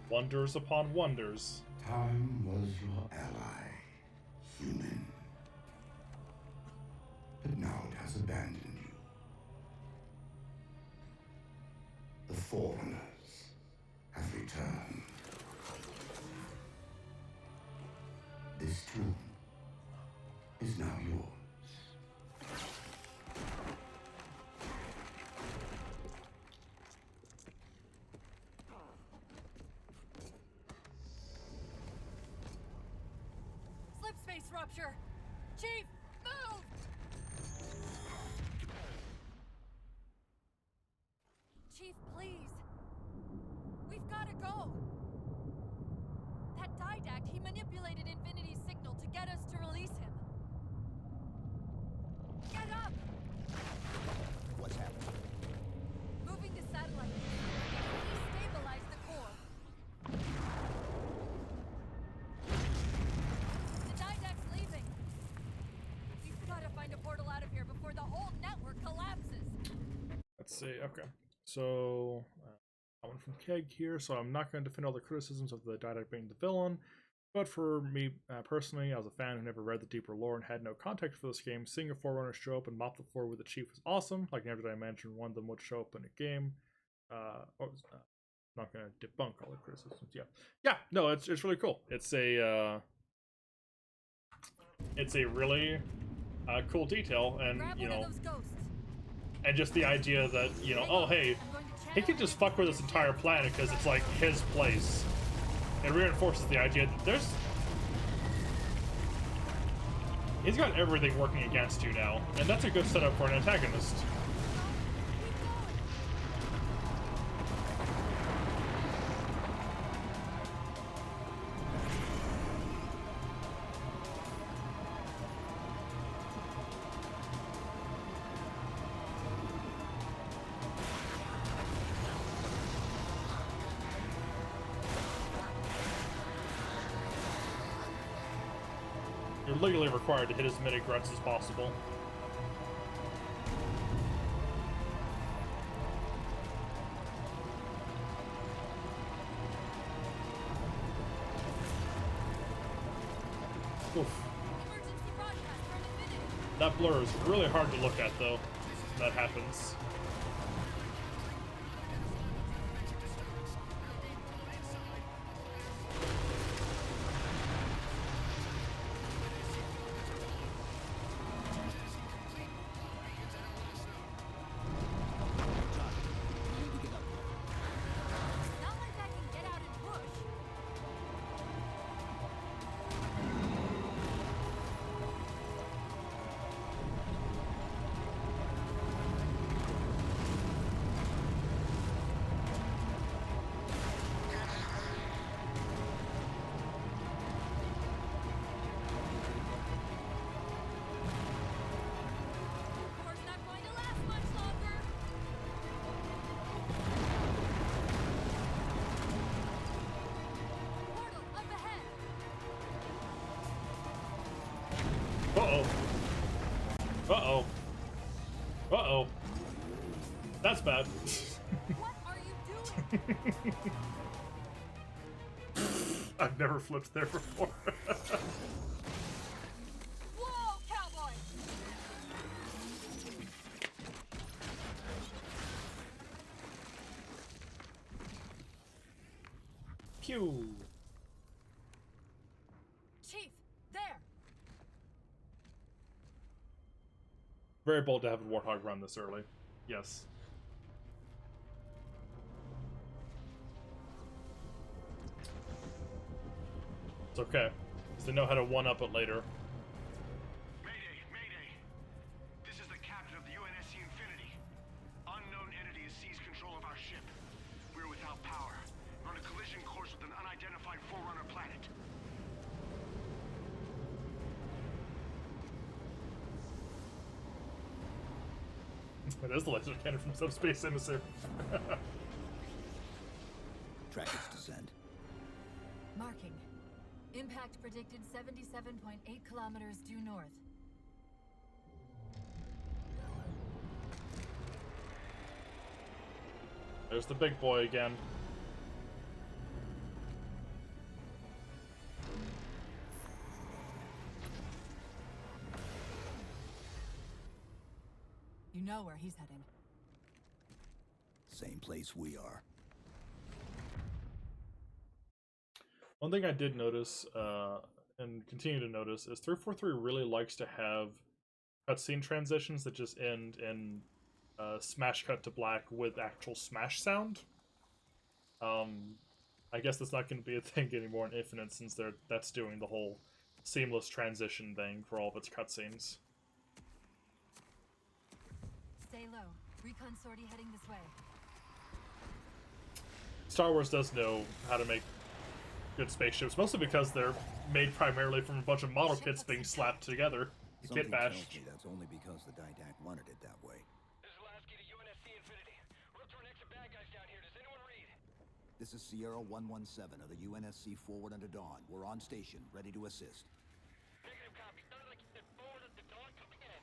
Wonders upon wonders. Time was your ally, human. But now it has abandoned you. The Forerunners have returned. This tomb is now yours. Slip space rupture! Chief, move! Chief, please. We've gotta go. That didact, he manipulated Infinity's signal to get us to release him. Get up! What's happening? Moving the satellite. Destabilize the core. The didact's leaving. We've gotta find a portal out of here before the whole network collapses. Let's see. Okay. So, that one from Keg here. So I'm not going to defend all the criticisms of the Didact being the villain. But for me personally, as a fan who never read the deeper lore and had no context for this game, seeing a Forerunner show up and mop the floor with the Chief was awesome. Like never did I imagine one of them would show up in a game. not gonna debunk all the criticisms. Yeah. No, it's really cool. It's a really cool detail, and and just the idea that oh hey, he can just fuck with this entire planet because it's like his place. It reinforces the idea that he's got everything working against you now, and that's a good setup for an antagonist. You're legally required to hit as many grunts as possible. Oof. That blur is really hard to look at, though. That happens. Uh-oh. Uh-oh. Uh-oh. That's bad. What are you doing? I've never flipped there before. Whoa, cowboy! Pew. Chief, there. Very bold to have a Warthog run this early. Yes. It's okay, because they know how to one-up it later. Mayday! Mayday! This is the captain of the UNSC Infinity. Unknown entity has seized control of our ship. We're without power. We're on a collision course with an unidentified Forerunner planet. It is the laser cannon from Subspace Emissary. Track its descent. Marking. Impact predicted 77.8 kilometers due north. There's the big boy again. You know where he's heading. Same place we are. One thing I did notice, and continue to notice, is 343 really likes to have cutscene transitions that just end in smash cut to black with actual smash sound. I guess that's not going to be a thing anymore in Infinite, since that's doing the whole seamless transition thing for all of its cutscenes. Stay low. Recon sortie heading this way. Star Wars does know how to make good spaceships, mostly because they're made primarily from a bunch of model kits being slapped together. Something Kit bash. tells me that's only because the Didact wanted it that way. This is Lasky to UNSC Infinity. We're up to our next bad guys down here. Does anyone read? This is Sierra 117 of the UNSC Forward Unto Dawn. We're on station, ready to assist. Negative copy. Sounded like you said forward at the dawn coming in.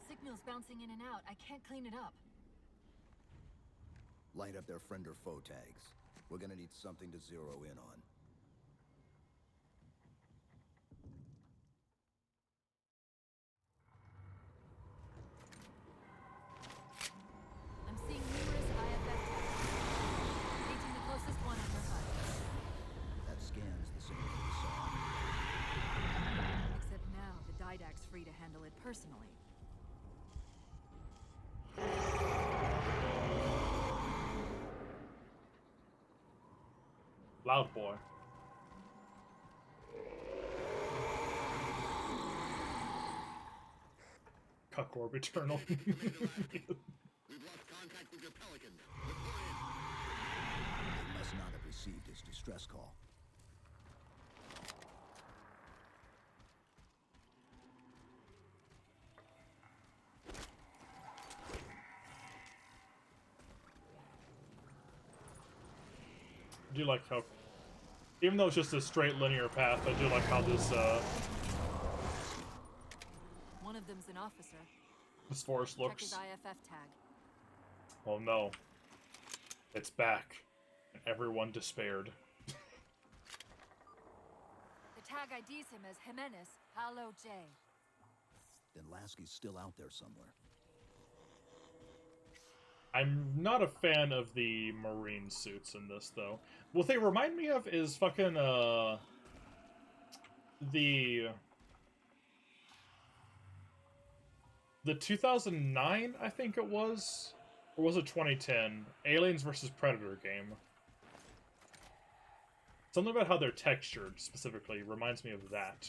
Signal's bouncing in and out. I can't clean it up. Light up their friend or foe tags. We're gonna need something to zero in on. I'm seeing numerous IFF tags. it personally. Loud boy. Cuckorb Eternal. We've lost contact with your Pelican. Report in. They must not have received his distress call. I do like how, even though it's just a straight linear path, I do like how this One of them's an officer. this forest Check looks. his IFF tag. Oh no. It's back. And everyone despaired. The tag IDs him as Jimenez Halo J. Then Lasky's still out there somewhere. I'm not a fan of the marine suits in this, though. What they remind me of is fucking, the 2009, I think it was, or was it 2010, Aliens vs. Predator game. Something about how they're textured, specifically, reminds me of that.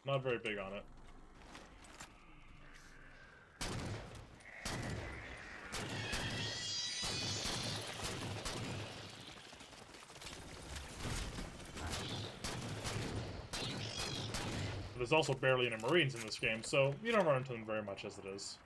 Not very big on it. There's also barely any Marines in this game, so you don't run into them very much as it is.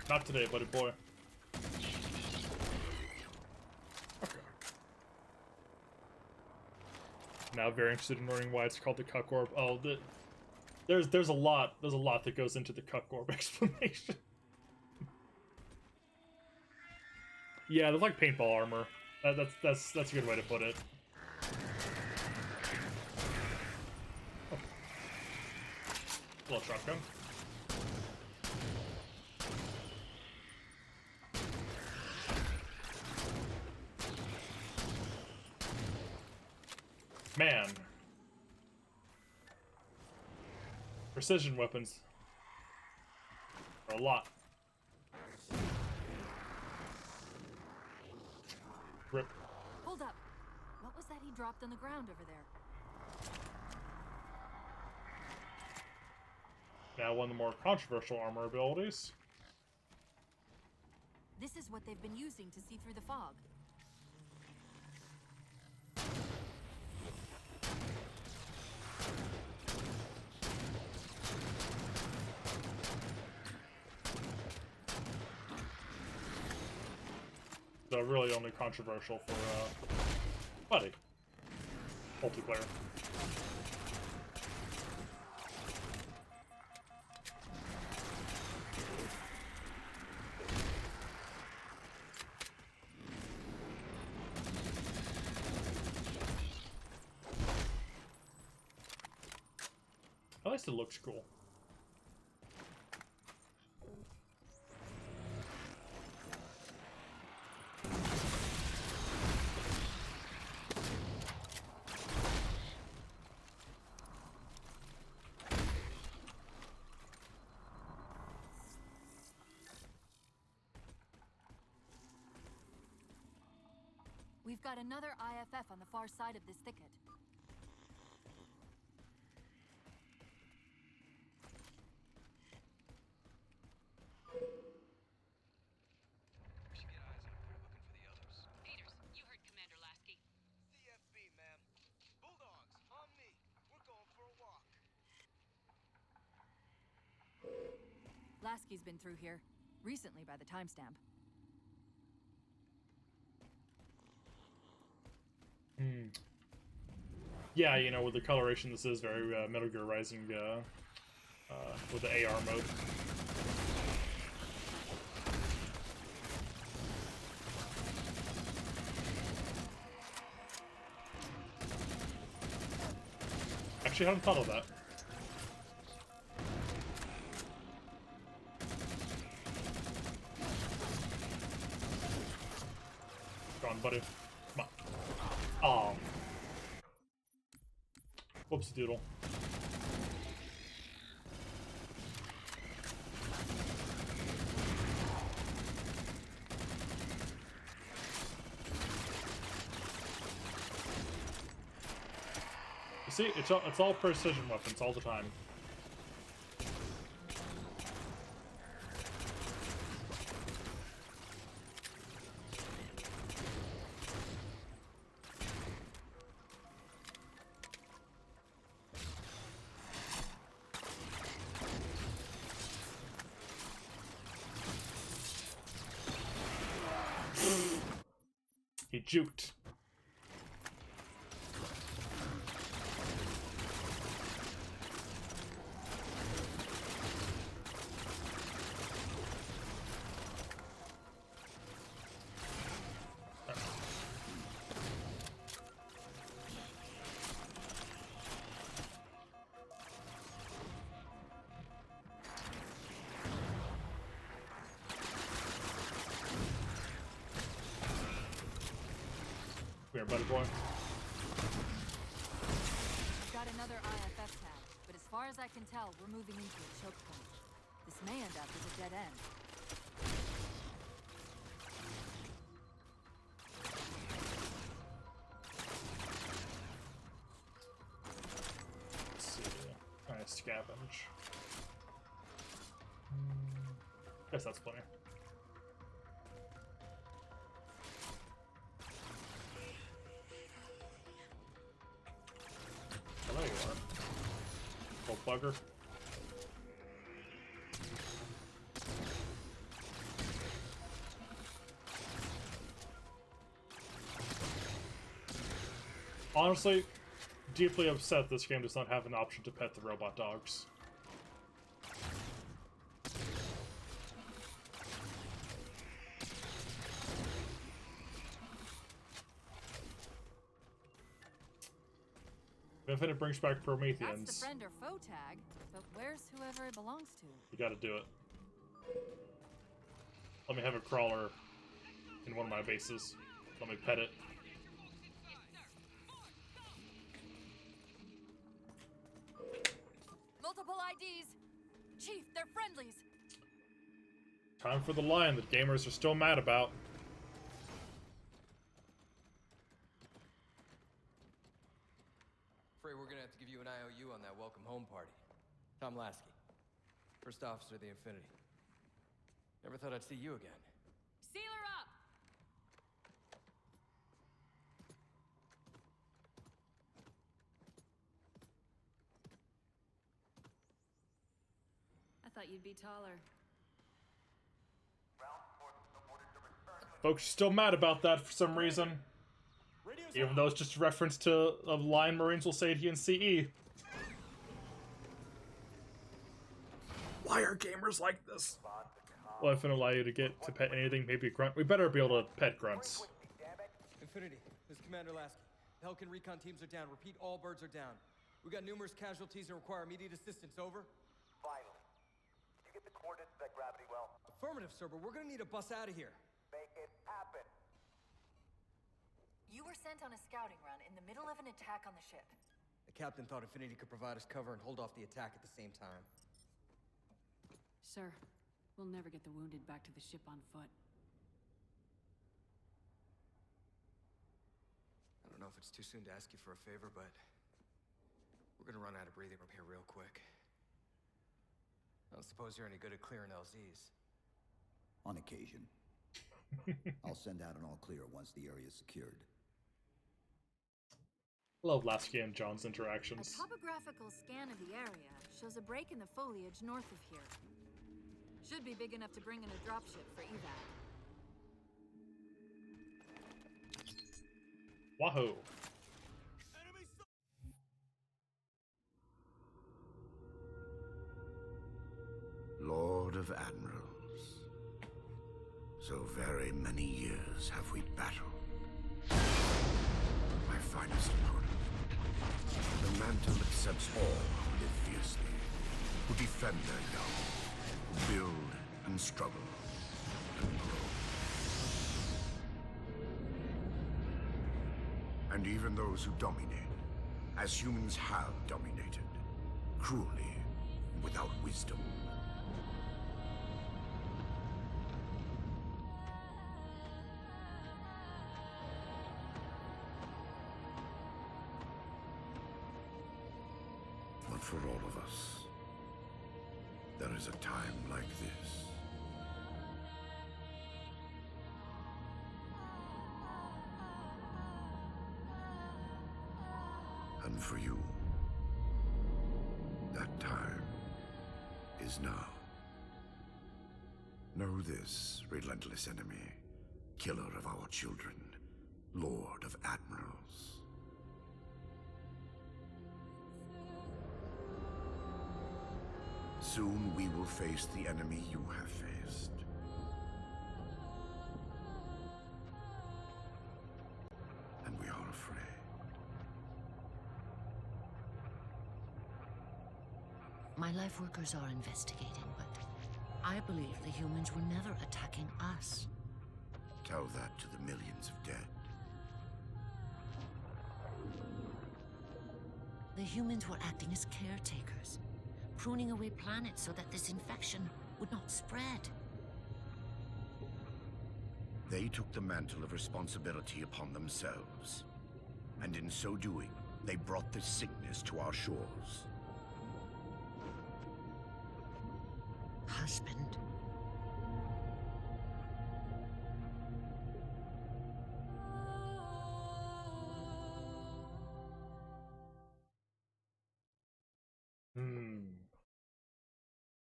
Not today, buddy boy. Okay. Now very interested in learning why it's called the Cuckorb. Oh, there's a lot that goes into the Cuckorb explanation. Yeah, they're like paintball armor. That's a good way to put it. Oh. Little shotgun. Man. Precision weapons are a lot. Rip. Hold up. What was that he dropped on the ground over there? Now one of the more controversial armor abilities. This is what they've been using to see through the fog. So really only controversial for, Buddy. Multiplayer. At least it looks cool. We've got another IFF on the far side of this thicket. We should get eyes on him if we're looking for the others. Peters, you heard Commander Lasky. CFB, ma'am. Bulldogs, on me. We're going for a walk. Lasky's been through here. Recently by the timestamp. Yeah, you know, with the coloration, this is very Metal Gear Rising with the AR mode. Actually, I hadn't thought of that. Go on, buddy. Come on. Aw. Whoops, doodle. You see, it's all precision weapons all the time. He juked. Come here, buddy boy. I've got another IFF tag, but as far as I can tell, we're moving into a choke point. This may end up as a dead end. Let's see. Nice scavenge. Guess that's plenty. Oh, there you are. Little bugger. Honestly, deeply upset this game does not have an option to pet the robot dogs. If it brings back Prometheans, That's the friend or foe tag, but where's whoever it belongs to? you gotta do it. Let me have a crawler in one of my bases. Let me pet it. Multiple IDs! Chief, they're friendlies! Time for the line that gamers are still mad about. Afraid we're gonna have to give you an IOU on that welcome home party. Tom Lasky, first officer of the Infinity. Never thought I'd see you again. Seal her up! I thought you'd be taller. Folks are still mad about that for some reason. Even though it's just a reference to a line Marines will say in CE. Why are gamers like this? Well, if it allow you to get to pet anything, maybe a grunt. We better be able to pet grunts. Infinity, this is Commander Lasky. The Helkin recon teams are down. Repeat, all birds are down. We got numerous casualties and require immediate assistance. Over. Finally. Did you get the coordinates of that gravity well? Affirmative, sir, but we're gonna need a bus out of here. Make it happen. You were sent on a scouting run in the middle of an attack on the ship. The captain thought Infinity could provide us cover and hold off the attack at the same time. Sir, we'll never get the wounded back to the ship on foot. I don't know if it's too soon to ask you for a favor, but we're gonna run out of breathing room here real quick. I don't suppose you're any good at clearing LZs. On occasion. I'll send out an all-clear once the area is secured. Love Lasky and John's interactions. A topographical scan of the area shows a break in the foliage north of here. Should be big enough to bring in a dropship for evac. Wahoo! sets all who live fiercely, who defend their young, who build and struggle and grow. And even those who dominate, as humans have dominated, cruelly, without wisdom. But for all of us, there is a time like this. And for you, that time is now. Know this, relentless enemy, killer of our children, Lord of Admirals. Soon we will face the enemy you have faced. And we are afraid. My life workers are investigating, but I believe the humans were never attacking us. Tell that to the millions of dead. The humans were acting as caretakers, pruning away planets so that this infection would not spread. They took the mantle of responsibility upon themselves. And in so doing, they brought this sickness to our shores. Husband.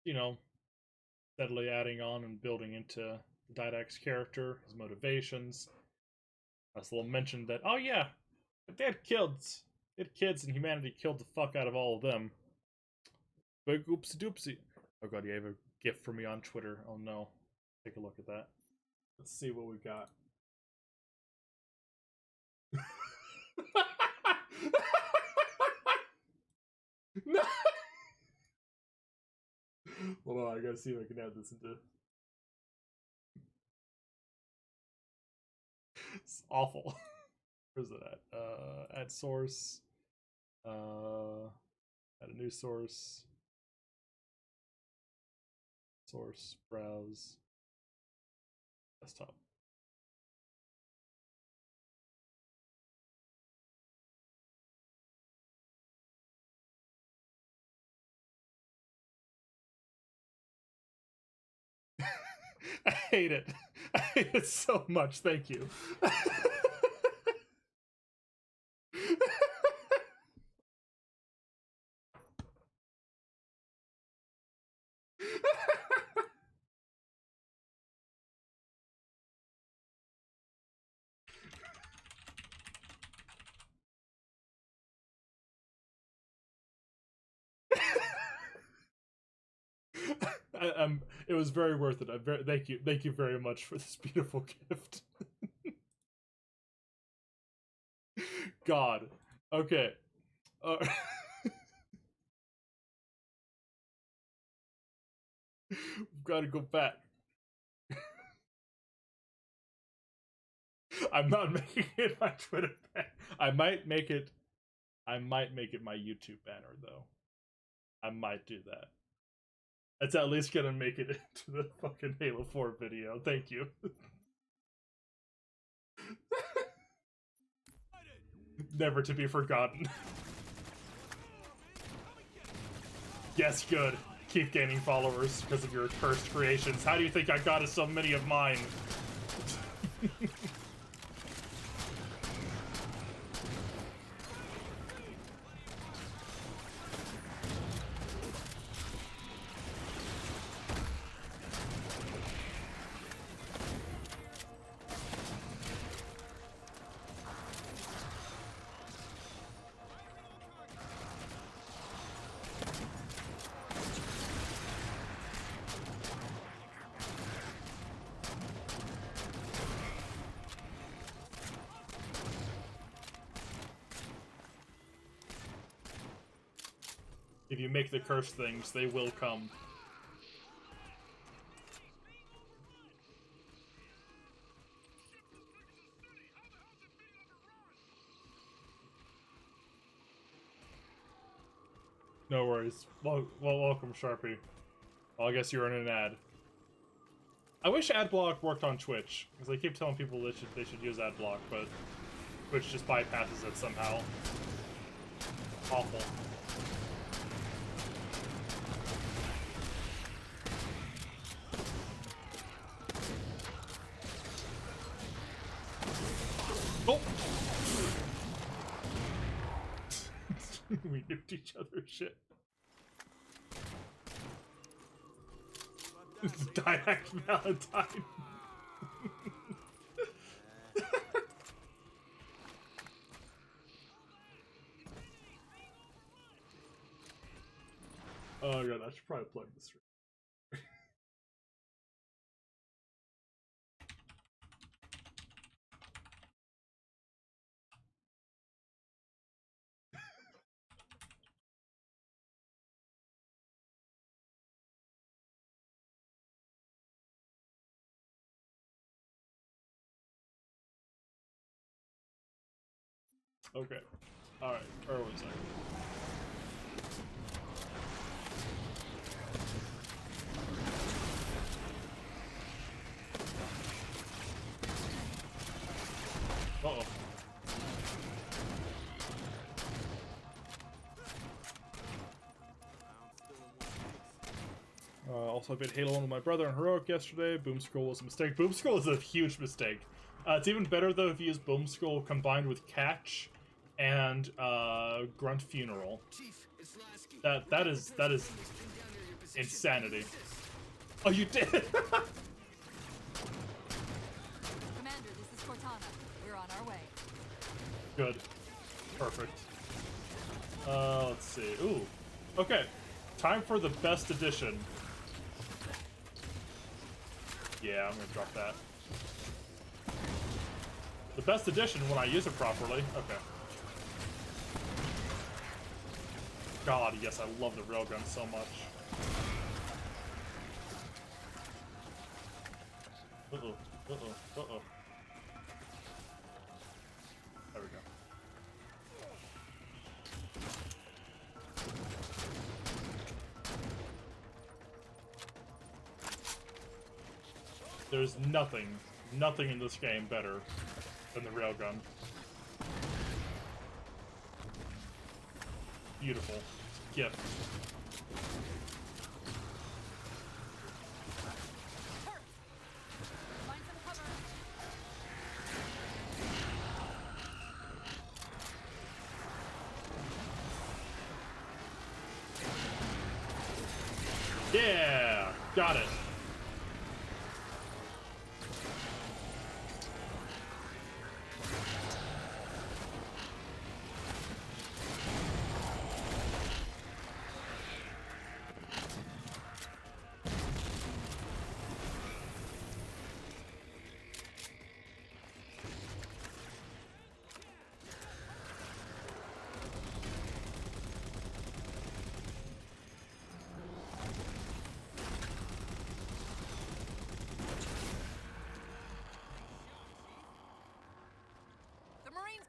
You know, steadily adding on and building into the Didact's character, his motivations. Nice little mention that, oh yeah, if they had kids, and humanity killed the fuck out of all of them. Big oopsie doopsie. Oh god, you have a gift for me on Twitter. Oh no. Take a look at that. Let's see what we've got. No! Hold on, I gotta see if I can add this into... It's awful. Where's it at? Add source. Add a new source. Source, browse. Desktop. I hate it. I hate it so much. Thank you. It was very worth it. Thank you very much for this beautiful gift. God. Okay. We've got to go back. I'm not making it my Twitter banner. I might make it my YouTube banner though. I might do that. It's at least gonna make it into the fucking Halo 4 video. Thank you. Never to be forgotten. Yes, good. Keep gaining followers because of your cursed creations. How do you think I got so many of mine? If you make the cursed things, they will come. No worries. Well, welcome, Sharpie. Well, I guess you're in an ad. I wish AdBlock worked on Twitch, because I keep telling people they should use AdBlock, but Twitch just bypasses it somehow. Awful. Oh! We nuked each other's shit. Didact Valentine. Oh god, I should probably plug this stream. Okay. Alright, where was I? Uh-oh. Also, I played Halo 1 with my brother and Heroic yesterday. Boom Scroll was a mistake. Boom Scroll is a huge mistake. It's even better, though, if you use Boom Scroll combined with Catch and Grunt Funeral. That is insanity. Oh, you did? Commander, this is Cortana. We're on our way. Good. Perfect. Let's see. Ooh. Okay. Time for the best edition. Yeah, I'm gonna drop that. The best edition when I use it properly. Okay. God, yes, I love the railgun so much. Uh-oh. Uh-oh. Uh-oh. There we go. There's nothing in this game better than the railgun. Beautiful. Gift. Yeah! Got it.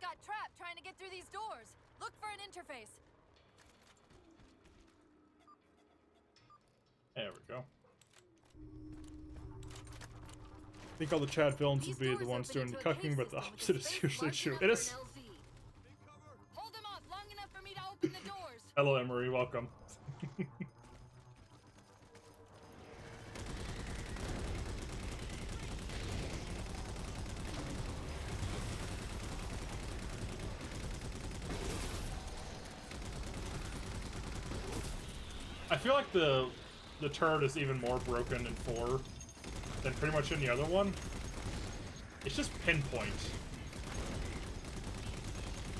Got trapped trying to get through these doors. Look for an interface. There we go. I think all the Chad films would be the ones doing the cucking, but the opposite is usually true. It is. Hold them off long enough for me to open the doors. Hello, Emery. Welcome. I feel like the turret is even more broken in 4 than pretty much any other one. It's just pinpoint.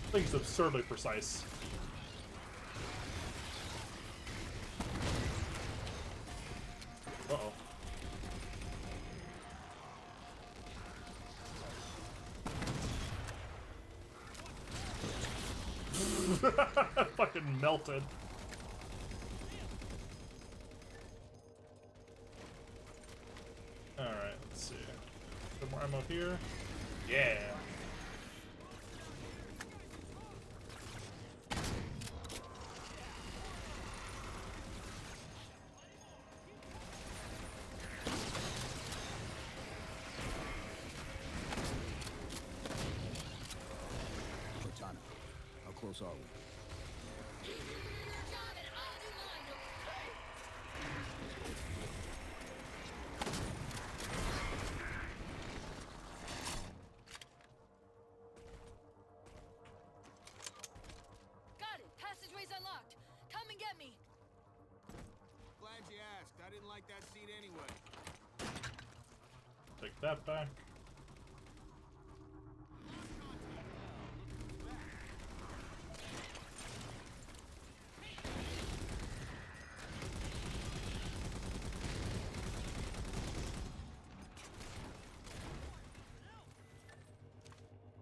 I think it's absurdly precise. Uh-oh. Fucking melted. ammo here. Yeah. Cortana, how close are we? Got it! Passageway's unlocked! Come and get me! Glad you asked. I didn't like that seat anyway. Take that back.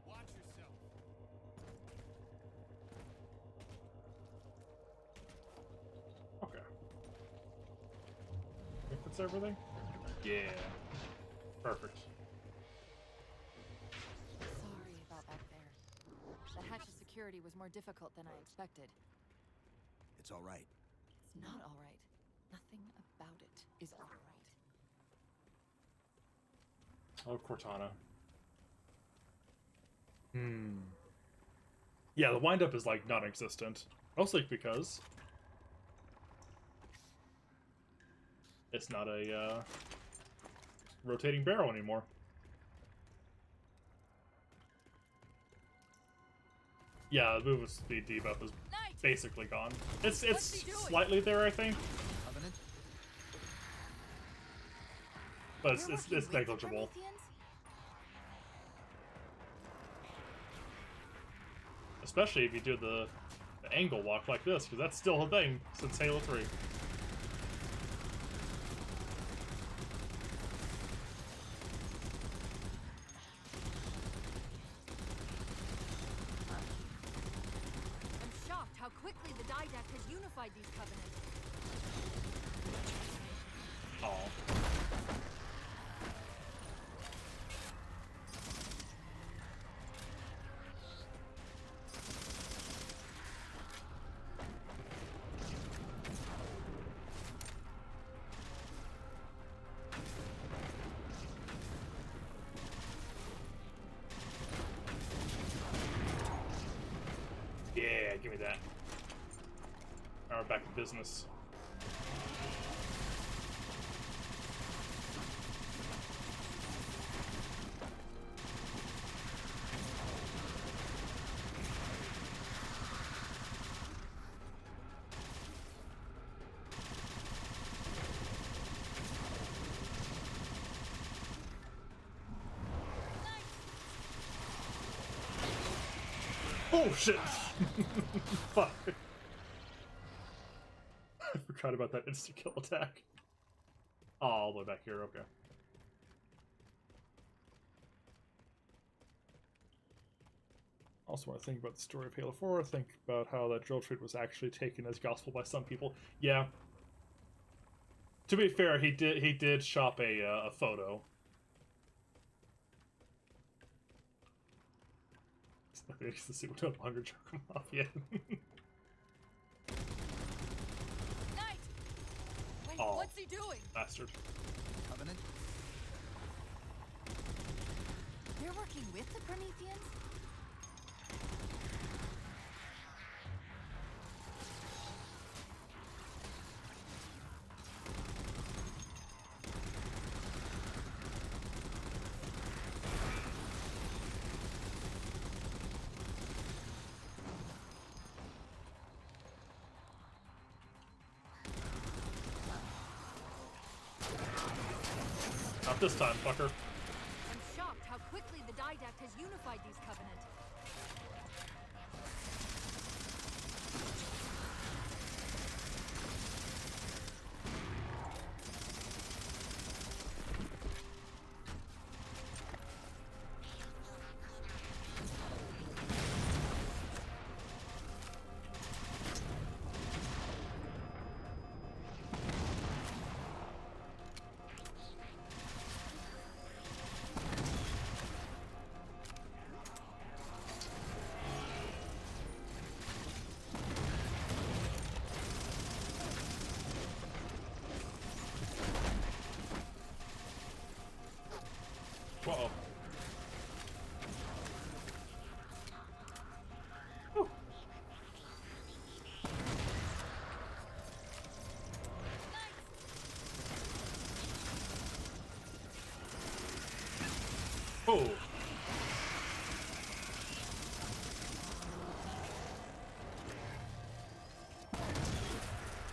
Watch yourself. Okay. Think that's everything? Yeah. Perfect. Sorry about back there. The hatch's security was more difficult than I expected. It's all right. It's not all right. Nothing about it is all right. Oh, Cortana. Yeah, the windup is like non-existent. Mostly because it's not a rotating barrel anymore. Yeah, the movement speed debuff is basically gone. It's slightly there, I think, Covenant? but it's negligible. Especially if you do the angle walk like this, because that's still a thing since Halo 3. I'm shocked how quickly the Didact has unified these covenants. Oh. Yeah, give me that. Now we're back to business. Oh shit! Fuck. I forgot about that insta-kill attack. Oh, all the way back here, okay. Also want to think about the story of Halo 4, think about how that drill trade was actually taken as gospel by some people. Yeah. To be fair, he did shop a photo. I guess the suit would hunger jerk him off yet. Knight! Wait, Oh, what's he doing? bastard. Covenant? They're working with the Prometheans? Not this time, fucker. I'm shocked how quickly the Didact has unified these covenants.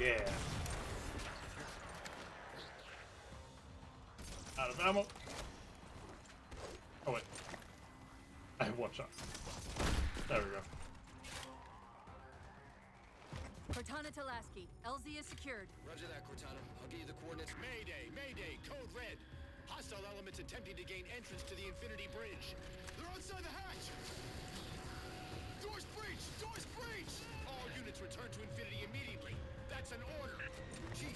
Yeah. Out of ammo. Oh wait. I have one shot. There we go. Cortana to Lasky. LZ is secured. Roger that, Cortana. I'll give you the coordinates. Mayday! Mayday! Code Red! Hostile elements attempting to gain entrance to the Infinity Bridge. They're outside the hatch! Doors breached! Doors breached! All units return to Infinity immediately. That's an order. Chief,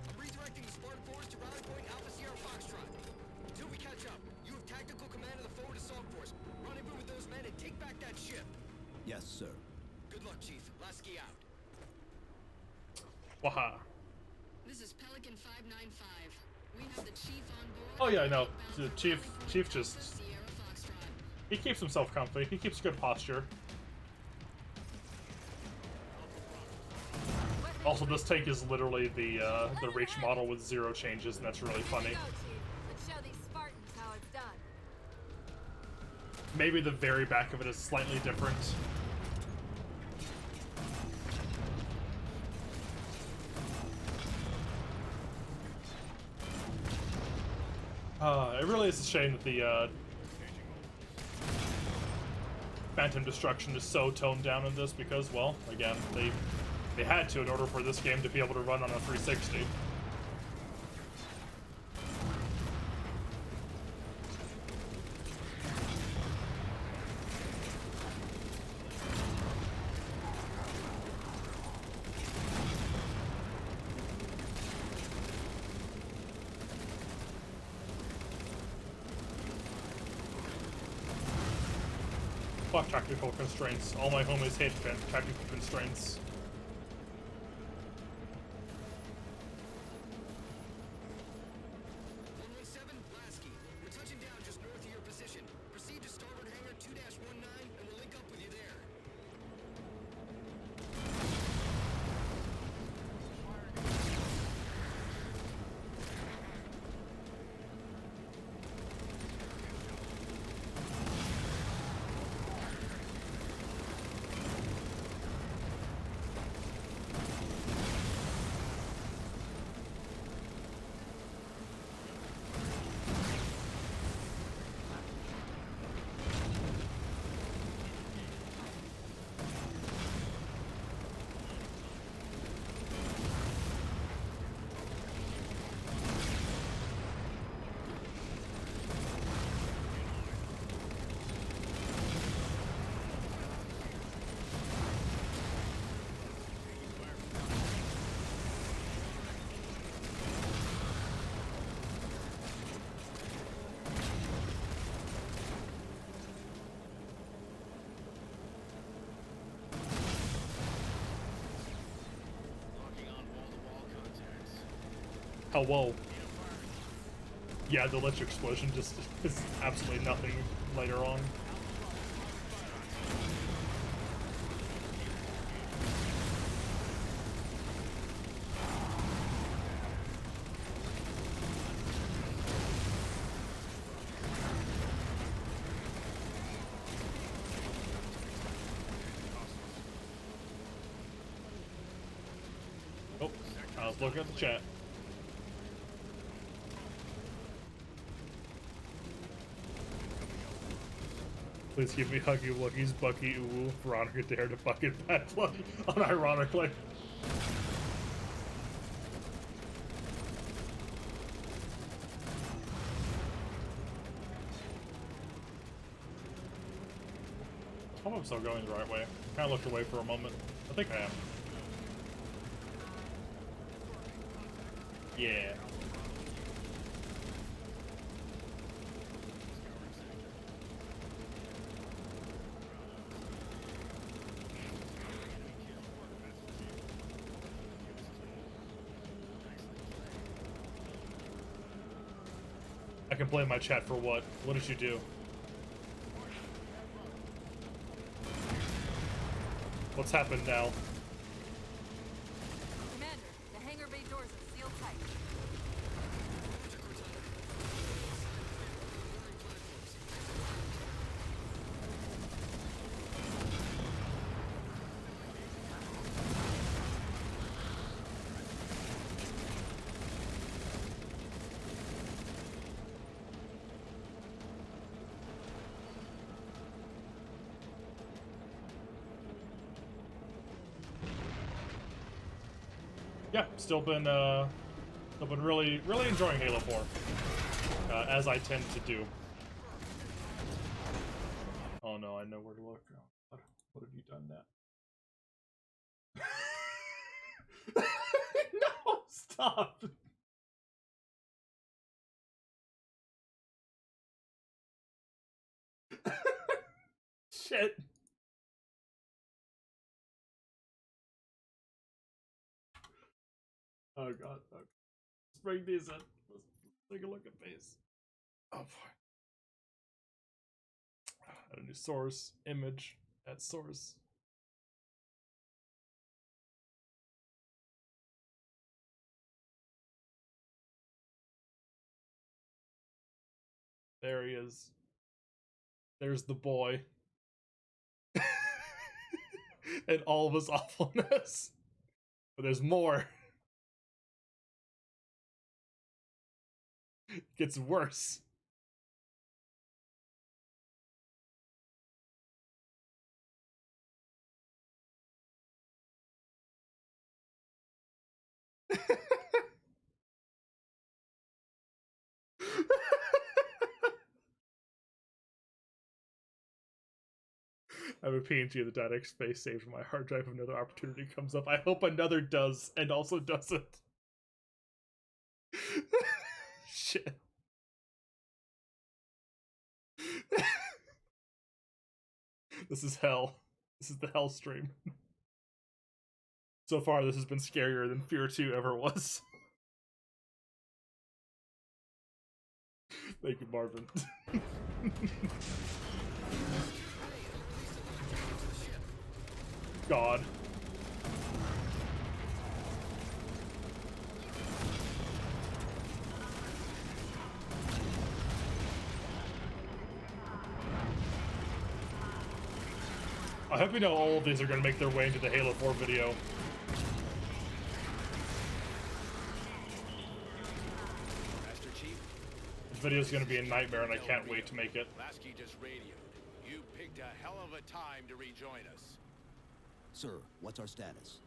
I'm redirecting the Spartan force to rally point Alpha Sierra Foxtrot. Until we catch up, you have tactical command of the forward assault force. Rendezvous with those men and take back that ship. Yes, sir. Good luck, Chief. Lasky out. Waha. This is Pelican 595. We have the chief on board. Oh yeah, no. The chief just he keeps himself comfy. He keeps good posture. Also, this tank is literally the Reach model with 0 changes, and that's really funny. Let's show these Spartans how it's done. Maybe the very back of it is slightly different. It really is a shame that the Phantom Destruction is so toned down in this because, well, again, they had to in order for this game to be able to run on a 360. Fuck tactical constraints. All my homies hate tactical constraints. Oh, whoa. Yeah, the electric explosion just is absolutely nothing later on. Oh, I was looking at the chat. Please give me Huggy Wuggies, Bucky, Uwu, Veronica Dare to fucking bad plug, unironically. I hope I'm still going the right way. I kinda looked away for a moment. I think I am. Yeah. I can blame my chat for what? What did you do? What's happened now? Commander, the hangar bay doors are sealed tight. Yeah, still been really enjoying Halo 4, as I tend to do. Oh no, I know where to look. What have you done now? No, stop. Shit. Oh god. Okay. Let's bring these in. Let's take a look at these. Oh boy. Add a new source. Image. Add source. There he is. There's the boy. And all of his awfulness. But there's more. It gets worse. I have a PNG of the Dynex space saved from my hard drive if another opportunity comes up. I hope another does, and also doesn't. Shit. This is hell. This is the hell stream. So far, this has been scarier than Fear 2 ever was. Thank you, Marvin. God. I hope you know all of these are going to make their way into the Halo 4 video. Master Chief? This video is going to be a nightmare, and I can't wait to make it. Lasky just radioed. You picked a hell of a time to rejoin us. Sir, what's our status?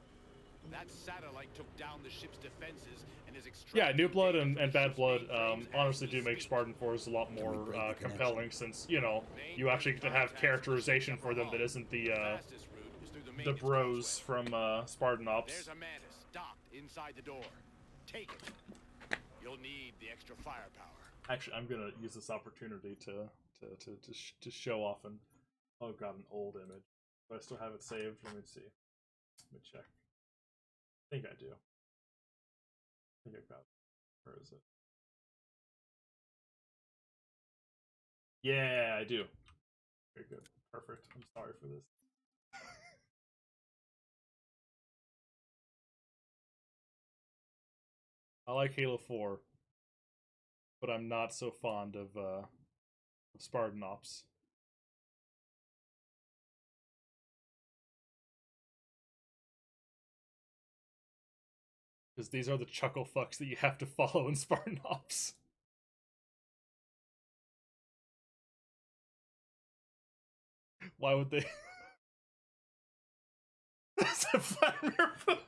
That satellite took down the ship's defenses and is Yeah, New Blood and Bad Blood honestly do make Spartan Force a lot more compelling, since, you know, you actually get to have characterization for them that isn't the bros from Spartan Ops. There's a Mantis docked inside the door. Take it. You'll need the extra firepower. Actually, I'm gonna use this opportunity to show off an oh god, an old image. Do I still have it saved? Let me see. Let me check. I think I do. I think I got it. Where is it? Yeah, I do. Very good. Perfect. I'm sorry for this. I like Halo 4, but I'm not so fond of Spartan Ops. Because these are the chuckle fucks that you have to follow in Spartan Ops. Why would they? That's a flatter foot.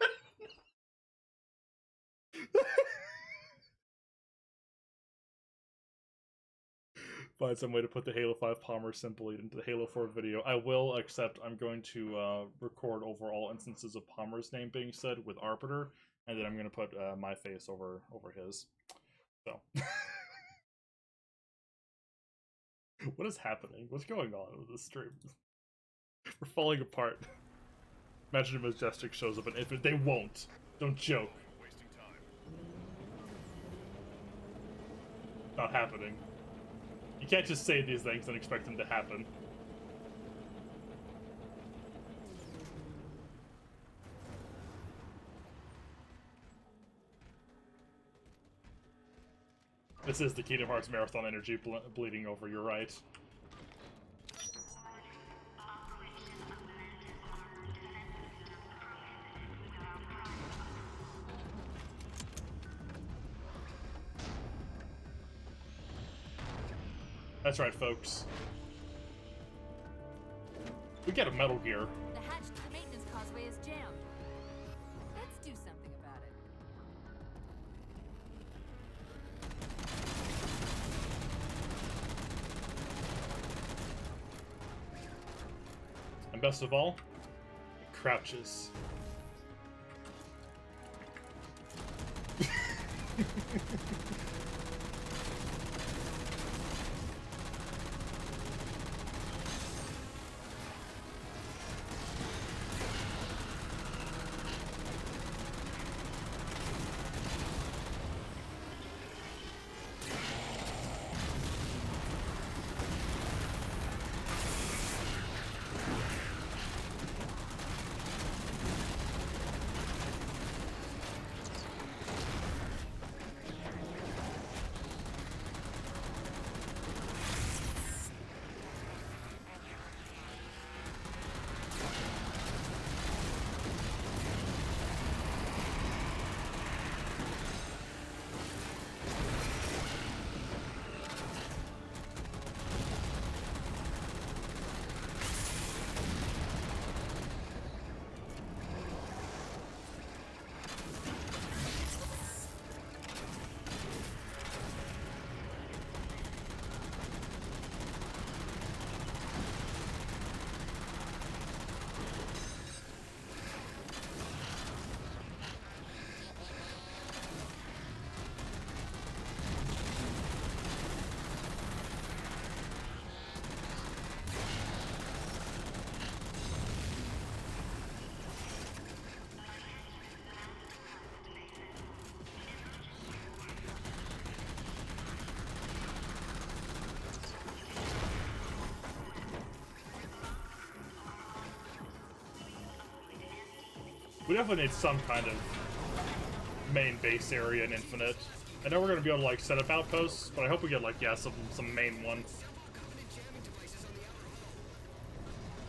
Find some way to put the Halo 5 Palmer symbol into the Halo 4 video. I will, except I'm going to record over all instances of Palmer's name being said with Arbiter, and then I'm going to put my face over his. So. What is happening? What's going on with this stream? We're falling apart. Imagine if Majestic shows up and if they won't. Don't joke. Not happening. You can't just say these things and expect them to happen. This is the Kingdom Hearts Marathon energy bleeding over, you're right. That's right, folks. We get a Metal Gear. The hatch to the maintenance causeway is jammed. Let's do something about it. And best of all, it crouches. We definitely need some kind of main base area in Infinite. I know we're gonna be able to like set up outposts, but I hope we get like, yeah, some main one.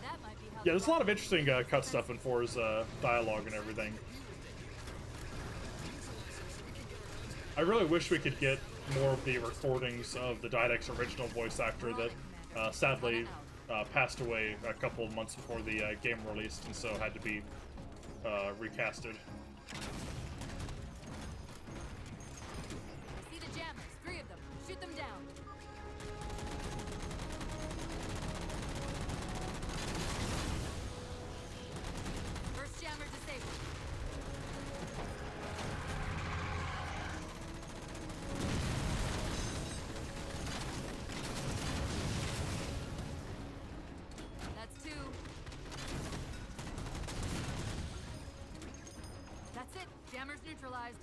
Yeah, there's a lot of interesting cut stuff in 4's dialogue and everything. I really wish we could get more of the recordings of the Didact's original voice actor that sadly passed away a couple of months before the game released, and so had to be recasted. See the jammers, 3 of them. Shoot them down. First jammer disabled. That's 2. That's it. Jammers neutralized.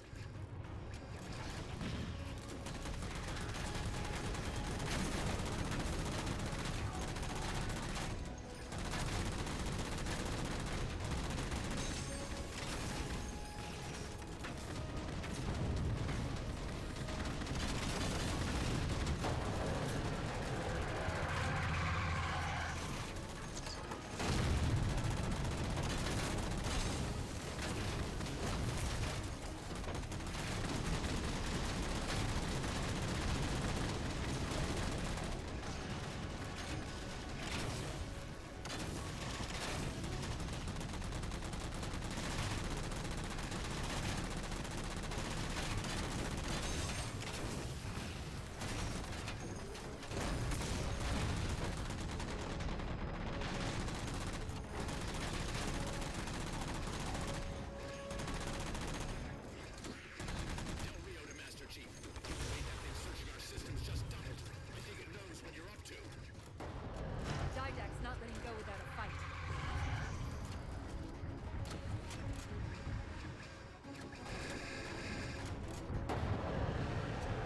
Didact's not letting go without a fight.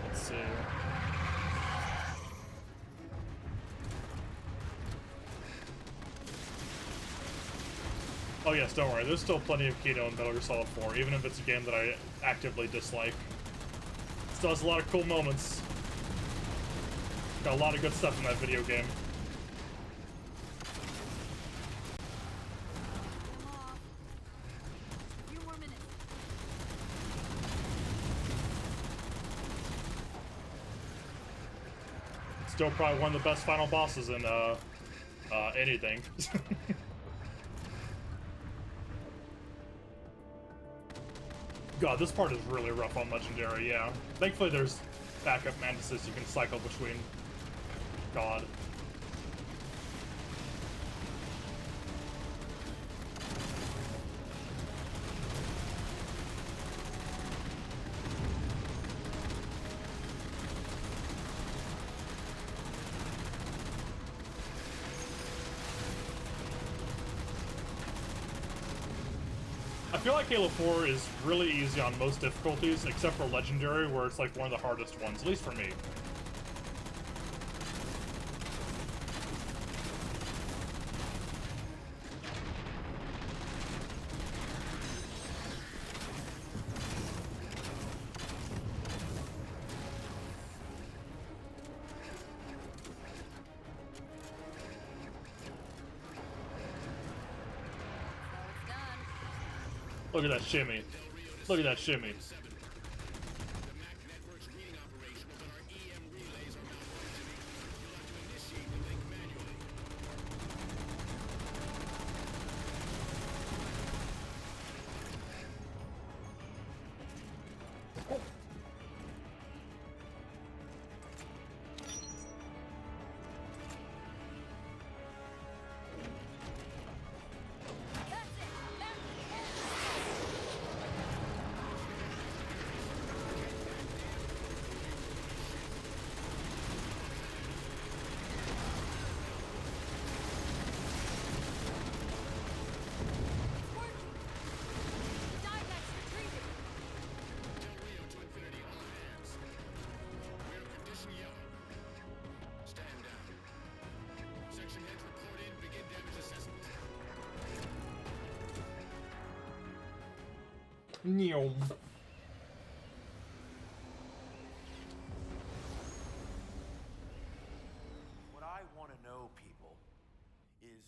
Let's see. Oh yes, don't worry. There's still plenty of Kino in Metal Gear Solid 4, even if it's a game that I actively dislike. Still has a lot of cool moments. Got a lot of good stuff in that video game. Still probably one of the best final bosses in anything. God, this part is really rough on Legendary, yeah. Thankfully there's backup mantises you can cycle between. God. feel like Halo 4 is really easy on most difficulties, except for Legendary, where it's like one of the hardest ones, at least for me. Look at that shimmy. Look at that shimmy. Neom. What I want to know, people, is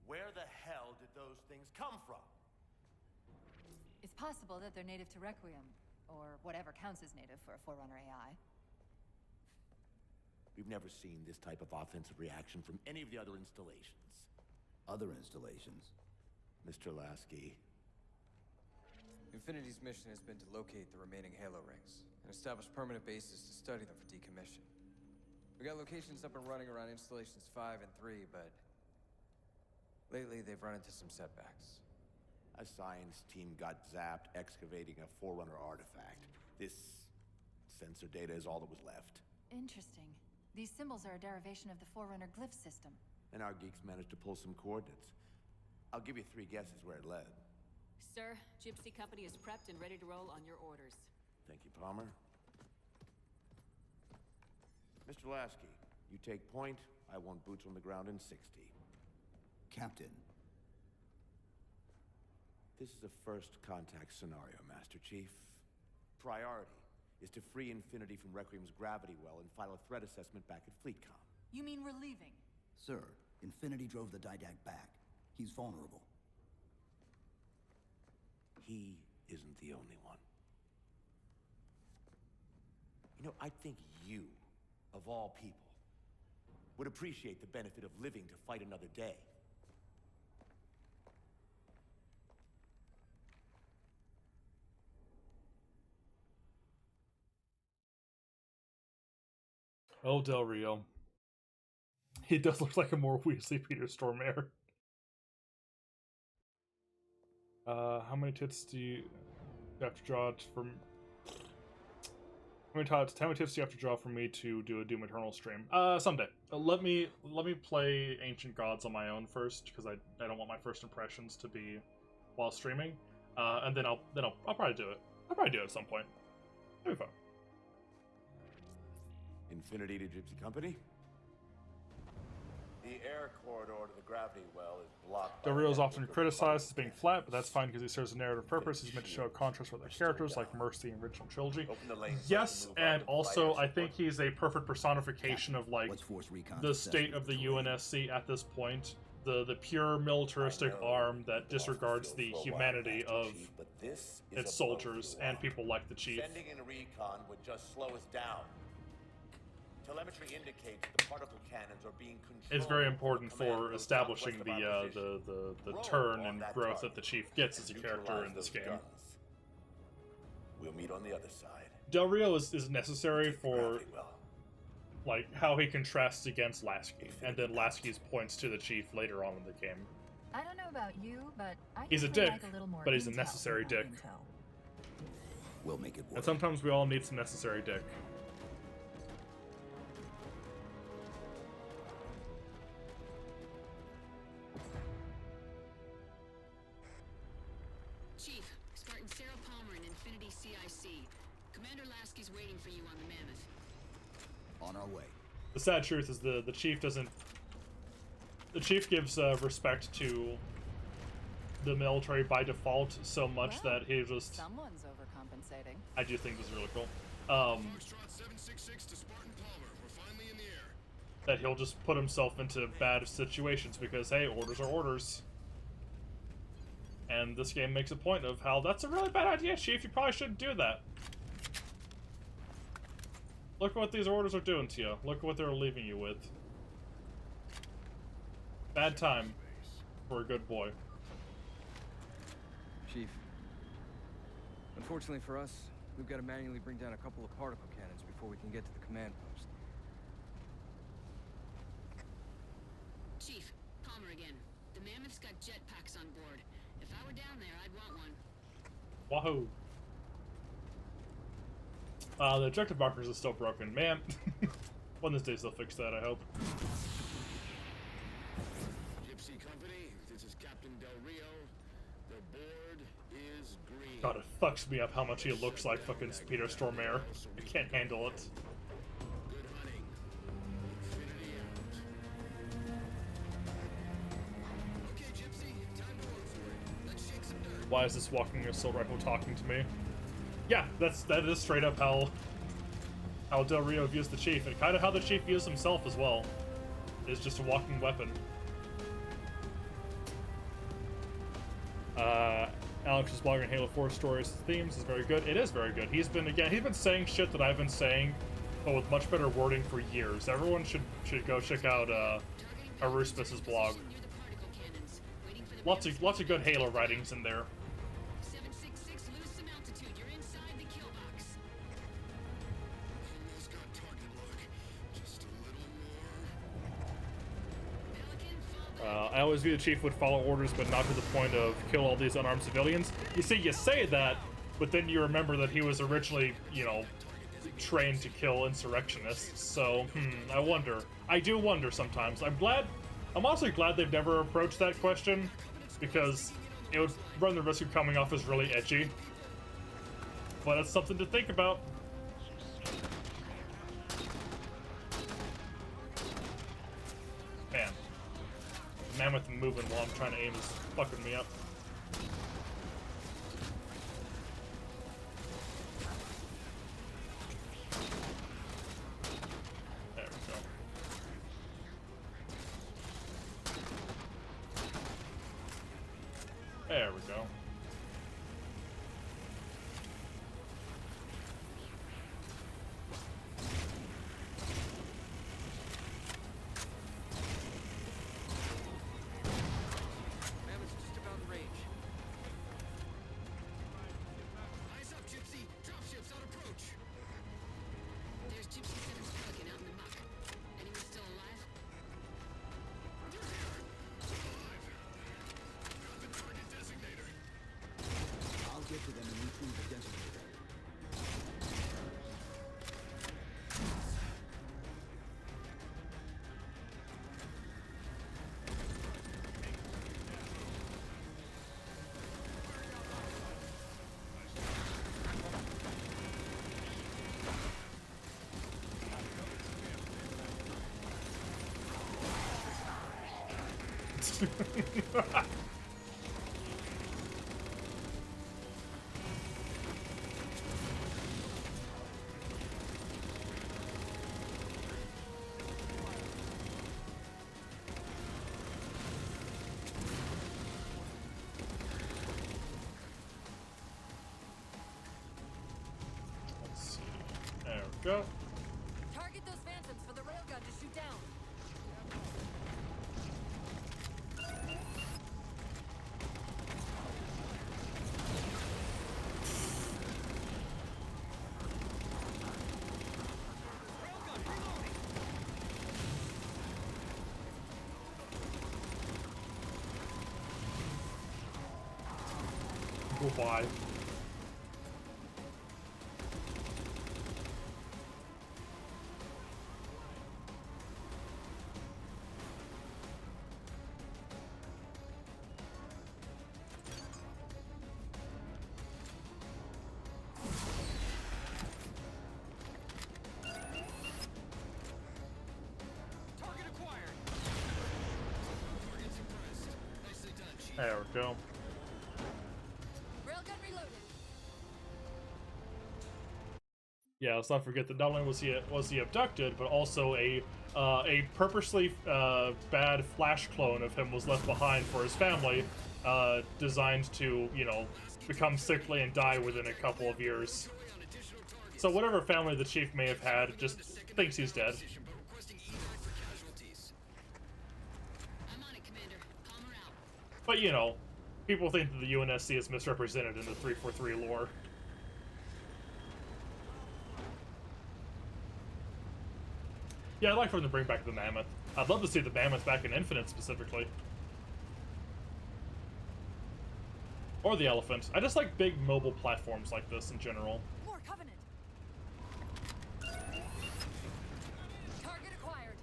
where the hell did those things come from? It's possible that they're native to Requiem, or whatever counts as native for a Forerunner AI. We've never seen this type of offensive reaction from any of the other installations. Other installations? Mr. Lasky. Infinity's mission has been to locate the remaining Halo rings and establish permanent bases to study them for decommission. We got locations up and running around installations 5 and 3, but lately they've run into some setbacks. A science team got zapped excavating a Forerunner artifact. This sensor data is all that was left. Interesting. These symbols are a derivation of the Forerunner glyph system. And our geeks managed to pull some coordinates. I'll give you 3 guesses where it led. Sir, Gypsy Company is prepped and ready to roll on your orders. Thank you, Palmer. Mr. Lasky, you take point. I want boots on the ground in 60. Captain. This is a first contact scenario, Master Chief. Priority is to free Infinity from Requiem's gravity well and file a threat assessment back at FleetCom. You mean we're leaving? Sir, Infinity drove the Didact back. He's vulnerable. He isn't the only one. You know, I think you, of all people, would appreciate the benefit of living to fight another day. Oh, Del Rio. He does look like a more Weasley Peter Stormare. How many tits do you have to draw from? How many tits do you have to draw for me to do a Doom Eternal stream? Someday. Let me play Ancient Gods on my own first, because I don't want my first impressions to be while streaming. And then I'll probably do it. I'll probably do it at some point. It'll be fun. Infinity to Gypsy Company? The air corridor to the gravity well is blocked. Del Rio is often criticized as being flat, but that's fine because he serves a narrative purpose. He's meant to show a contrast with other characters like Mercy and original trilogy. Yes, and also I think he's a perfect personification of like the state of the UNSC at this point. The pure militaristic arm that disregards the humanity of its soldiers and people like the Chief. Sending in recon would just slow us down. Telemetry indicates the particle cannons are being controlled. It's very important for establishing the turn and growth that the Chief gets as a character in this game. We'll meet on the other side. Del Rio is necessary for like how he contrasts against Lasky, and then Lasky's points to the Chief later on in the game. I don't know about you, but He's a dick, but he's a necessary dick. We'll make it work. And sometimes we all need some necessary dick. Chief, Infinity CIC. Commander Lasky's waiting for you on the Mammoth. On our way. The sad truth is the chief doesn't. The chief gives respect to the military by default so much that he just. Someone's overcompensating. I do think this is really cool. Foxtrot 766 to Spartan Palmer. We're finally in the air. That he'll just put himself into bad situations because hey, orders are orders. And this game makes a point of how that's a really bad idea, Chief. You probably shouldn't do that. Look what these orders are doing to you. Look what they're leaving you with. Bad time for a good boy. Chief. Unfortunately for us, we've got to manually bring down a couple of particle cannons before we can get to the command post. Chief, Palmer again. The Mammoth's got jetpacks on board. If I were down there, I'd want one. Wahoo. The objective markers are still broken. Man, one of these days they'll fix that, I hope. Gypsy Company, this is Captain Del Rio. The board is green. God, it fucks me up how much he looks like fucking Peter Stormare. I can't handle it. Good hunting. Infinity out. Okay, Gypsy, time to work for it. Let's shake some dirt. Why is this walking assault rifle talking to me? Yeah, that is straight up how Del Rio views the chief, and kind of how the chief views himself as well. Is just a walking weapon. Alex is blogging Halo 4 stories themes is very good. It is very good. He's been saying shit that I've been saying, but with much better wording for years. Everyone should go check out Aruspus's blog. Lots of good Halo writings in there. 766, lose some altitude. You're inside the kill box. Almost got target lock. Just a little more. Pelican, fall back. I always view the chief would follow orders, but not to the point of kill all these unarmed civilians. You see, you say that, but then you remember that he was originally, you know, trained to kill insurrectionists. So, I wonder. I do wonder sometimes. I'm honestly glad they've never approached that question, because it would run the risk of coming off as really edgy. But it's something to think about. Man. Mammoth moving while I'm trying to aim is fucking me up. There we go. There we go. Mammoth's just about in range. Eyes up, Gypsy. Dropships on approach. There's Gypsy 7's Pelican out in the muck. Anyone still alive? They're here. Alive. Got the target designator. I'll get to them and retrieve the designator. Let's see. There we go. Target those phantoms for the railgun to shoot down. Goodbye. There we go. Railgun reloaded. Yeah, let's not forget that not only was he abducted, but also a purposely bad flash clone of him was left behind for his family, designed to, you know, become sickly and die within a couple of years. So whatever family the chief may have had just thinks he's dead. But you know, people think that the UNSC is misrepresented in the 343 lore. Yeah, I'd like for them to bring back the Mammoth. I'd love to see the Mammoth back in Infinite, specifically. Or the Elephant. I just like big mobile platforms like this in general. More Covenant. Target acquired.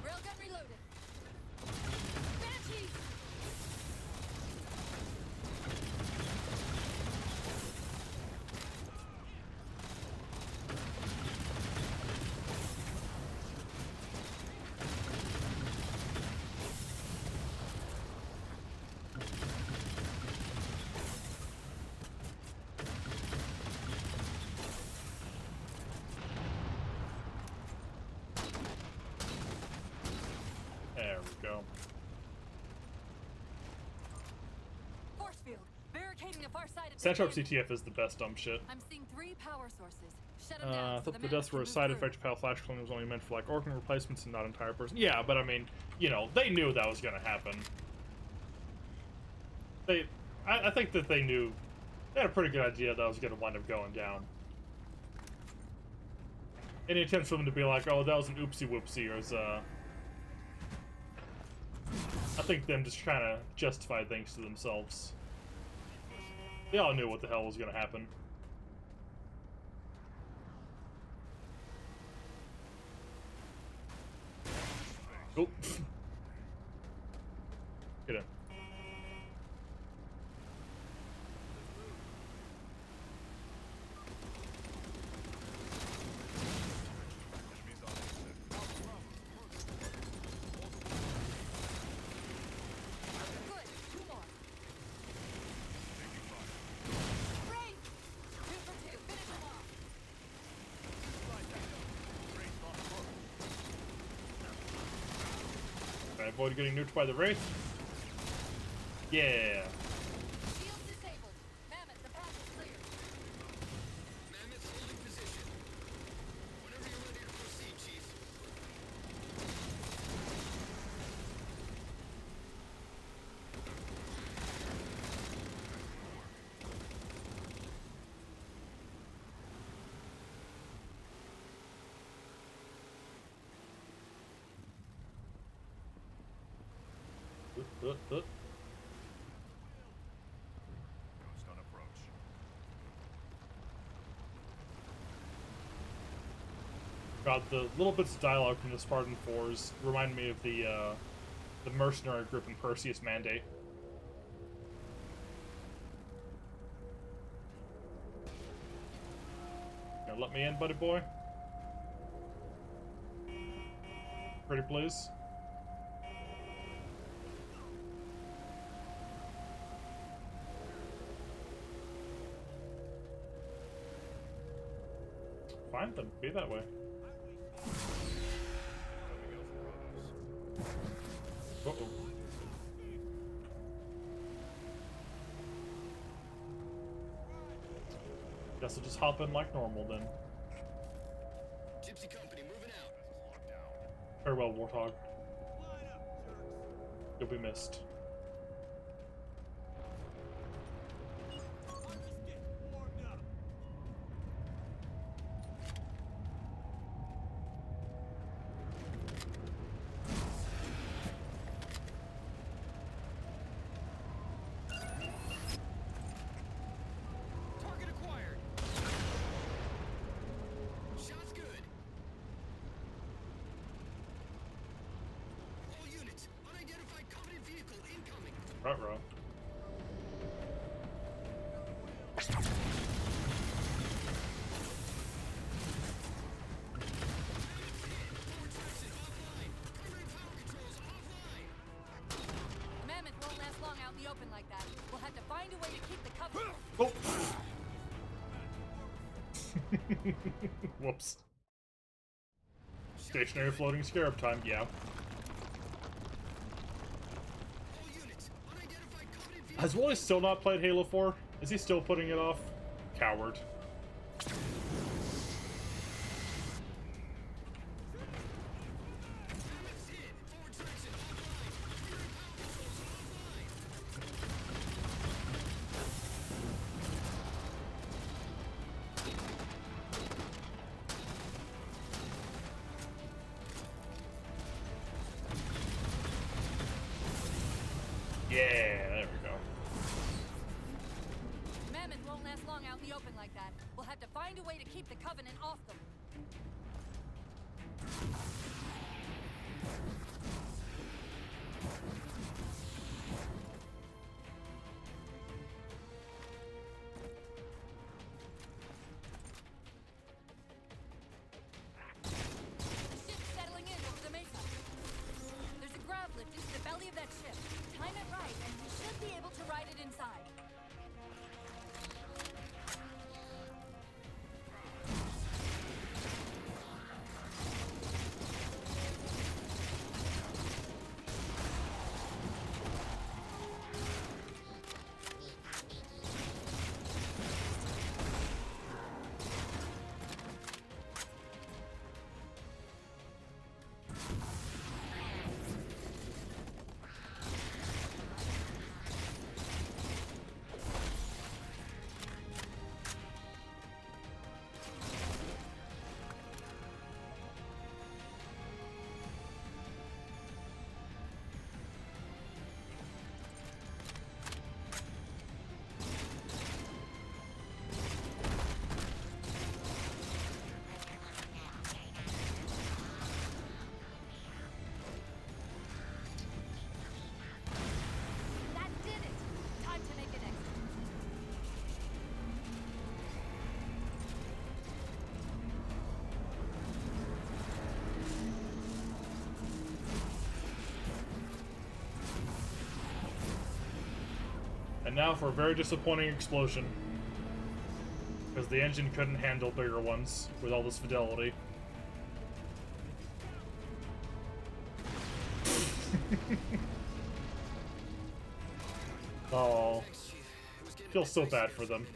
Railgun reloaded. Banshee. There we go. Force field. Barricading the far side of the Santrop canyon. CTF is the best dumb shit. I'm seeing 3 power sources. Shut them down. I so thought the Mammoth deaths can were a move side through. effect of how Flash Clone was only meant for like organ replacements and not entire person. Yeah, but I mean, you know, they knew that was gonna happen. I think that they knew, they had a pretty good idea that was gonna wind up going down. Any attempts for them to be like, oh, that was an oopsie whoopsie, or is I think them just trying to justify things to themselves. They all knew what the hell was gonna happen. Oh. Get in. Can I avoid getting nuked by the Wraith? Yeah. God, the little bits of dialogue from the Spartan 4s remind me of the mercenary group in Perseus Mandate. Gonna let me in, buddy boy? Pretty please? Fine, then be that way. Uh-oh. Guess I'll just hop in like normal then. Gypsy Company moving out. Farewell, Warthog. You'll be missed. Target acquired. Shots good. All units, unidentified Covenant vehicle incoming. Ruh-roh. Whoops. Stationary floating scarab time, yeah. Has Wooly still not played Halo 4? Is he still putting it off? Coward. Yeah, there we go. Mammoth won't last long out in the open like that. We'll have to find a way to keep the Covenant off them. Ship's settling in over the mesa. There's a grav lift into the belly of that ship. Time it right, and we should be able to ride it inside. That did it! Time to make an exit. And now for a very disappointing explosion. Because the engine couldn't handle bigger ones with all this fidelity. Oh. Feel so bad for them.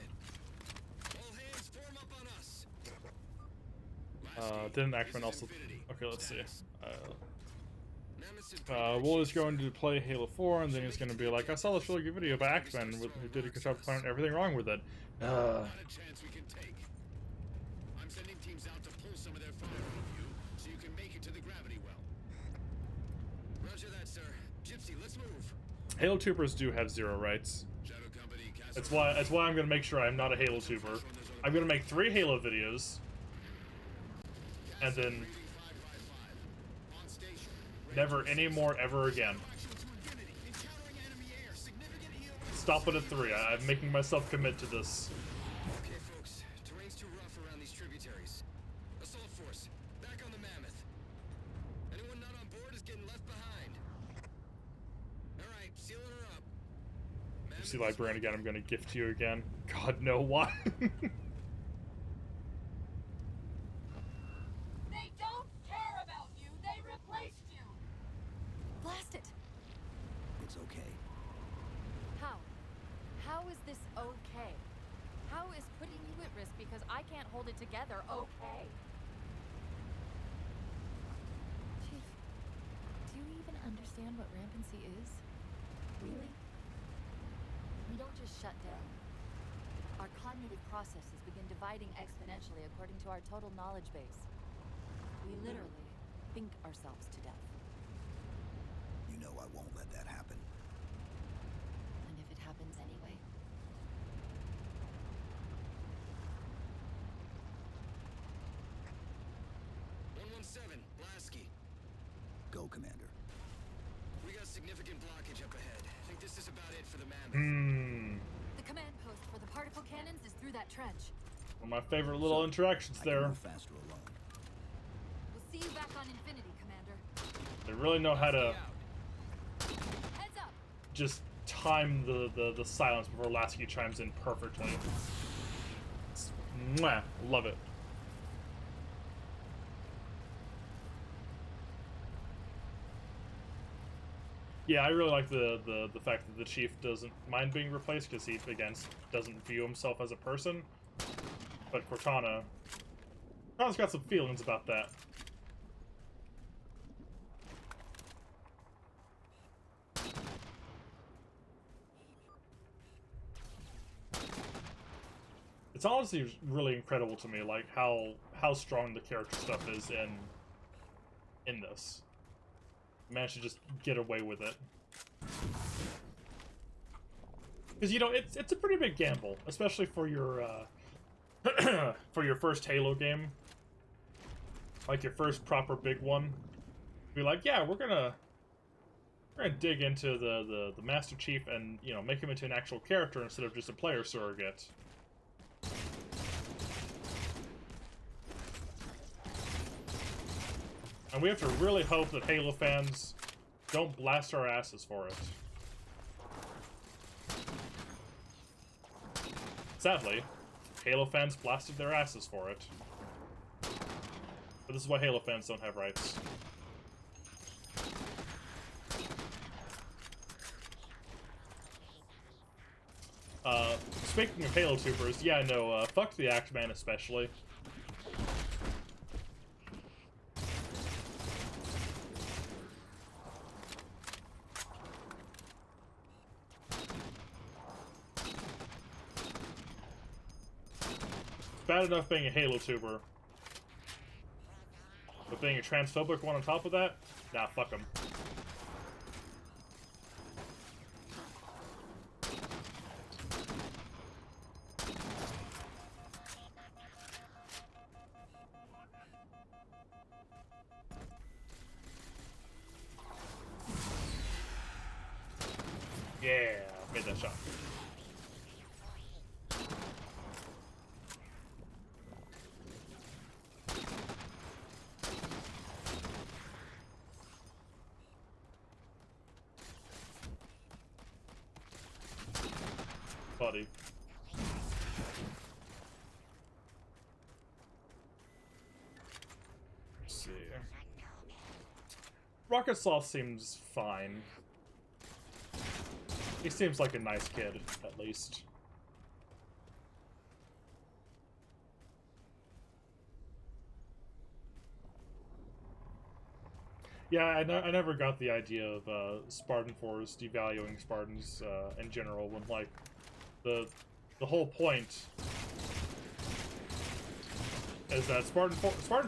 Didn't Ackman also... Okay, let's see. Wooly's going to play Halo 4, and then he's going to be like, I saw this really good video by Ackman who did a good job finding everything wrong with it. I'm sending teams out to pull some of their fire on you, so you can make it to the gravity well. Roger that, sir. Gypsy, let's move. Halo Troopers do have zero rights. That's why I'm going to make sure I'm not a Halo Trooper. I'm going to make 3 Halo videos, and then never any more ever again. Stop it at 3. I'm making myself commit to this. Okay, folks. Terrain's too rough around these tributaries. Assault force, back on the Mammoth. Anyone not on board is getting left behind. All right, sealing her up. You see Librarian again, I'm going to gift you again. God, no, why? They don't care about you! They replaced you! Blast it! It's okay. How? How is this okay? How is putting you at risk because I can't hold it together okay? Chief, do you even understand what rampancy is? Really? We don't just shut down. Our cognitive processes begin dividing exponentially according to our total knowledge base. We literally think ourselves to death. You know I won't let that happen. And if it happens anyway? Lasky. Go, Commander. We got significant blockage up ahead. I think this is about it for the Mammoth. The command post for the particle cannons is through that trench. One of my favorite little interactions there. Faster alone. We'll see you back on Infinity, Commander. They really know how to Heads up! just time the silence before Lasky chimes in perfectly. Mwah, love it. Yeah, I really like the fact that the Chief doesn't mind being replaced because he, again, doesn't view himself as a person. But Cortana's got some feelings about that. It's honestly really incredible to me, like how strong the character stuff is in this. Managed to just get away with it. Because, you know, it's a pretty big gamble, especially for your for your first Halo game, like your first proper big one. Be like, yeah, we're gonna dig into the Master Chief and, you know, make him into an actual character instead of just a player surrogate. And we have to really hope that Halo fans don't blast our asses for it. Sadly, Halo fans blasted their asses for it. But this is why Halo fans don't have rights. Speaking of Halo Tubers, yeah, no, fuck the Axeman especially. Bad enough being a Halo tuber, but being a transphobic one on top of that? Nah, fuck him. Yeah, made that shot. Buddy. Let's see. Rocket Sauce seems fine. He seems like a nice kid, at least. Yeah, I never got the idea of Spartan Force devaluing Spartans in general, when, like, the whole point is that Spartan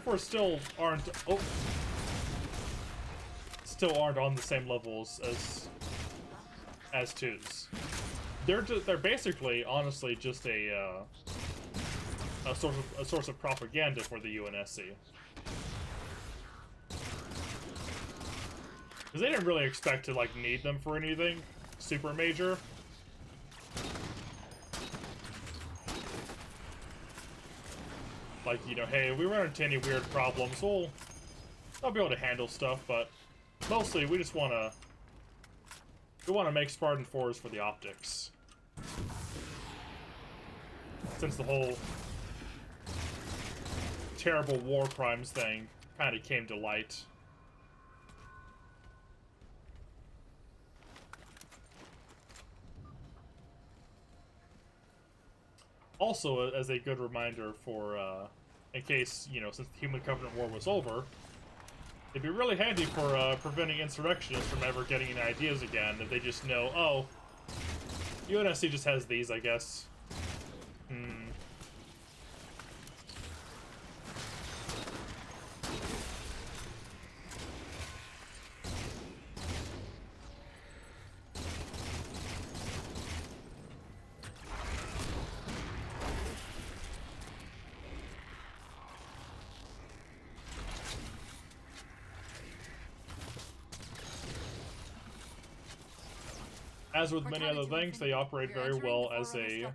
Force still aren't on the same levels as twos. They're basically, honestly, just a source of propaganda for the UNSC. Because they didn't really expect to, like, need them for anything super major. Like, you know, hey, we run into any weird problems, we'll be able to handle stuff, but mostly we just want to make Spartan 4s for the optics. Since the whole terrible war crimes thing kind of came to light. Also, as a good reminder for, in case, you know, since the Human Covenant War was over, it'd be really handy for preventing insurrectionists from ever getting any ideas again, if they just know, oh, UNSC just has these, I guess. As with many other things, they operate very well as a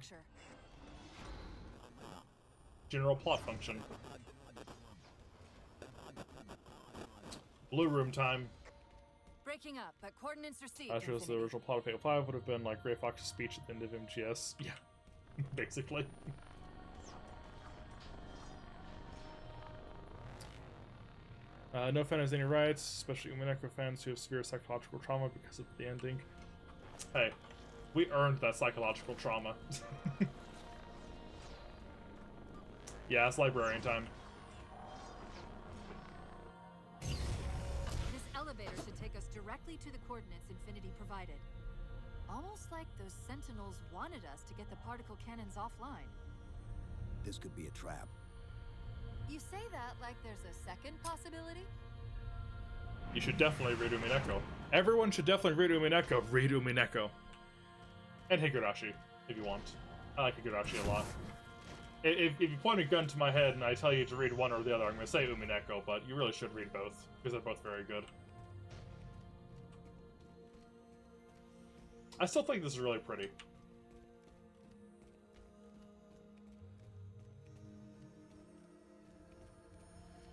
general plot function. Blue room time. Breaking up, but coordinates received. I chose the original plot of Halo 5 would have been like Gray Fox's speech at the end of MGS. Yeah, basically. No fan has any rights, especially Umineko fans who have severe psychological trauma because of the ending. Hey, we earned that psychological trauma. Yeah, it's librarian time. This elevator should take us directly to the coordinates Infinity provided. Almost like those Sentinels wanted us to get the particle cannons offline. This could be a trap. You say that like there's a second possibility? You should definitely read Umineko. Everyone should definitely read Umineko. Read Umineko. And Higurashi, if you want. I like Higurashi a lot. If you point a gun to my head and I tell you to read one or the other, I'm going to say Umineko, but you really should read both, because they're both very good. I still think this is really pretty.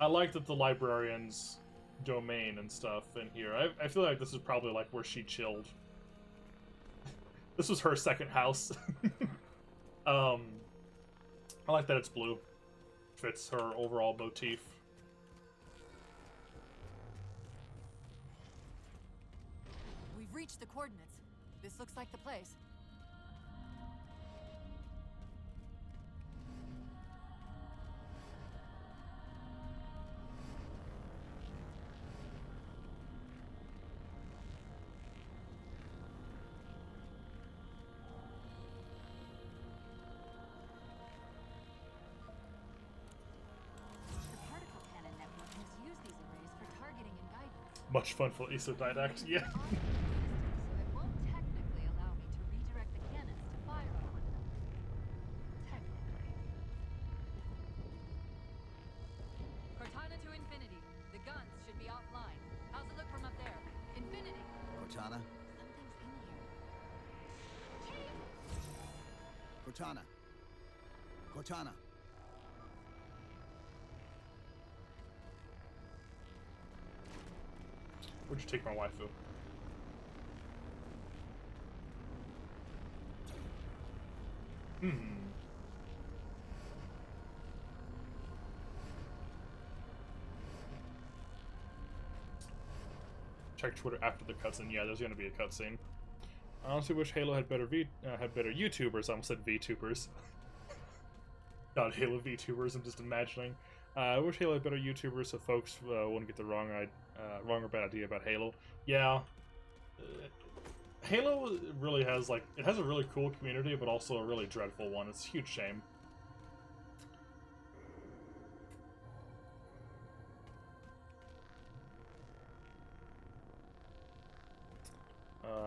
I like that the librarian's domain and stuff in here. I feel like this is probably like where she chilled. This was her second house. I like that it's blue. Fits her overall motif. We've reached the coordinates. This looks like the place. Much fun for Isodidact, yeah. So it won't technically allow me to redirect the cannons to fire on one another. Technically. Cortana to Infinity. The guns should be offline. How's it look from up there? Infinity. Cortana? Something's in here. Cortana. Cortana. Would you take my waifu? Check Twitter after the cutscene. Yeah, there's gonna be a cutscene. I honestly wish Halo had better YouTubers. I almost said VTubers. Not Halo VTubers. I'm just imagining. I wish Halo had better YouTubers so folks wouldn't get the wrong or bad idea about Halo. Yeah, Halo really has it has a really cool community, but also a really dreadful one. It's a huge shame.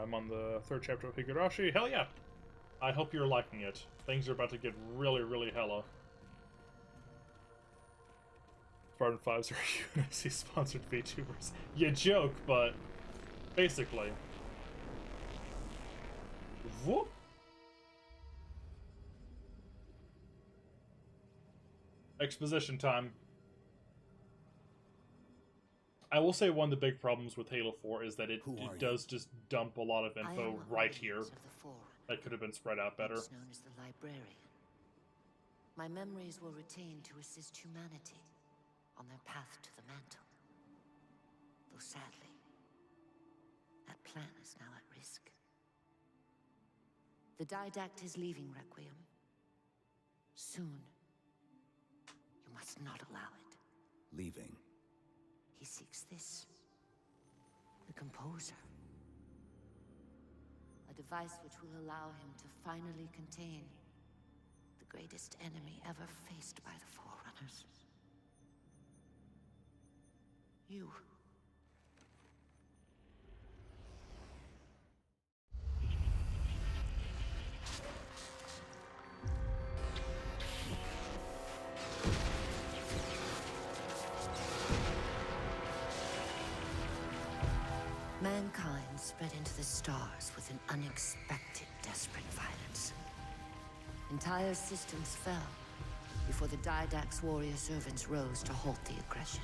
I'm on the 3rd chapter of Higurashi. Hell yeah! I hope you're liking it. Things are about to get really, really hella. Spartan 5s are UNSC sponsored VTubers. You joke, but basically. Whoop! Exposition time. I will say one of the big problems with Halo 4 is that it does just dump a lot of info right here. That could have been spread out better. Known as the Librarian. My memories were retained to assist humanity on their path to the mantle. Though sadly, that plan is now at risk. The Didact is leaving Requiem. Soon. You must not allow it. Leaving. He seeks this. The Composer. A device which will allow him to finally contain the greatest enemy ever faced by the Forerunners. You. Mankind spread into the stars with an unexpected, desperate violence. Entire systems fell before the Didact's warrior servants rose to halt the aggression.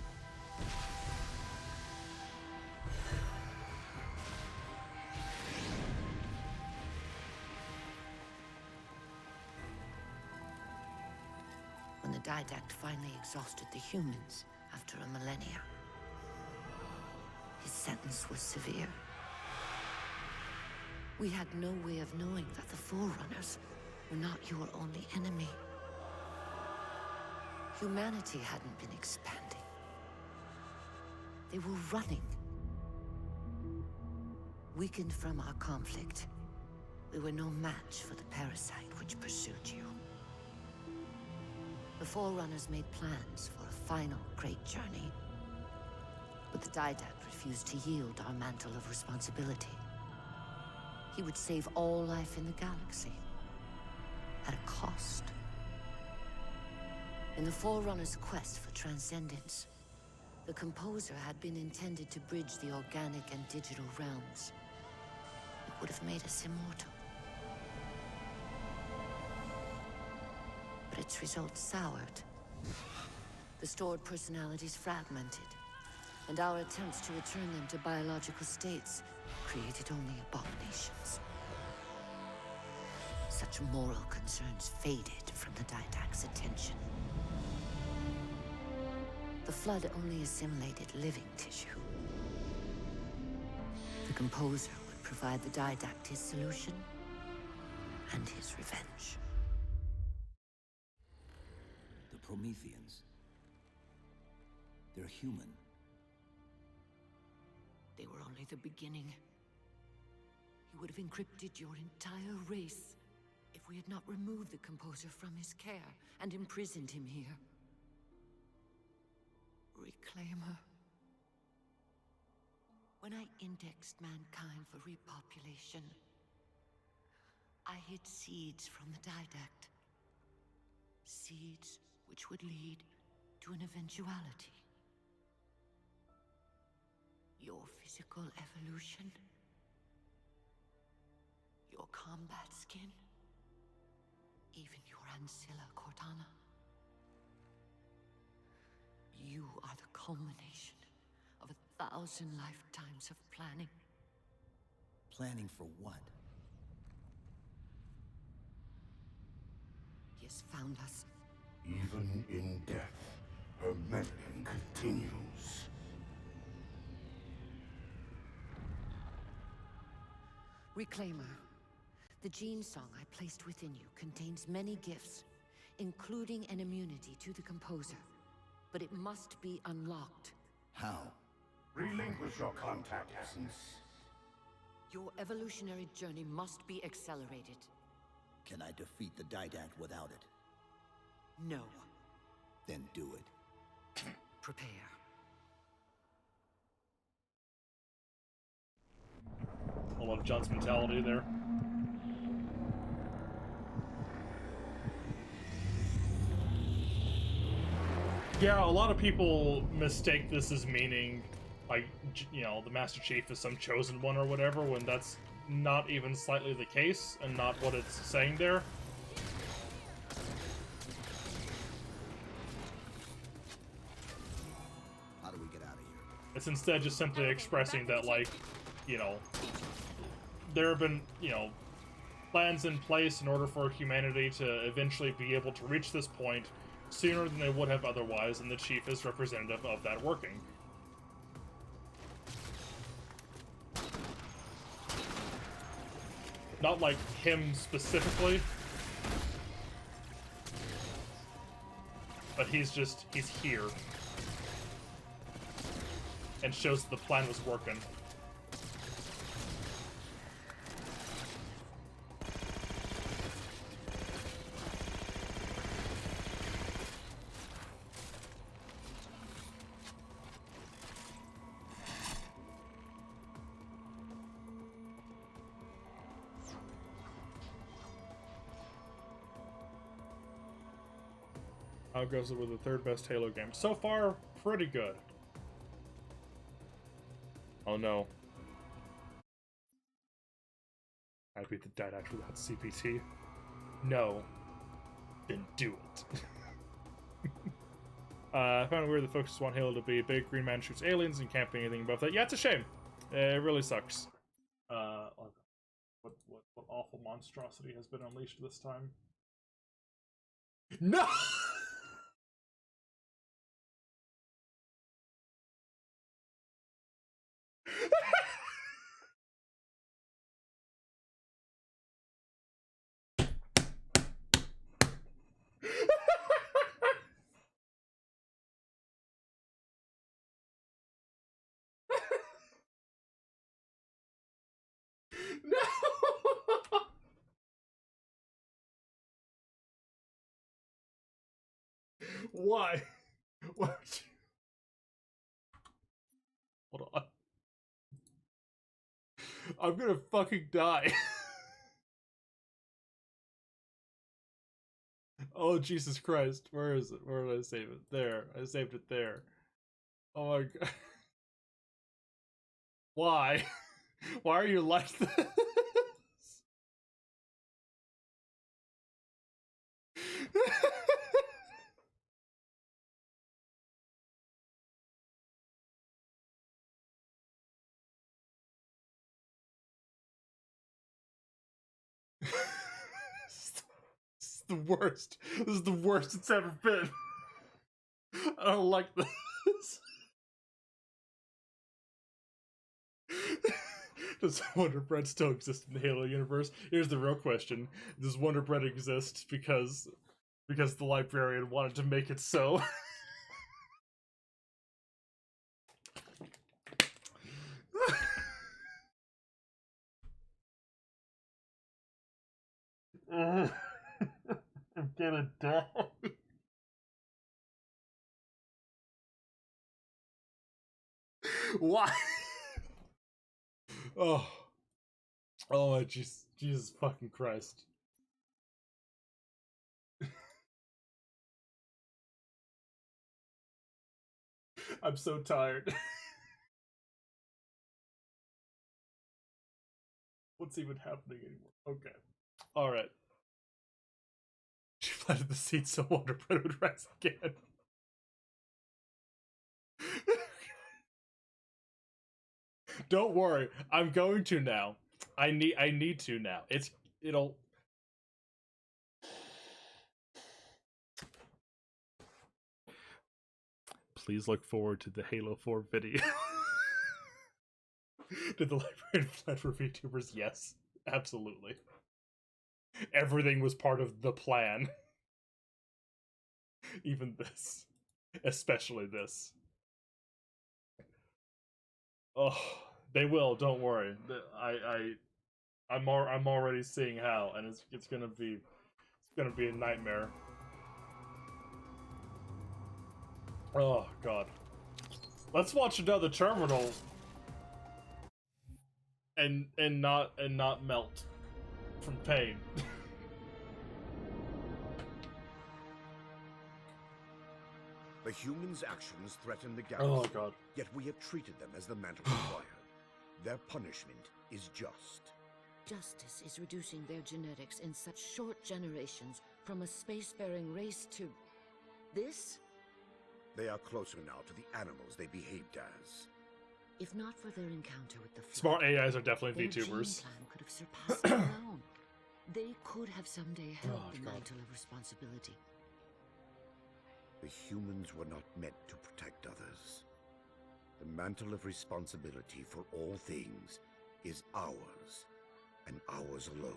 When the Didact finally exhausted the humans after a millennia, sentence was severe. We had no way of knowing that the Forerunners were not your only enemy. Humanity hadn't been expanding. They were running. Weakened from our conflict, we were no match for the parasite which pursued you. The Forerunners made plans for a final great journey, but the Didact refused to yield our mantle of responsibility. He would save all life in the galaxy, at a cost. In the Forerunners' quest for transcendence, the Composer had been intended to bridge the organic and digital realms. It would have made us immortal. But its results soured. The stored personalities fragmented, and our attempts to return them to biological states created only abominations. Such moral concerns faded from the Didact's attention. The Flood only assimilated living tissue. The Composer would provide the Didact his solution and his revenge. The Prometheans. They're human. They were only the beginning. He would have encrypted your entire race if we had not removed the Composer from his care and imprisoned him here. Reclaimer. When I indexed mankind for repopulation, I hid seeds from the Didact. Seeds which would lead to an eventuality. Your physical evolution, your combat skin, even your ancilla Cortana. You are the culmination of 1,000 lifetimes of planning. Planning for what? He has found us. Even in death, her meddling continues. Reclaimer. The gene song I placed within you contains many gifts, including an immunity to the Composer. But it must be unlocked. How? Relinquish your contact essence. Your evolutionary journey must be accelerated. Can I defeat the Didact without it? No. Then do it. Prepare. I love John's mentality there. Yeah, a lot of people mistake this as meaning, like, you know, the Master Chief is some chosen one or whatever, when that's not even slightly the case, and not what it's saying there. How do we get out of here? It's instead just simply expressing that, like, you know, there have been, you know, plans in place in order for humanity to eventually be able to reach this point sooner than they would have otherwise, and the Chief is representative of that working. Not like him specifically, but he's here. And shows that the plan was working. How goes it with the third best Halo game? So far, pretty good. Oh no. I beat the Didact without CPT. No. Then do it. I found it weird that folks just want Halo to be a big green man shoots aliens and can't be anything above that. Yeah, it's a shame. It really sucks. What awful monstrosity has been unleashed this time? No! No! Why? What? Hold on. I'm gonna fucking die. Oh, Jesus Christ. Where is it? Where did I save it? There. I saved it there. Oh my god. Why? Why are you like this? This is the worst. This is the worst it's ever been. I don't like this. Does Wonder Bread still exist in the Halo universe? Here's the real question. Does Wonder Bread exist because the librarian wanted to make it so? I'm gonna die. Why? Oh. Oh my Jesus fucking Christ. I'm so tired. What's even happening anymore? Okay. Alright. She planted the seed so Wonder Bread would rise again. Don't worry, I'm going to now. I need to now. It'll Please look forward to the Halo 4 video. Did the librarian plan for VTubers? Yes, absolutely. Everything was part of the plan. Even this. Especially this. Oh, they will, don't worry. I'm already seeing how, and it's gonna be a nightmare. Oh god. Let's watch another terminal and not melt from pain. The humans' actions threaten the galaxy. Oh god. Yet we have treated them as the mantle required. Their punishment is just. Justice is reducing their genetics in such short generations from a spacefaring race to this? They are closer now to the animals they behaved as. If not for their encounter with the Flood, Smart AIs are definitely their VTubers. gene plan could have surpassed their own. They could have someday held the God. mantle of responsibility. The humans were not meant to protect others. The mantle of responsibility for all things is ours, and ours alone.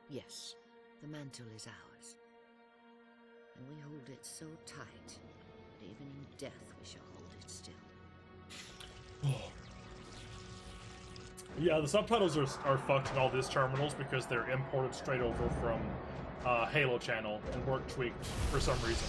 Yes, the mantle is ours. And we hold it so tight that even in death we shall hold it still. Yeah, the subtitles are fucked in all these terminals because they're imported straight over from Halo channel and weren't tweaked for some reason.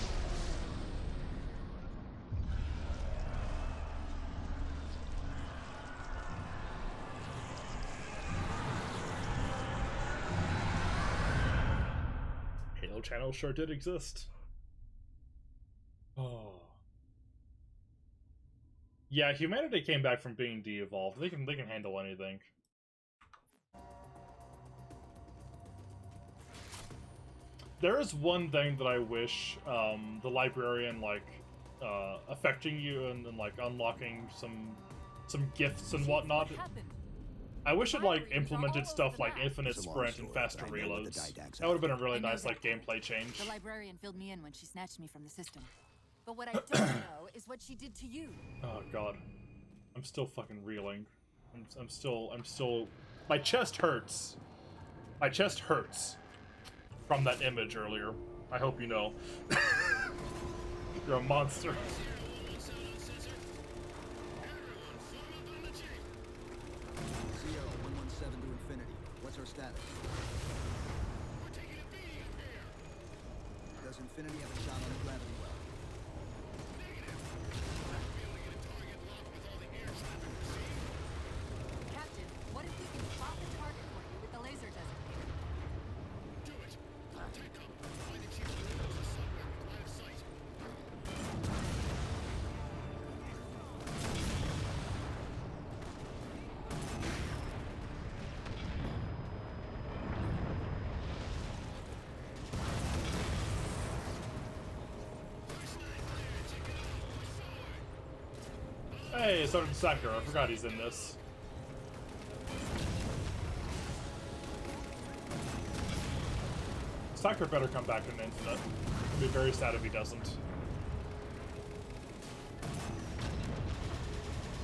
Halo channel sure did exist. Oh. Yeah, humanity came back from being de-evolved. They can handle anything. There is one thing that I wish the librarian affecting you and like unlocking some gifts and whatnot. I wish it implemented stuff like infinite sprint and faster reloads. That would have been a really nice gameplay change. The librarian filled me in when she snatched me from the system. But what I don't know is what she did to you. Oh god. I'm still fucking reeling. I'm still. My chest hurts. My chest hurts from that image earlier. I hope you know. You're a monster. Zero, 117 to infinity. What's our status? We're taking a beating up here. Does Infinity have a shot on the gravity well? Negative. We're failing at a target locked with all the air traffic we're seeing. Captain, what if we can spot the target for you with the laser designator? Do it. Take up. Find the chief's windows somewhere with line of sight. Hey, Sergeant Sacker. I forgot he's in this. Sacker better come back in Infinite. I'd be very sad if he doesn't.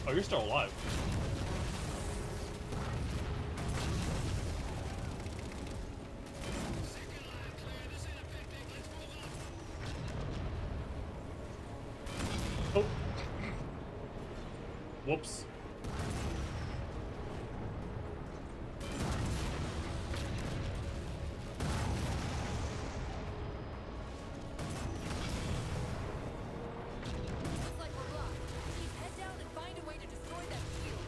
Oh, you're still alive. Oh. Whoops. Looks like we're blocked. Chief, head down and find a way to destroy that shield.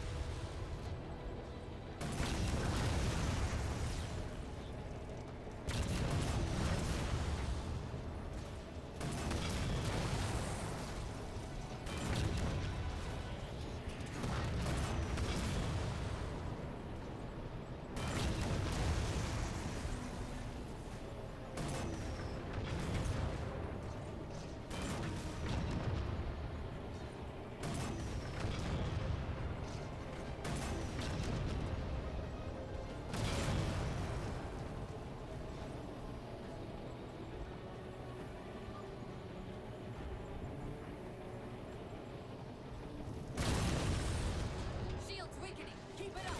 Shield's weakening. Keep it up.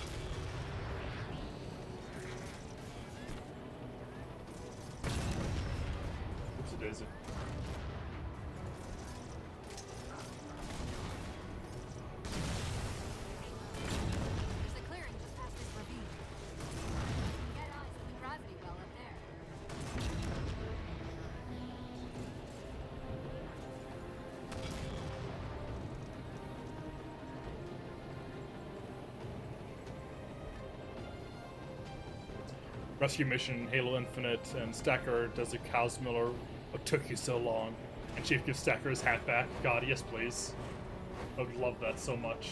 Whoopsie daisy. There's a clearing just past this ravine. Get eyes on the gravity well up there. Rescue mission, Halo Infinite, and Stacker does a Cows Miller. What took you so long? And Chief gives Stacker his hat back. God, yes, please. I would love that so much.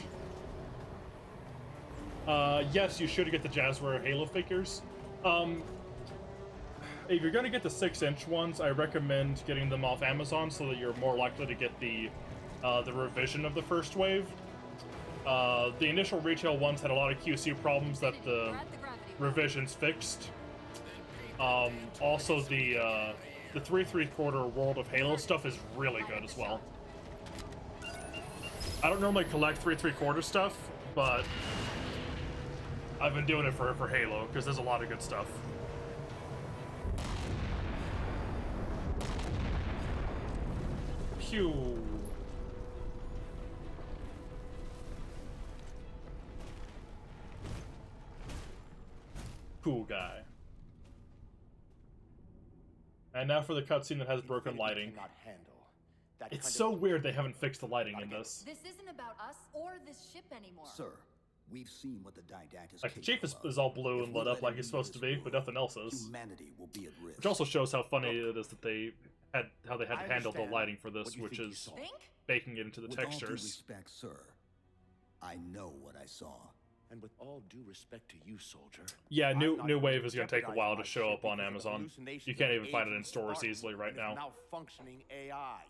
Yes, you should get the Jazzware Halo figures. If you're gonna get the 6-inch ones, I recommend getting them off Amazon so that you're more likely to get the revision of the first wave. The initial retail ones had a lot of QC problems that the revisions fixed. Also, the 3 3/4 World of Halo stuff is really good as well. I don't normally collect 3 3/4 stuff, but I've been doing it for Halo because there's a lot of good stuff. Pew. Cool guy. And now for the cutscene that has broken lighting. It's so weird they haven't fixed the lighting in this. This isn't about us or this ship anymore. Sir, we've seen what the Didact is Like, the capable Chief of. is all blue and If we lit up let like him he's leave supposed to this be, but nothing else is. Humanity will be at risk. Which also shows how funny it is that they had how they had to handle the lighting for this, which is baking it into the With textures. all due respect, sir, I know what I saw. And with all due respect to you, soldier. Yeah, I'm New not Wave going is going to take a jeopardize while my to show ship up on because of Amazon. hallucinations You of can't an even find it in agent stores Spartan easily right and now. its malfunctioning AI.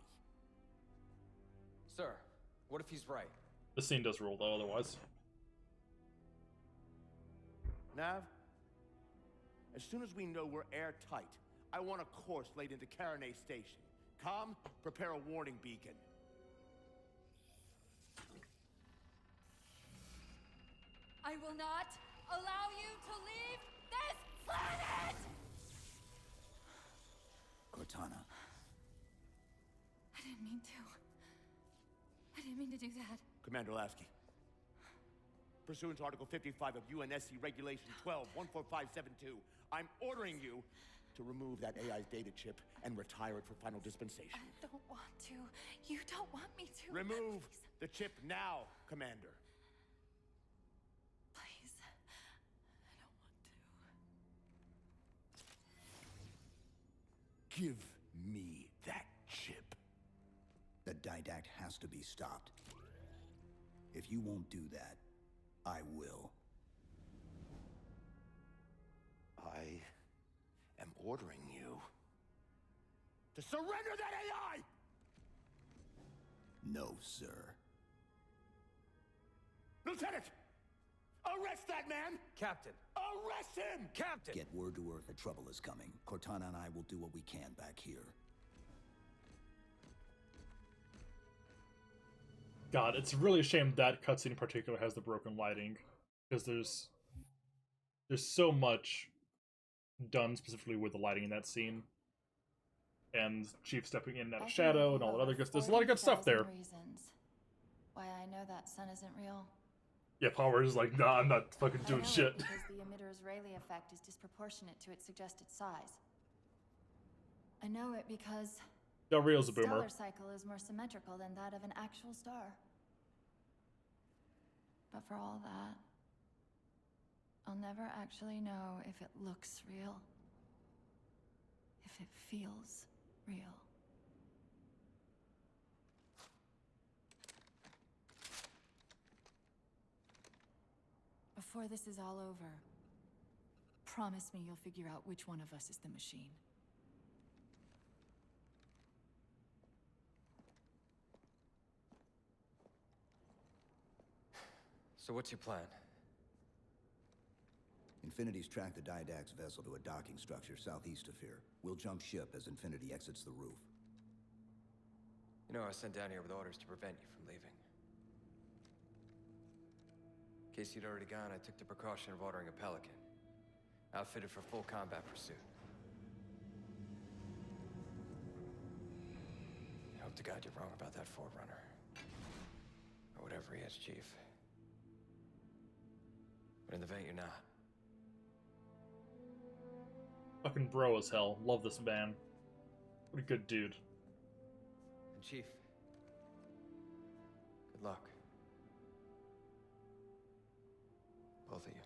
Sir, what if he's right? The scene does rule, though, otherwise. Nav, as soon as we know we're airtight, I want a course laid into Caranay Station. Com, prepare a warning beacon. I will not allow you to leave this planet! Cortana. I didn't mean to. I didn't mean to do that. Commander Lasky. Pursuant to Article 55 of UNSC Regulation 12-14572, I'm ordering you to remove that AI's data chip and retire it for final dispensation. I don't want to. You don't want me to. Remove the chip now, Commander. Please. I don't want to. Give me that chip. The didact has to be stopped. If you won't do that, I will. I am ordering you to surrender that AI! No, sir. Lieutenant! Arrest that man! Captain! Arrest him! Captain! Get word to Earth that trouble is coming. Cortana and I will do what we can back here. God, it's really a shame that cutscene in particular has the broken lighting, because there's so much done specifically with the lighting in that scene, and Chief stepping in and out of shadow and all that other good. There's a lot of good stuff there. Reasons why I know that sun isn't real. Yeah, Power is like, nah, I'm not fucking doing shit. Because the emitter's Rayleigh effect is disproportionate to its suggested size. I know it because Del Rio's a boomer. stellar cycle is more symmetrical than that of an actual star. But for all that, I'll never actually know if it looks real. If it feels real. Before this is all over, promise me you'll figure out which one of us is the machine. So what's your plan? Infinity's tracked the Didact's vessel to a docking structure southeast of here. We'll jump ship as Infinity exits the roof. You know, I was sent down here with orders to prevent you from leaving. In case you'd already gone, I took the precaution of ordering a Pelican. Outfitted for full combat pursuit. I hope to God you're wrong about that Forerunner. Or whatever he is, Chief. But in the event you're not. Fucking bro as hell. Love this man. What a good dude. And Chief, good luck. Both of you.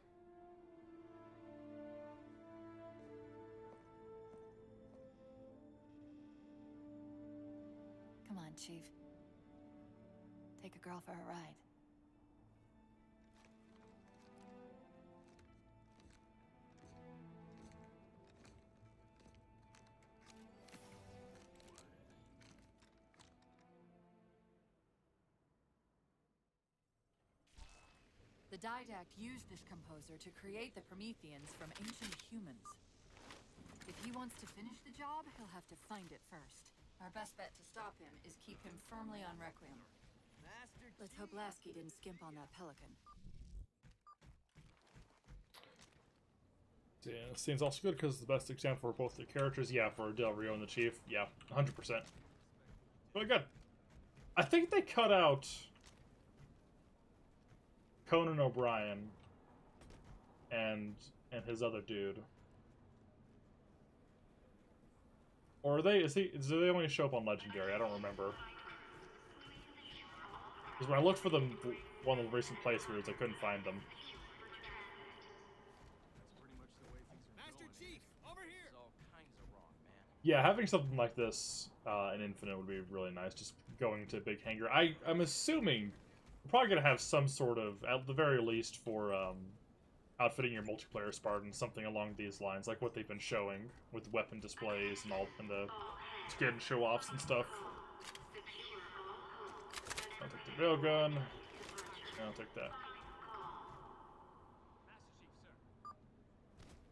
Come on, Chief. Take a girl for a ride. The Didact used this composer to create the Prometheans from ancient humans. If he wants to finish the job, he'll have to find it first. Our best bet to stop him is keep him firmly on Requiem. Let's hope Lasky didn't skimp on that Pelican. Yeah, this scene's also good because it's the best example for both the characters. Yeah, for Del Rio and the Chief. Yeah, 100%. Really good. I think they cut out Conan O'Brien and his other dude. Or are they? Do they only show up on Legendary? I don't remember. Because when I looked for them, one of the recent playthroughs, I couldn't find them. Master Chief, over here. Yeah, having something like this in Infinite would be really nice. Just going to Big Hangar. I'm assuming we're probably gonna have some sort of, at the very least, for outfitting your multiplayer Spartan, something along these lines, like what they've been showing with weapon displays and all, and the skin show-offs and stuff. I'll take the railgun. I'll take that.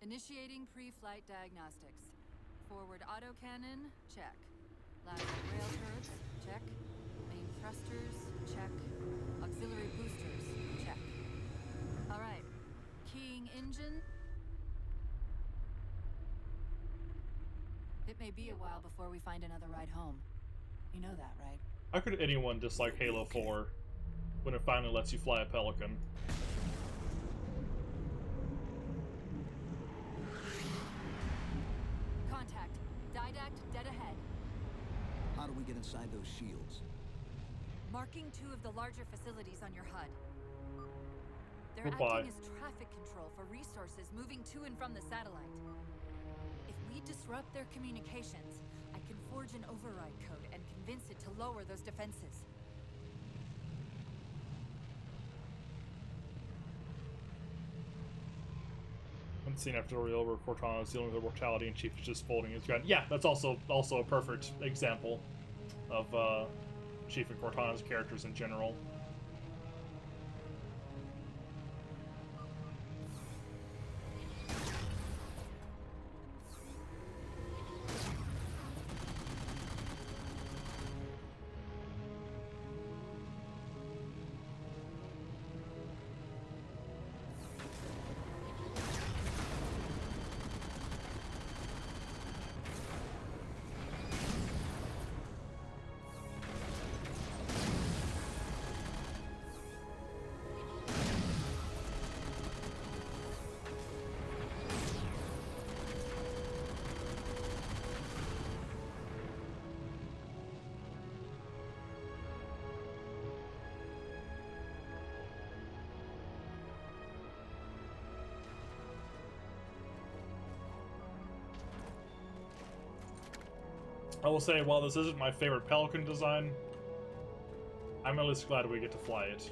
Initiating pre-flight diagnostics. Forward autocannon, check. Lateral rail turrets, check. Main thrusters, check. Auxiliary boosters, check. All right, engine? It may be a while before we find another ride home. You know that, right? How could anyone dislike Halo 4 when it finally lets you fly a Pelican? Contact. Didact dead ahead. How do we get inside those shields? Marking 2 of the larger facilities on your HUD. They're Goodbye. acting as traffic control for resources moving to and from the satellite. If we disrupt their communications, I can forge an override code and convince it to lower those defenses. One scene after the over Cortana is dealing with mortality and Chief is just folding his gun. Yeah, that's also a perfect example of Chief and Cortana's characters in general. I will say, while this isn't my favorite Pelican design, I'm at least glad we get to fly it.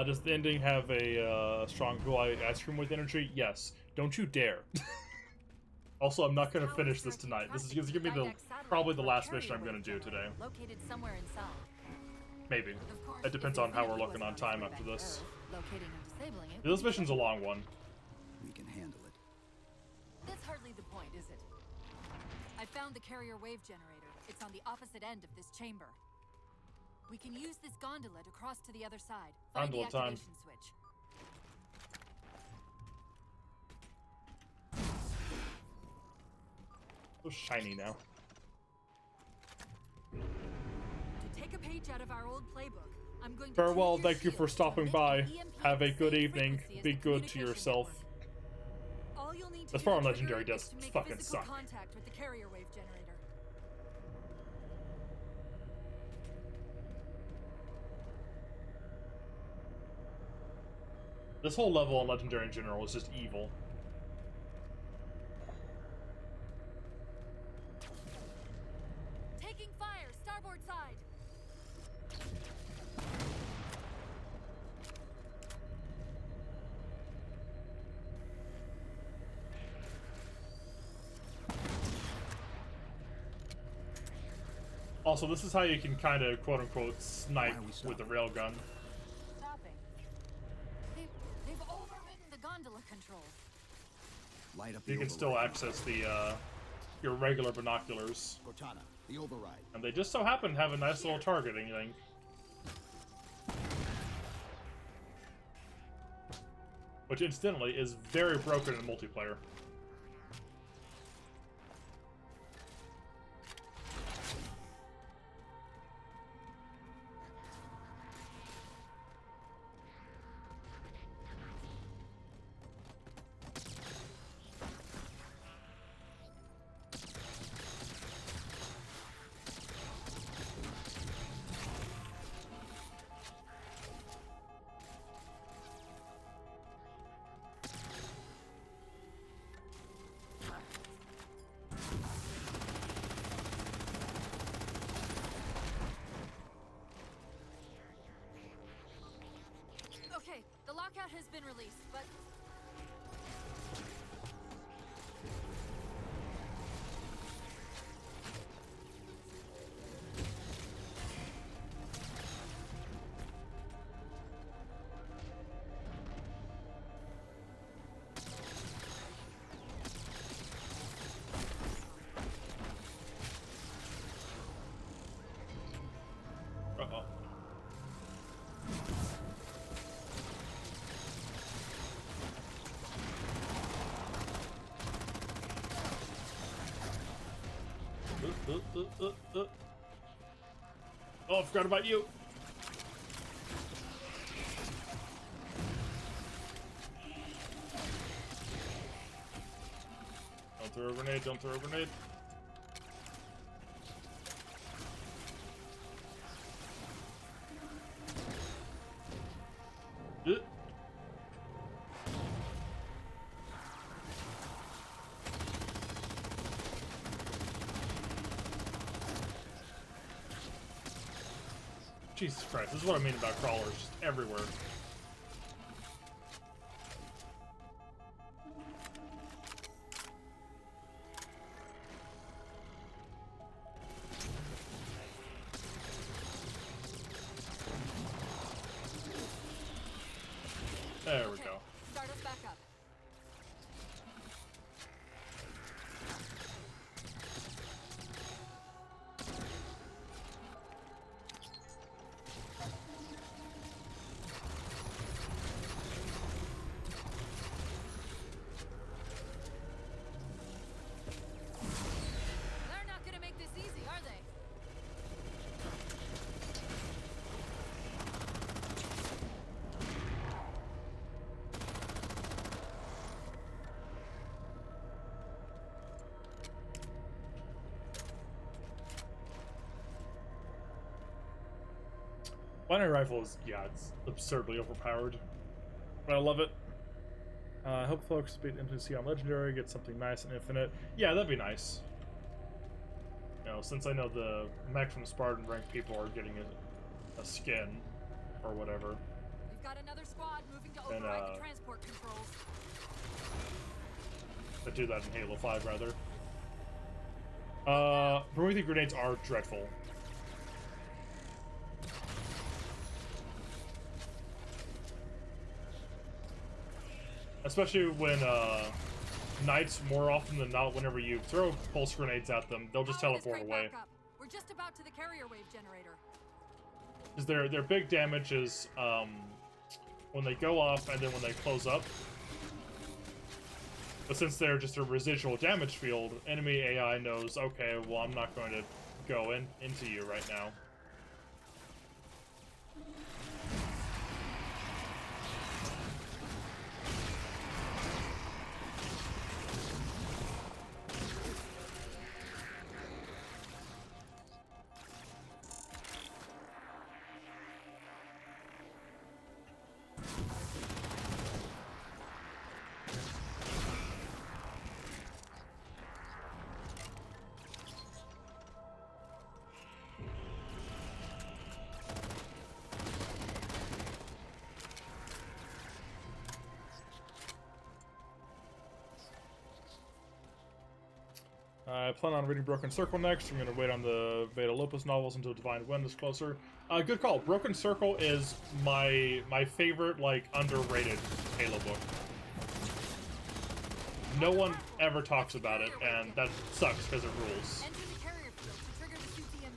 Does the ending have a strong Gulai ice cream with energy? Yes. Don't you dare. Also, I'm not going to finish this tonight. This is going to be probably the last mission I'm going to do today. Located somewhere inside. Maybe. It depends on how we're looking on time after this. Locating and disabling it. This mission's a long one. We can handle it. That's hardly the point, is it? I found the carrier wave generator. It's on the opposite end of this chamber. We can use this gondola to cross to the other side. Find the Gondola time. activation switch. So shiny now. To take a page out of our old playbook, I'm going to Farewell, thank you for stopping by. Have a good evening. Be good to yourself. All you'll need to As do far as to Legendary trigger it does is to make fucking physical suck. contact with the carrier wave generator. This whole level on Legendary in general is just evil. Taking fire, starboard side. Also, this is how you can kind of quote-unquote snipe with the railgun. Stopping. They've overridden the gondola controls. Light up You can still access the your regular binoculars. Cortana, the override. And they just so happen to have a nice little targeting thing. Which, incidentally, is very broken in multiplayer. Okay, the lockout has been released, but Uh-oh. Oh, I forgot about you. Don't throw a grenade, don't throw a grenade. Jesus Christ, this is what I mean about crawlers, just everywhere. There we go. Start us back up. They're not gonna make this easy, are they? Binary rifle is, yeah, it's absurdly overpowered, but I love it. I hope folks beat NPC on Legendary, get something nice and infinite. Yeah, that'd be nice. You know, since I know the maximum Spartan rank people are getting a skin or whatever. We've got another squad moving to And, override the transport controls. I do that in Halo 5, rather. Prometheus grenades are dreadful. Especially when, Knights, more often than not, whenever you throw pulse grenades at them, they'll just teleport away. We're just about to the carrier wave generator. Because their big damage is, when they go off and then when they close up. But since they're just a residual damage field, enemy AI knows, okay, well, I'm not going to go into you right now. I plan on reading Broken Circle next. I'm going to wait on the Veda Lopez novels until Divine Wind is closer. Good call. Broken Circle is my favorite, like, underrated Halo book. No one ever talks about it, and that sucks because it rules. Enter the carrier field to trigger the CTMP.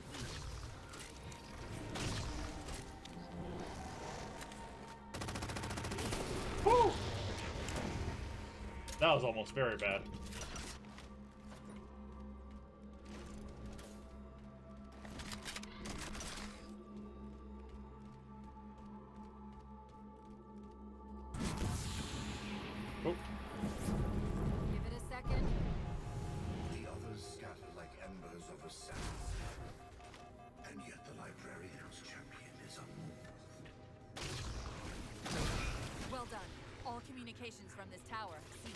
Woo! That was almost very bad. Oh. Give it a second. The others scatter like embers over sand. And yet the librarian's champion is unmoved. Well done. All communications from this tower cease.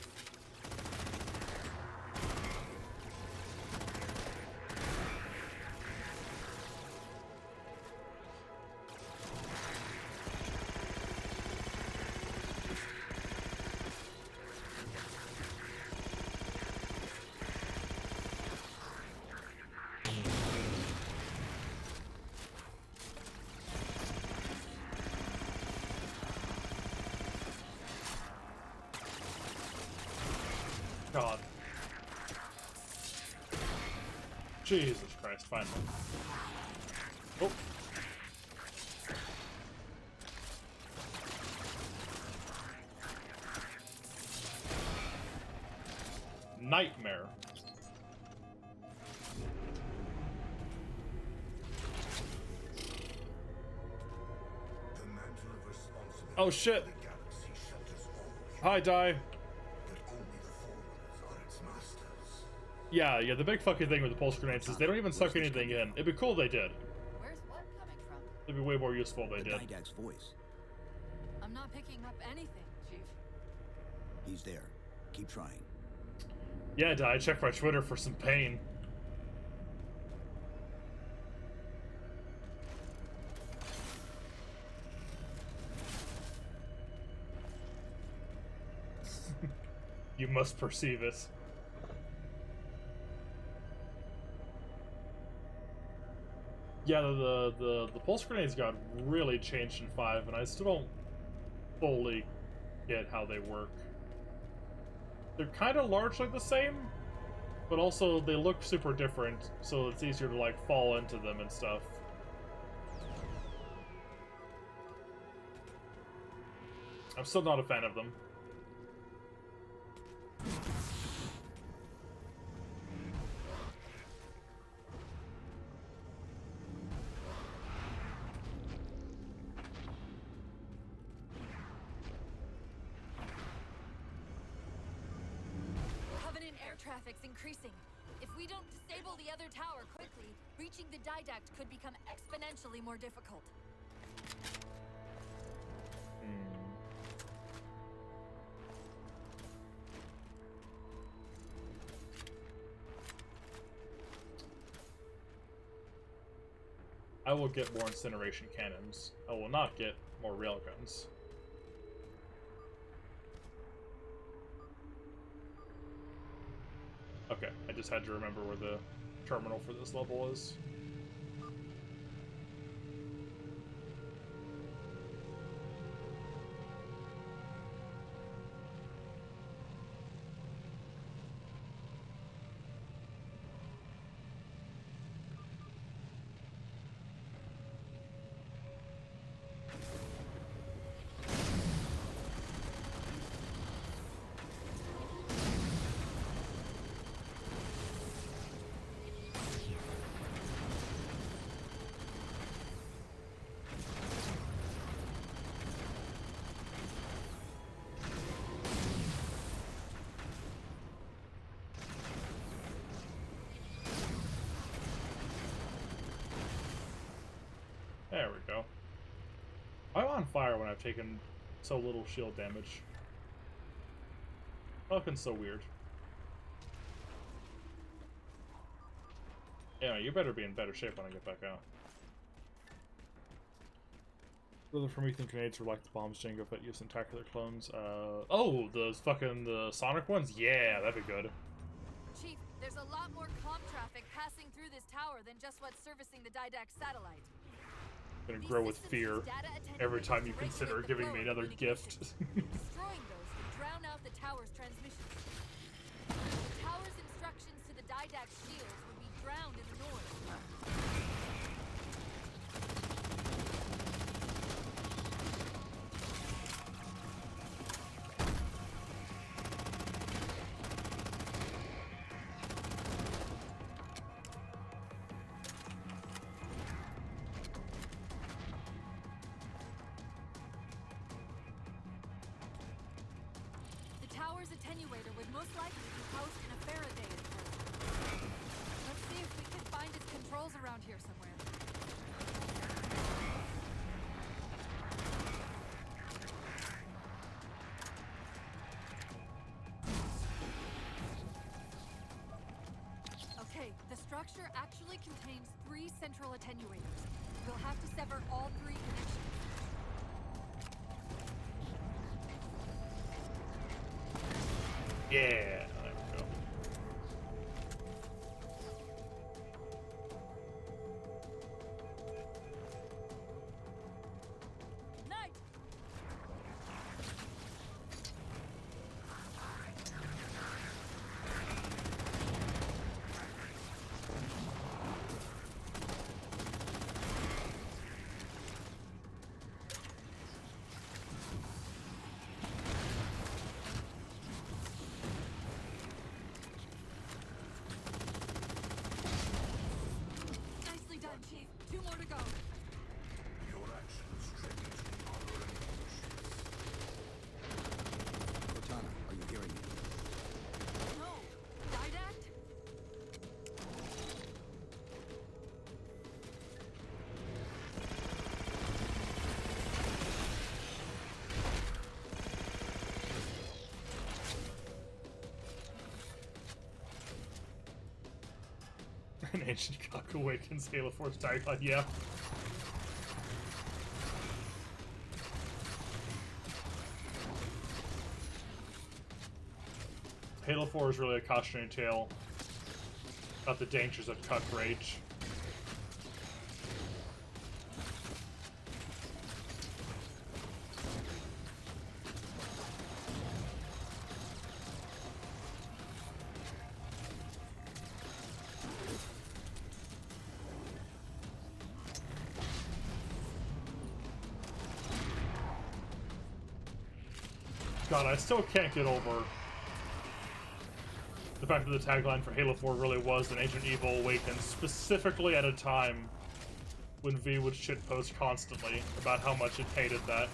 God. Jesus Christ, finally. Oh. Nightmare. Oh shit! Hi, Die. Yeah, the big fucking thing with the pulse grenades is they don't even suck anything in. It'd be cool if they did. Where's what coming from? It'd be way more useful if they did. Didact's voice. I'm not picking up anything, Chief. He's there. Keep trying. Yeah, Die, check my Twitter for some pain. You must perceive it. Yeah, the pulse grenades got really changed in 5, and I still don't fully get how they work. They're kind of largely the same, but also they look super different, so it's easier to like fall into them and stuff. I'm still not a fan of them. Covenant air traffic's increasing. If we don't disable the other tower quickly, reaching the Didact could become exponentially more difficult. I will get more incineration cannons. I will not get more railguns. Okay, I just had to remember where the terminal for this level is. There we go. I'm on fire when I've taken so little shield damage. Fucking so weird. Yeah, you better be in better shape when I get back out. Rather from Ethan grenades were like the bombs Jango but use tentacular clones. Oh, the Sonic ones? Yeah, that'd be good. Chief, there's a lot more comm traffic passing through this tower than just what's servicing the Didact satellite. Gonna grow with fear every time you consider giving me another gift. Destroying those would drown out the tower's transmission. The tower's instructions to the Didact shields would be drowned in the noise. The tower's attenuator would most likely be housed in a Faraday enclosure. Let's see if we can find its controls around here somewhere. Okay, the structure actually contains 3 central attenuators. We'll have to sever all 3 connections. Yeah, there we go. Knight! Nicely done, Chief. 2 more to go. Your actions tribute to the honor and emotions. Ancient Cock Awakens Halo Force tagline, yeah. Halo 4 is really a cautionary tale about the dangers of cuck rage. God, I still can't get over the fact that the tagline for Halo 4 really was an Ancient Evil Awakens, specifically at a time when V would shitpost constantly about how much it hated that.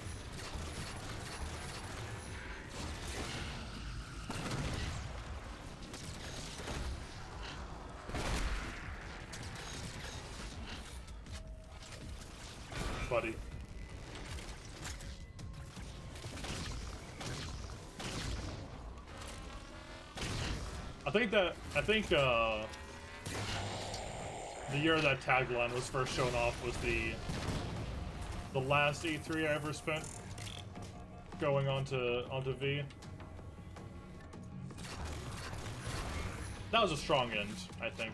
Buddy. I think the year that tagline was first shown off was the last E3 I ever spent going onto V. That was a strong end, I think.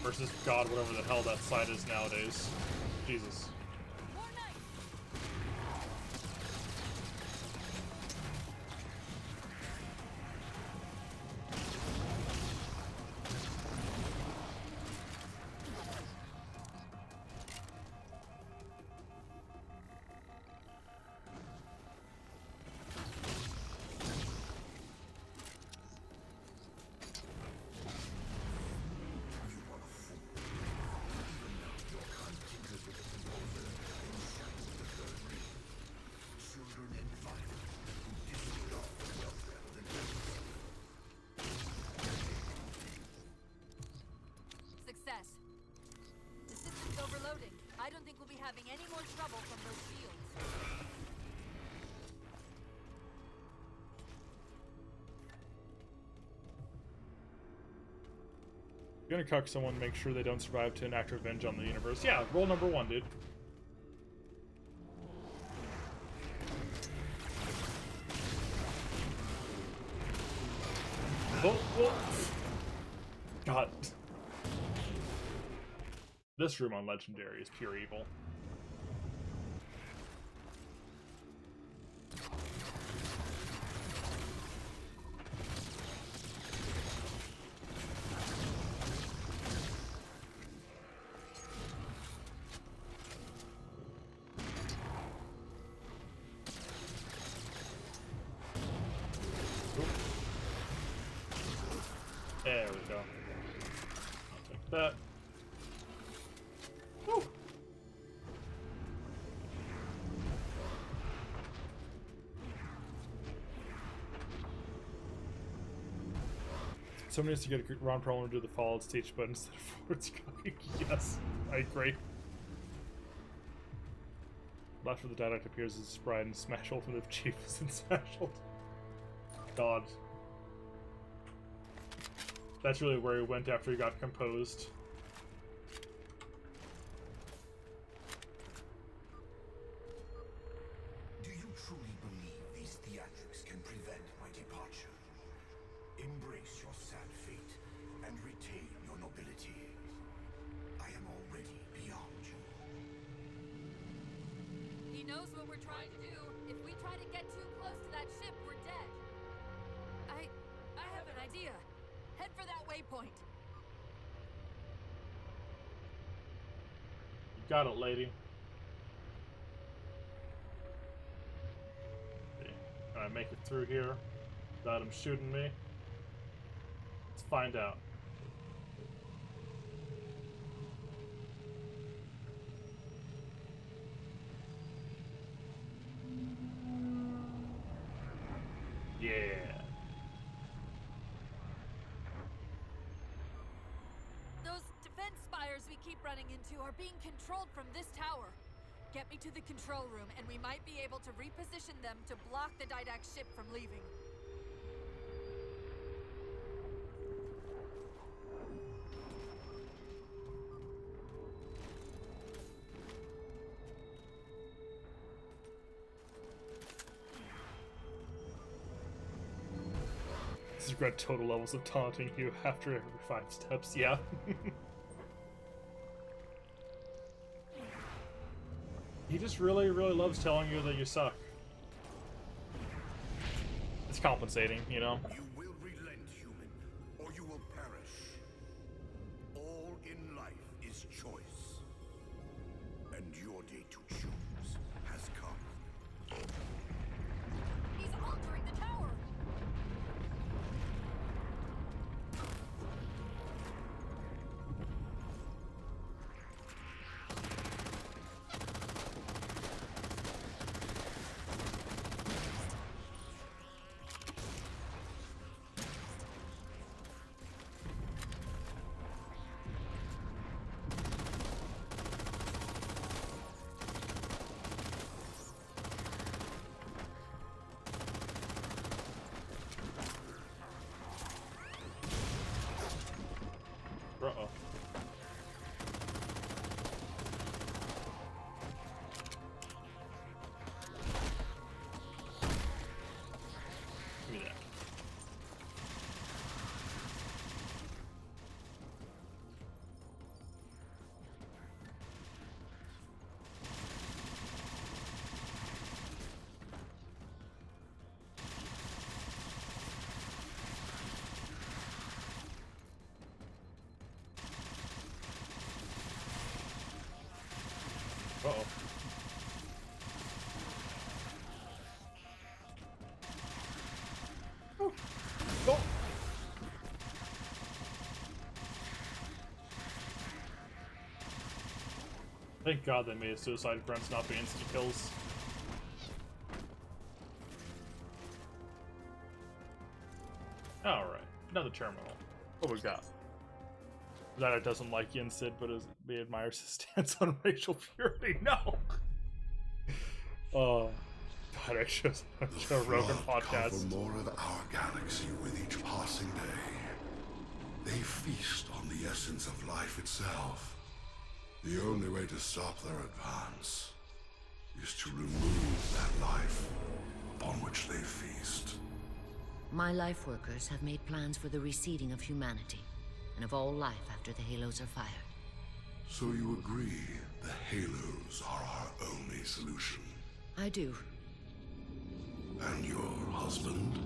Versus God, whatever the hell that site is nowadays. Jesus. I don't think we'll be having any more trouble from those shields. You're gonna cuck someone, make sure they don't survive to enact revenge on the universe. Yeah, rule number 1, dude. Oh. God. This room on Legendary is pure evil. There we go. I'll take that. Woo. Someone needs to get Ron Perlman to do the follow stage, but instead of forwards cooking. Yes, I agree. After the dialect appears as Sprite and Smash Ultimate if Chief is in Smash Ultimate. God. That's really where he went after he got composed. Do you truly believe these theatrics can prevent my departure? Embrace your sad fate and retain your nobility. I am already beyond you. He knows what we're trying to do. If we try to get too close to that ship, we're dead. I have an idea. Head for that waypoint. You got it, lady. Okay. Can I make it through here without him shooting me? Let's find out. Yeah. Those defense spires we keep running into are being controlled from this tower. Get me to the control room, and we might be able to reposition them to block the Didact ship from leaving. You've got total levels of taunting you after every 5 steps, yeah. He just really, really loves telling you that you suck. It's compensating, you know? You will relent, human, or you will perish. All in life is choice. And your day to choose has come. He's altering the tower! Uh-oh. Give me that. Uh-oh. Oh. Oh. Thank God they made suicide grunts not be instant kills. Alright, another terminal. What we got? That it doesn't like Yin Sid, but he admires his stance on racial purity. No! Oh, God, I should a Rogan podcast. Cover more of our galaxy with each passing day. They feast on the essence of life itself. The only way to stop their advance is to remove that life upon which they feast. My life workers have made plans for the reseeding of humanity, and of all life after the halos are fired. So you agree the halos are our only solution? I do. And your husband?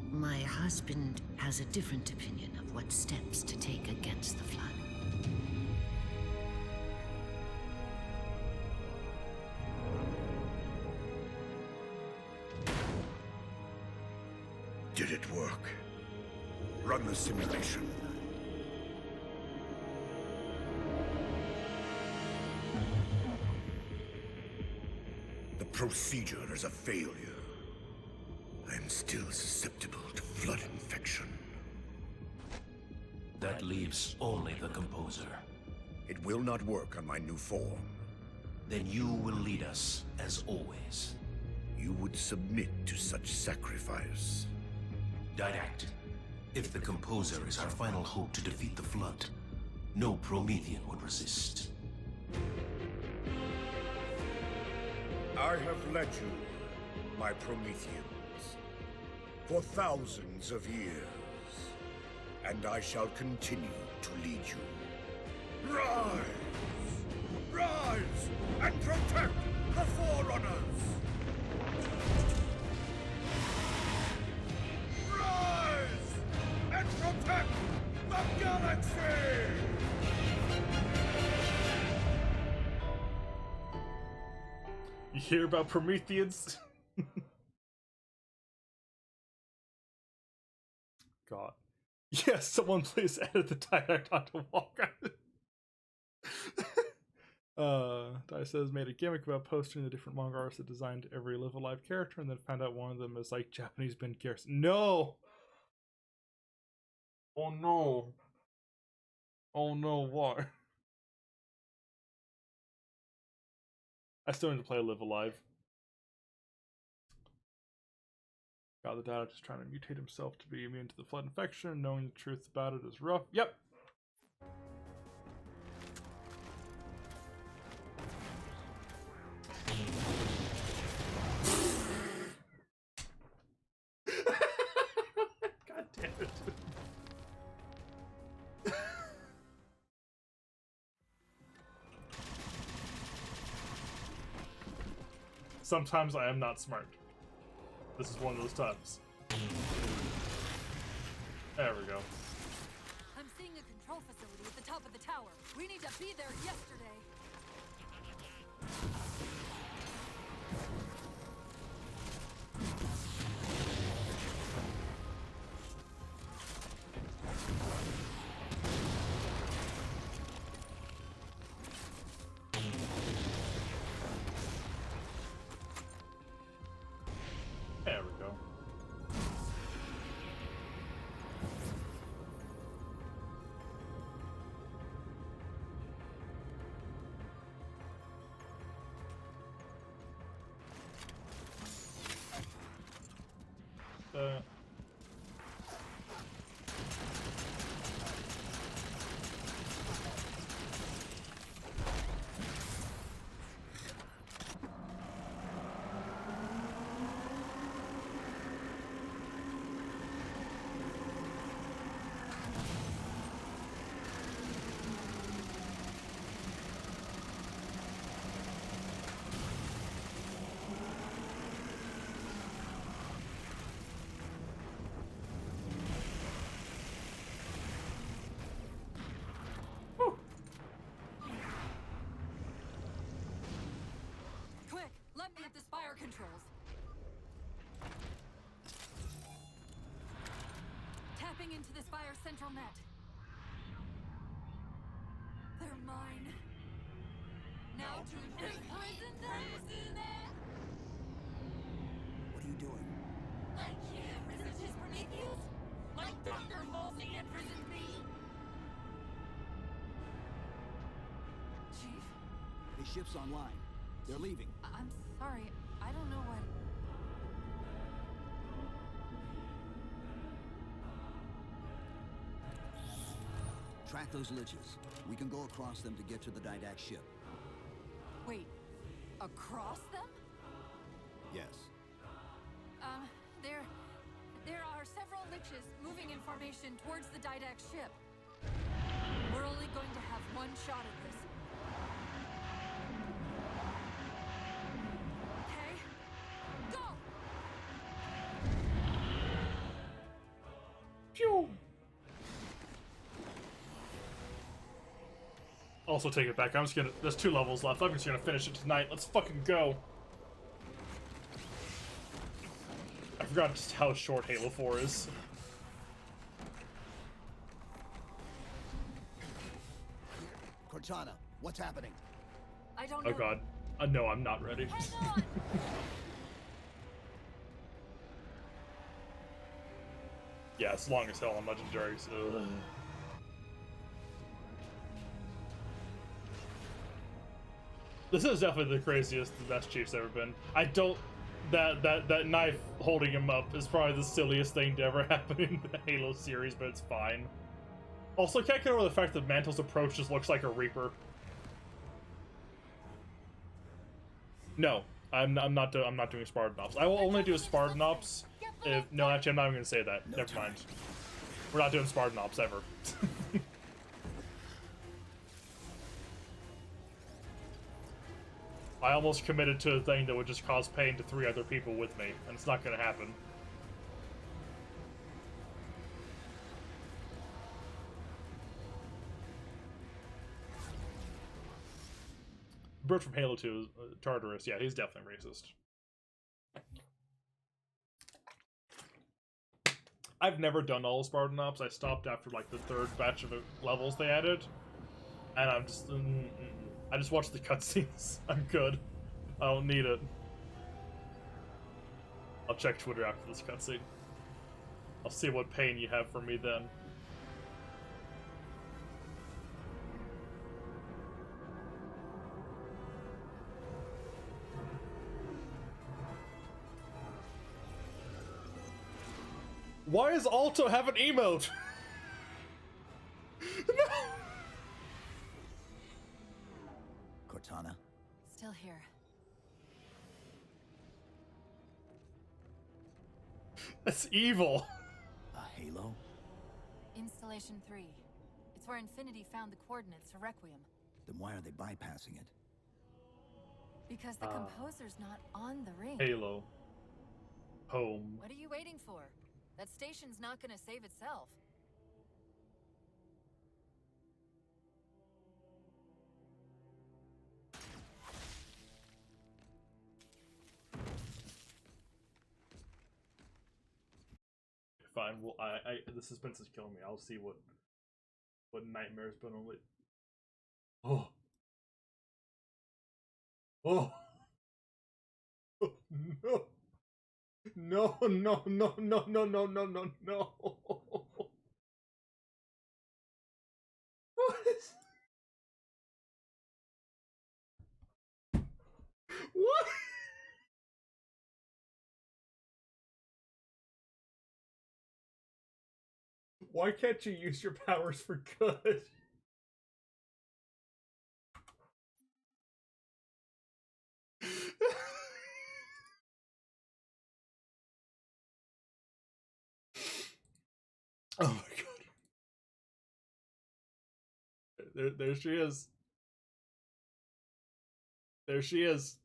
My husband has a different opinion of what steps to take against the Flood. Did it work? Run the simulation. The procedure is a failure. I'm still susceptible to Flood infection. That leaves only the composer. It will not work on my new form. Then you will lead us, as always. You would submit to such sacrifice. Didact, if the composer is our final hope to defeat the Flood, no Promethean would resist. I have led you, my Prometheans, for thousands of years, and I shall continue to lead you. Rise! Rise and protect the Forerunners! Rise and protect the galaxy! You hear about Prometheans? God. Yes, someone please edit the dialect onto Walker. Dai says made a gimmick about posting the different manga artists that designed every Live Alive character and then found out one of them is like Japanese Ben Garrison. No! Oh no. Oh no, what? I still need to play Live Alive. God, the data just trying to mutate himself to be immune to the Flood infection. Knowing the truth about it is rough. Yep. God damn. Sometimes I am not smart. This is one of those times. There we go. I'm seeing a control facility at the top of the tower. We need to be there yesterday. There we go. Quick, let me at the spire controls. Tapping into the spire central net. They're mine. Now to imprison them. What are you doing? I can't resist his Prometheus. Like Dr. Halsey imprisoned me. Chief, The ship's online. They're leaving. I'm sorry. I don't know what... Track those liches. We can go across them to get to the Didact ship. Wait, across them? Yes. There are several liches moving in formation towards the Didact ship. We're only going to have one shot at this. Okay, go! Phew. Also take it back. I'm just gonna. There's 2 levels left. I'm just gonna finish it tonight. Let's fucking go. I forgot just how short Halo 4 is. Cortana, what's happening? I don't know. Oh god. No, I'm not ready. Yeah, it's long as hell on legendaries. Ugh. This is definitely the craziest, the best Chief's ever been. I don't. That knife holding him up is probably the silliest thing to ever happen in the Halo series, but it's fine. Also, I can't get over the fact that Mantle's approach just looks like a Reaper. No, I'm not doing Spartan Ops. I will only do Spartan Ops if no. Actually, I'm not even gonna say that. Never mind. We're not doing Spartan Ops ever. I almost committed to a thing that would just cause pain to 3 other people with me, and it's not gonna happen. Bird from Halo 2, Tartarus, yeah, he's definitely racist. I've never done all Spartan Ops. I stopped after like the 3rd batch of levels they added, and I'm just I just watch the cutscenes. I'm good. I don't need it. I'll check Twitter after this cutscene. I'll see what pain you have for me then. Why does Alto have an emote? No! Cortana? Still here. That's evil. A Halo? Installation 3. It's where Infinity found the coordinates for Requiem. Then why are they bypassing it? Because the composer's not on the ring. Halo. Home. What are you waiting for? That station's not gonna save itself. Fine. Well, the suspense is killing me. I'll see what nightmare's been on it. Oh. Oh. No. No, no, no, no, no, no, no, no, no. What? What? Why can't you use your powers for good? Oh my god. There she is. There she is.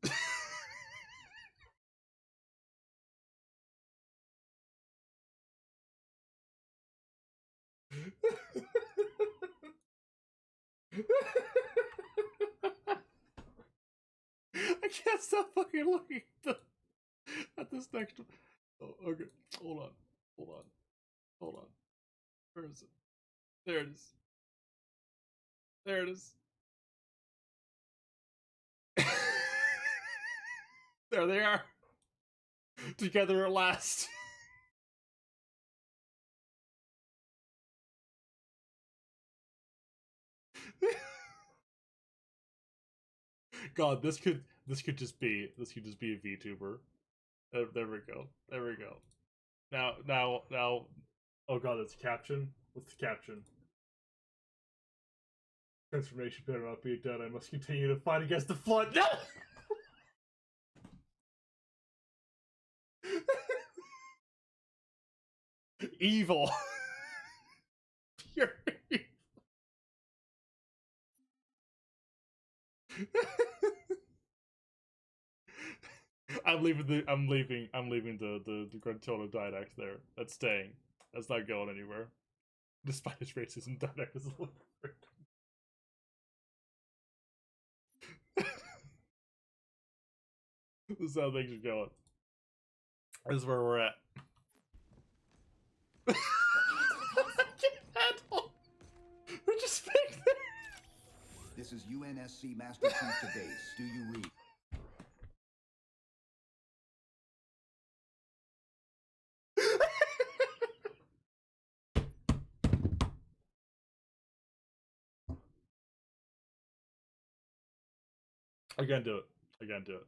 I can't stop fucking looking at this next one. Oh, okay. Hold on. Hold on. Hold on. Where is it? There it is. There it is. There they are. Together at last. God, this could just be a VTuber. There we go. There we go. Now. Oh god, that's a caption. What's the caption? Transformation better not be done. I must continue to fight against the flood. No. Evil. Pure evil. I'm leaving the Gruntilda Didact there. That's staying. That's not going anywhere. Despite his racism, Didact is a little weird. This is how things are going. This is where we're at. I can't handle. We're just fake there. This is UNSC Master Chief to base. Do you read? I can't do it. I can't do it.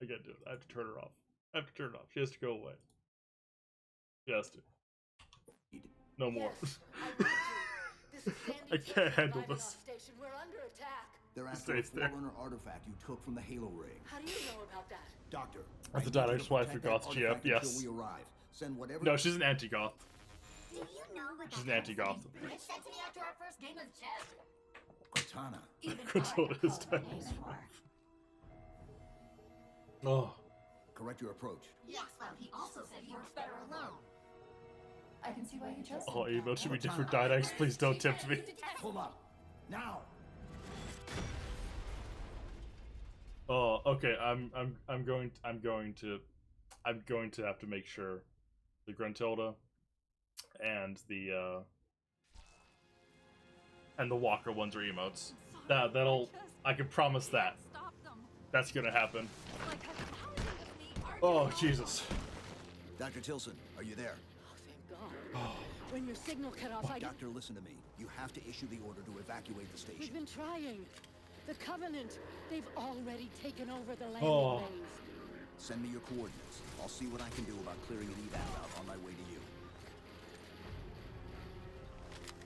I can't do it. I have to turn her off. I have to turn it off. She has to go away. She has to. No more. I can't handle this. We're under attack. They're after a Forerunner artifact you took from the Halo ring. How do you know about that? Doctor. That's the Didact's wife for Goth GF, yes. We arrive. Send whatever. No, she's an anti-goth. Do you know what She's an anti-goth. Bitch said to me after our first game of chess? Cortana. Gruntilda is dead. Oh. Correct your approach. Yes, well, he also said he works better alone. I can see why you chose Oh, email should be different Didacts. Please don't tempt me. Pull up. Now. Oh, okay. I'm going to have to make sure the Gruntilda and the Walker ones are emotes. That'll I can promise that. That's gonna happen. Oh Jesus. Dr. Tilson, are you there? God. When your signal cut off, Doctor, listen to me. You have to issue the order to evacuate the station. We've been trying. The Covenant, they've already taken over the landing Oh. bays. Send me your coordinates. I'll see what I can do about clearing an evac out on my way to you.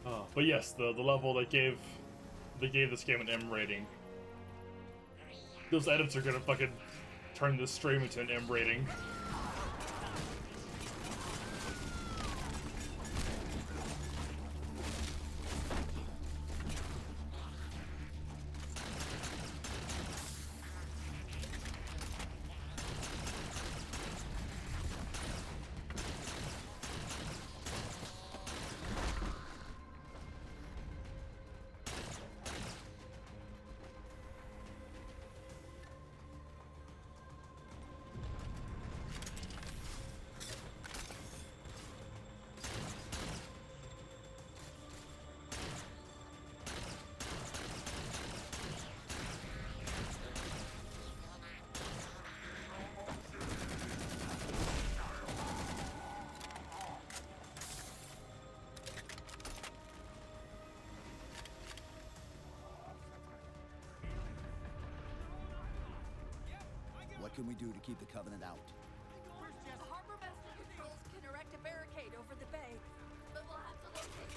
Oh, but yes, the level that gave this game an M rating. Those edits are gonna fucking turn this stream into an M rating. What can we do to keep the Covenant out? Harbor Master Controls can erect a barricade over the bay, but we'll have to locate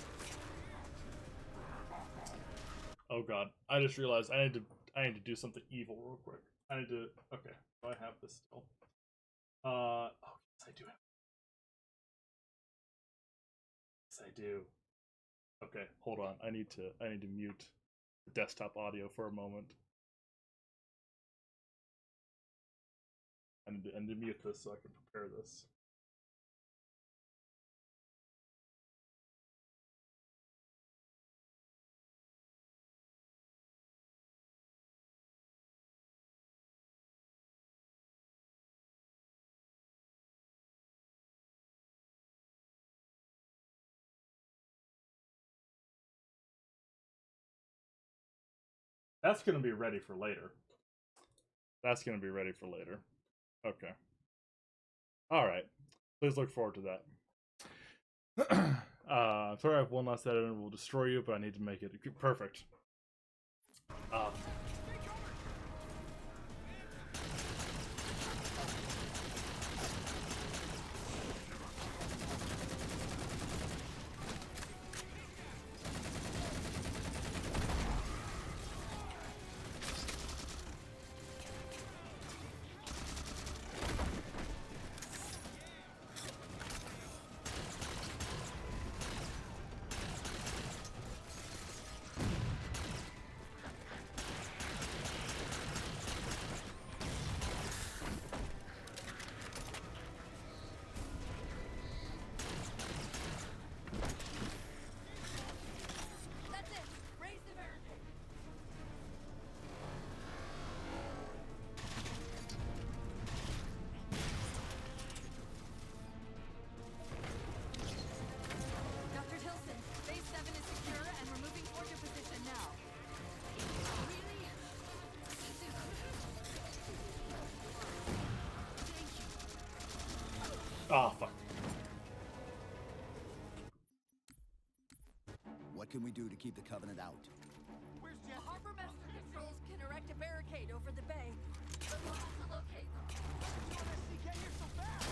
Oh god, I just realized I need to do something evil real quick. I need to. Okay, do I have this still? Oh yes, I do have. Yes, I do. Okay, hold on. I need to mute the desktop audio for a moment. I need to mute this so I can prepare this. That's gonna be ready for later. That's gonna be ready for later. Okay. All right. Please look forward to that. Sorry, I have one last edit and will destroy you, but I need to make it perfect. Oh, fuck. What can we do to keep the Covenant out? Harbor Master Controls can erect a barricade over the bay, but we'll have to locate them. Get here so fast!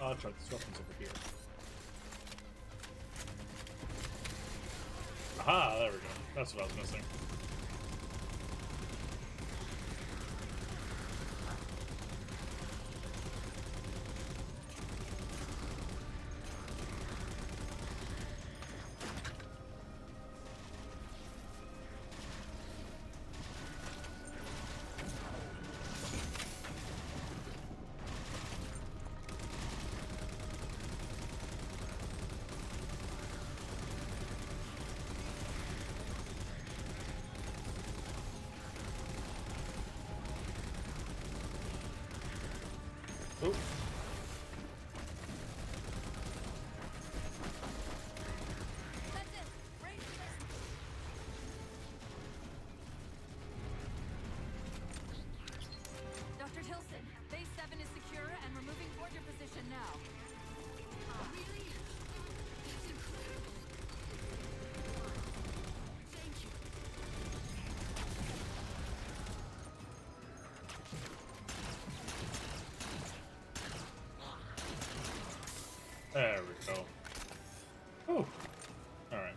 I'll try this weapons over here. Aha, there we go. That's what I was missing. Oh. Dr. Tilson, Base 7 is secure and we're moving toward your position now. Really? That's incredible. Thank you. There we go. Oh. Alright.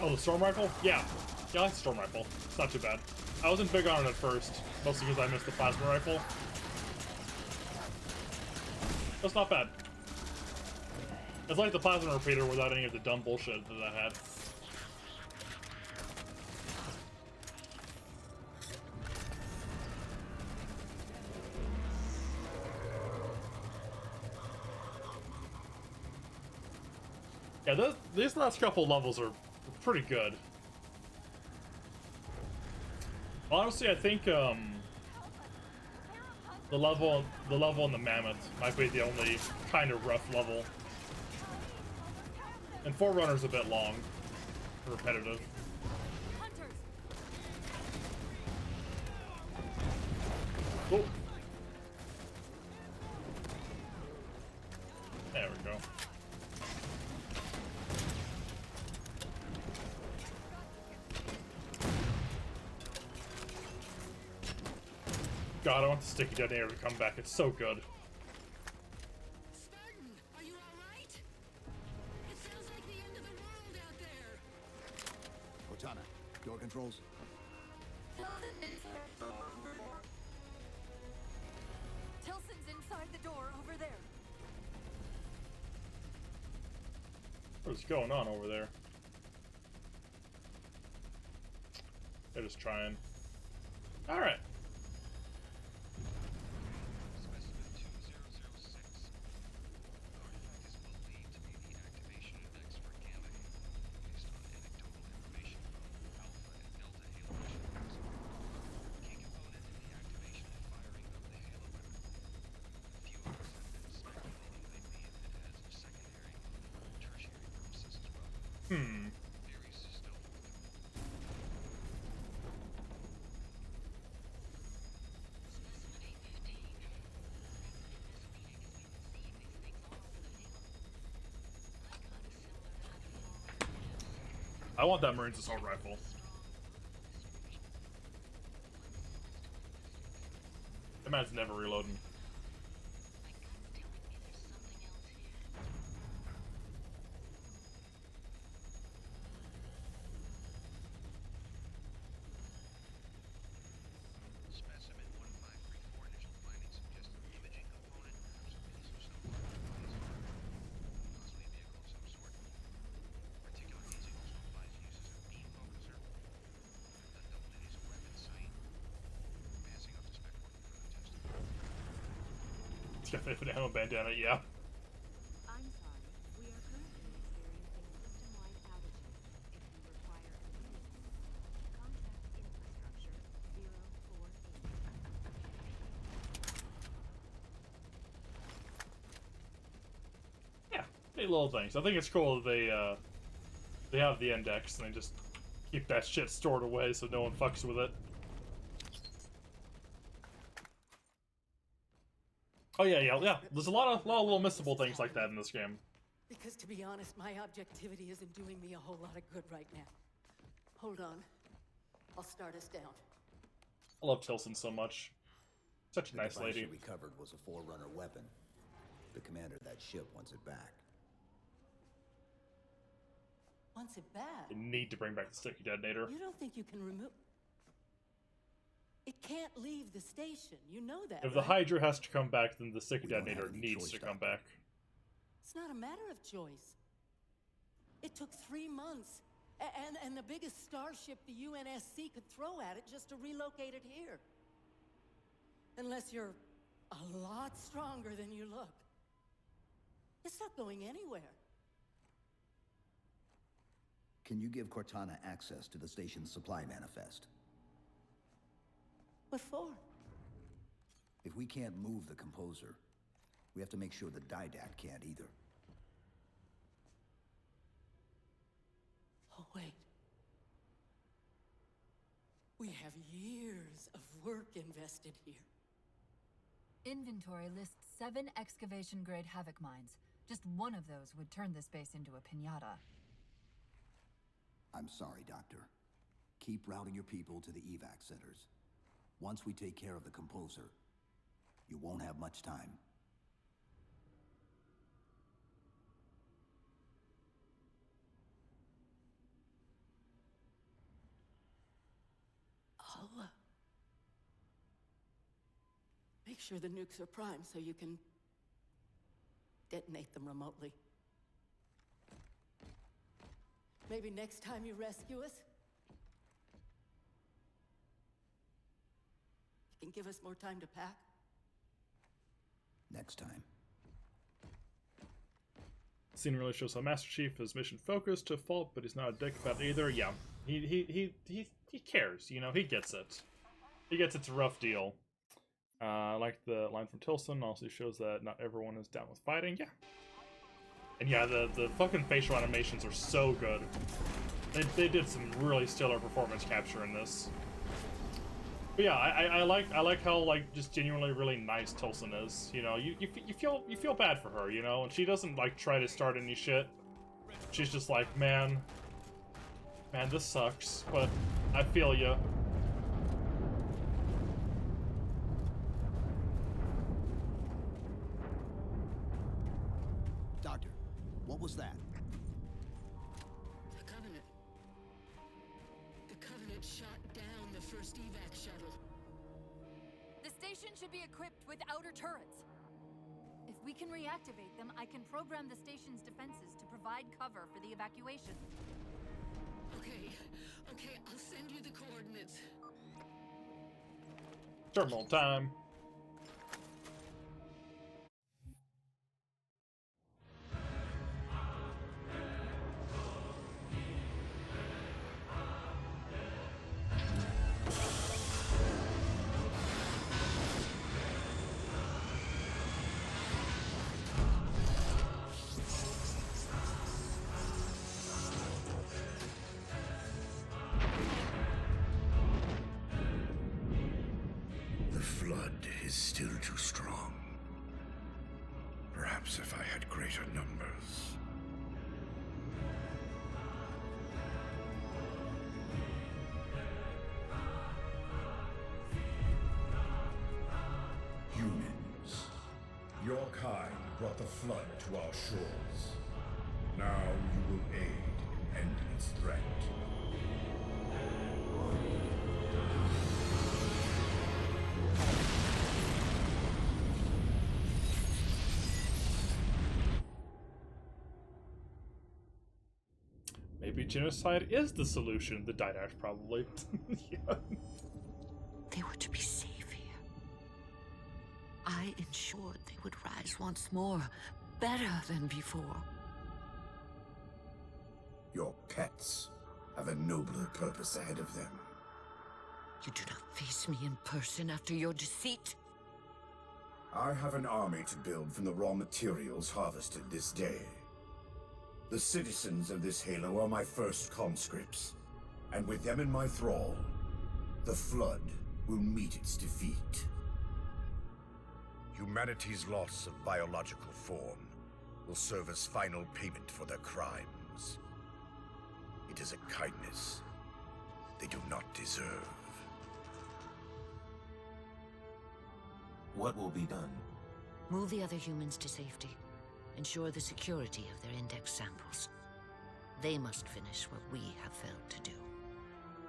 Oh, the storm rifle? Yeah. Yeah, I like the storm rifle. It's not too bad. I wasn't big on it at first, mostly because I missed the plasma rifle. That's not bad. It's like the plasma repeater without any of the dumb bullshit that I had. Yeah, these last couple levels are pretty good. Honestly, I think the level in the Mammoth might be the only kind of rough level. And Forerunner's a bit long, repetitive. Oh. There we go. God, I want the sticky detonator to come back. It's so good. Spartan, are you all right? It sounds like the end of the world out there. Cortana, door controls. Tilson's inside the door over there. What's going on over there? They're just trying. All right. I want that Marine's assault rifle. That man's never reloading. It's got the ammo bandana, yeah. I'm sorry. We are currently experiencing system-wide outages. If you require assistance, contact infrastructure 048. Yeah, neat little things. I think it's cool that they have the index and they just keep that shit stored away so no one fucks with it. Oh yeah. There's a lot of little missable things like that in this game. Because to be honest, my objectivity isn't doing me a whole lot of good right now. Hold on. I'll start us down. I love Tilson so much. Such a nice lady. The device you recovered was a Forerunner weapon. The commander of that ship wants it back. Wants it back? You need to bring back the sticky detonator. You don't think you can remove... It can't leave the station. You know that, If the Hydra has to come back, then the sticky detonator needs to come back. It's not a matter of choice. It took 3 months. And the biggest starship the UNSC could throw at it just to relocate it here. Unless you're a lot stronger than you look. It's not going anywhere. Can you give Cortana access to the station's supply manifest? What for? If we can't move the composer, we have to make sure the Didact can't either. Oh, wait. We have years of work invested here. Inventory lists 7 excavation-grade Havoc mines. Just one of those would turn this base into a piñata. I'm sorry, Doctor. Keep routing your people to the evac centers. Once we take care of the composer, you won't have much time. Make sure the nukes are primed so you can detonate them remotely. Maybe next time you rescue us, you can give us more time to pack. Next time. Scene really shows how Master Chief is mission focused to a fault, but he's not a dick about it either. Yeah, he cares. You know, he gets it. He gets it's a rough deal. I like the line from Tilson. Also shows that not everyone is down with fighting. Yeah, and yeah, the fucking facial animations are so good. They did some really stellar performance capture in this. But yeah, I like how like just genuinely really nice Tilson is. You know, you feel bad for her, you know, and she doesn't like try to start any shit. She's just like, man, this sucks, but I feel you. Doctor, what was that? The Covenant shot down the first evac shuttle. The station should be equipped with outer turrets. If we can reactivate them, I can program the station's defenses to provide cover for the evacuation. Okay, I'll send you the coordinates. Terminal time. The flood is still too strong. Perhaps if I had greater numbers. Humans, your kind brought the flood to our shores. Now you will aid in ending its threat. Maybe genocide is the solution. The Didash probably. Yeah. They were to be safe here. I ensured they would rise once more, better than before. Your pets have a nobler purpose ahead of them. You do not face me in person after your deceit. I have an army to build from the raw materials harvested this day. The citizens of this Halo are my first conscripts, and with them in my thrall, the Flood will meet its defeat. Humanity's loss of biological form will serve as final payment for their crimes. It is a kindness they do not deserve. What will be done? Move the other humans to safety. Ensure the security of their index samples. They must finish what we have failed to do.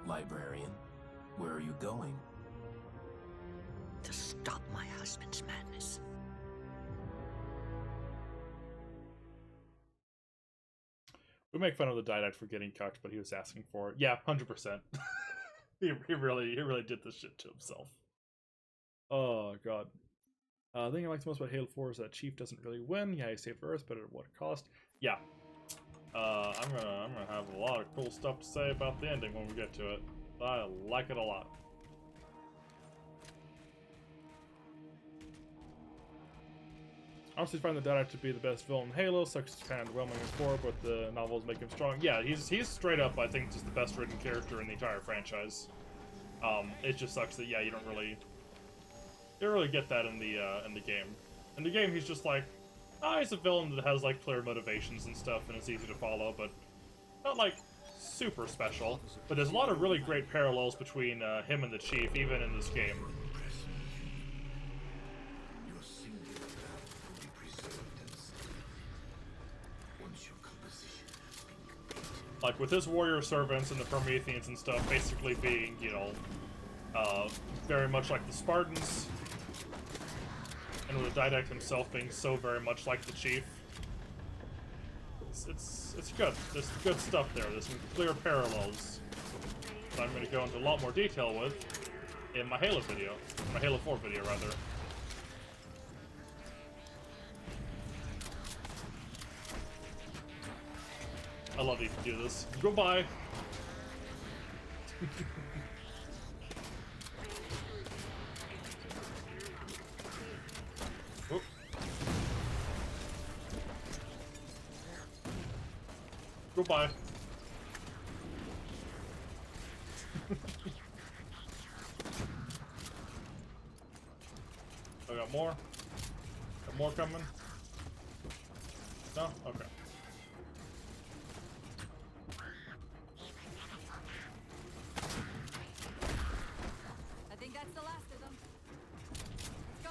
Librarian, where are you going? To stop my husband's madness. We make fun of the Didact for getting cucked, but he was asking for it. Yeah, 100%. he really did this shit to himself. Oh god. The thing I like the most about Halo 4 is that Chief doesn't really win. Yeah, he saved Earth, but at what cost? Yeah. I'm gonna have a lot of cool stuff to say about the ending when we get to it. I like it a lot. Honestly, find the Didact to be the best villain in Halo. Sucks it's kind of underwhelming in 4, but the novels make him strong. Yeah, he's straight up, I think, just the best written character in the entire franchise. It just sucks that you don't really get that in the game. In the game, he's just like, he's a villain that has like clear motivations and stuff, and it's easy to follow, but not like super special. But there's a lot of really great parallels between him and the Chief, even in this game. Like with his warrior servants and the Prometheans and stuff, basically being, you know, very much like the Spartans. And with the Didact himself being so very much like the Chief, it's good. There's good stuff there. There's some clear parallels that I'm going to go into a lot more detail with in my Halo video, my Halo 4 video rather. I love you to do this. Goodbye. Oop. Goodbye. I got more. Got more coming. No? Okay. I think that's the last of them. Let's go.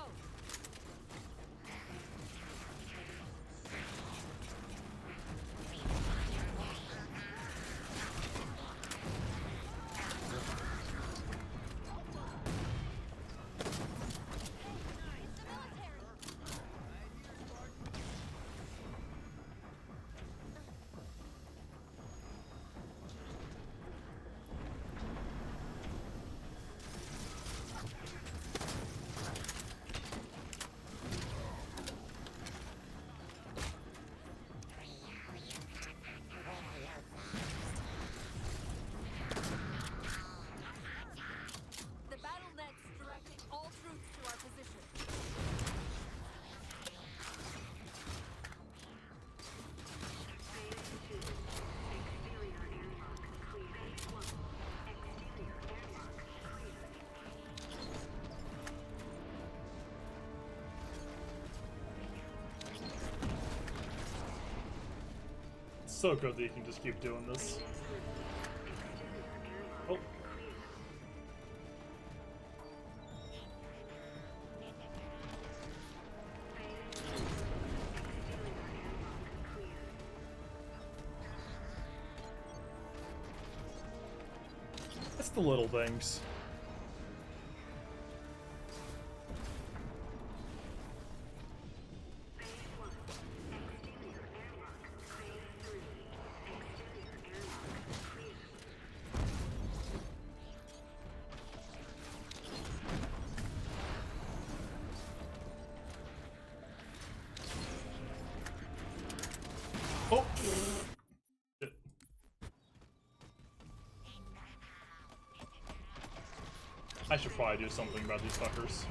The battle net's directing all troops to our position. It's so good that you can just keep doing this. Oh. It's the little things. Oh! Shit. I should probably do something about these fuckers.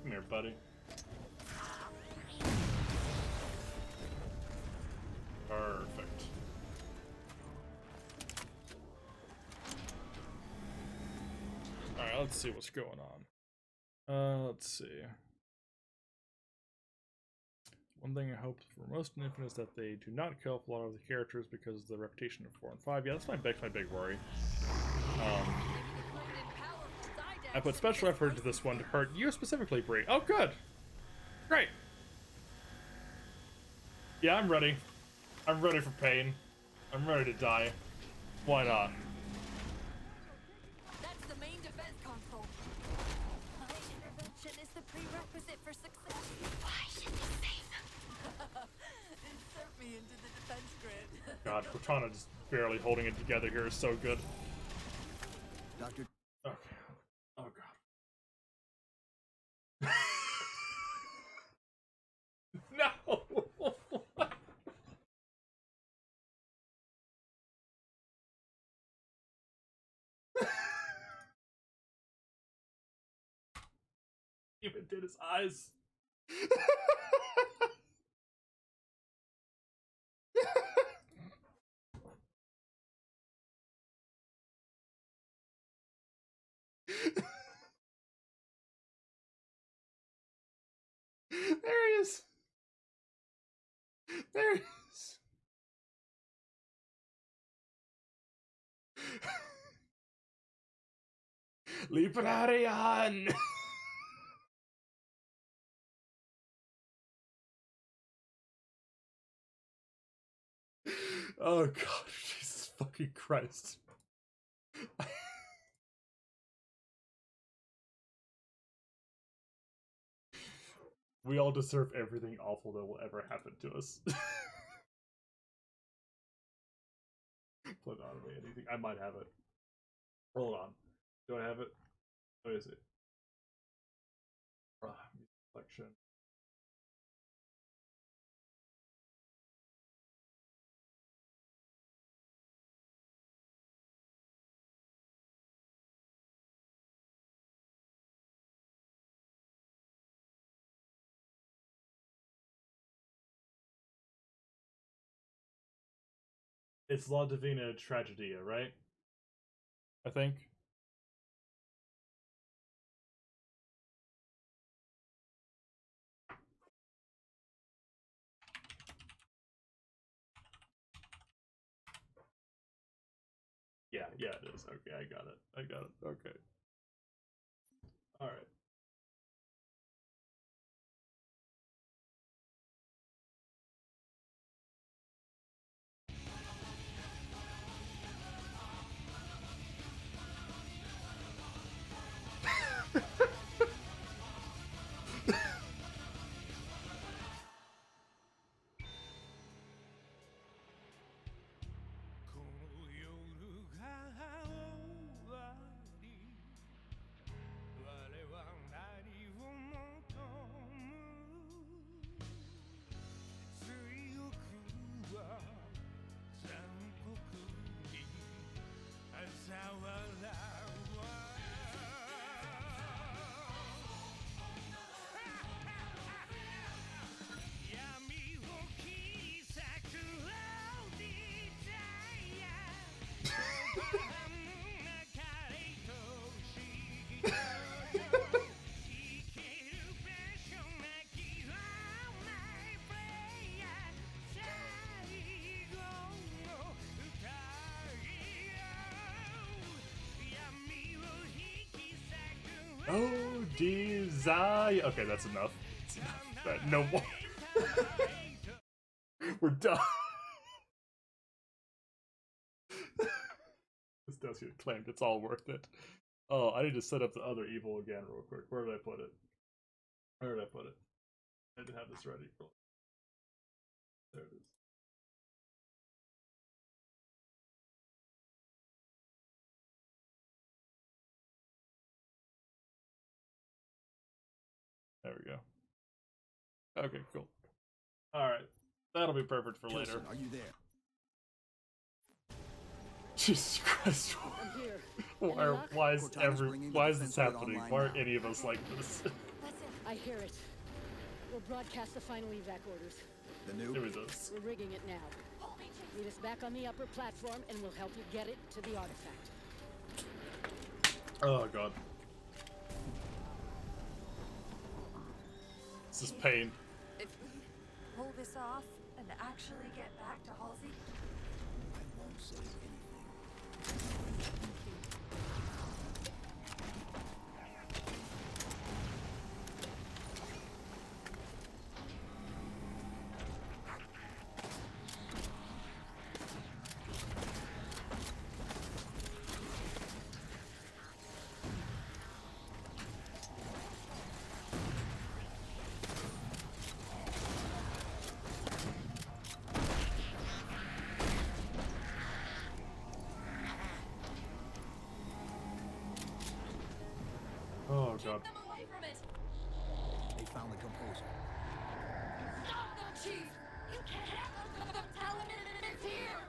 Come here, buddy. Perfect. Alright, let's see what's going on. Let's see. One thing I hope for most in Infinite is that they do not kill off a lot of the characters because of the reputation of 4 and 5. Yeah, that's my big worry. I put special effort into this one to hurt you specifically, Bree. Oh, good! Great! Yeah, I'm ready. I'm ready for pain. I'm ready to die. Why not? That's the main defense console. My intervention is the prerequisite for success. Why should this thing insert me into the defense grid? God, Cortana just barely holding it together here is so good. Doctor. Okay. Oh god. No! Even did his eyes. There he is. There he is. Librarian. Oh god, Jesus fucking Christ. We all deserve everything awful that will ever happen to us. Put on me anything. I might have it. Hold on. Do I have it? What is it? Music selection. It's La Divina Tragedia, right? I think. Yeah, it is. Okay, I got it. Okay. Alright. Oh, desire. Okay, that's enough. No more. We're done. This does get claimed. It's all worth it. Oh, I need to set up the other evil again real quick. Where did I put it? I didn't have this ready. There it is. There we go. Okay, cool. Alright. That'll be perfect for Tilson, later. are you there? Jesus Christ. Why is this happening? Why are any of us like this? I hear it. We'll broadcast the final evac orders. The new? Here it is. We're rigging it now. Meet us back on the upper platform and we'll help you get it to the artifact. Oh god. This is pain. If we pull this off and actually get back to Halsey, I won't say anything. Oh god. Keep them away from it! They found the composer. Stop them, Chief! You can't have them! Tell them it's here!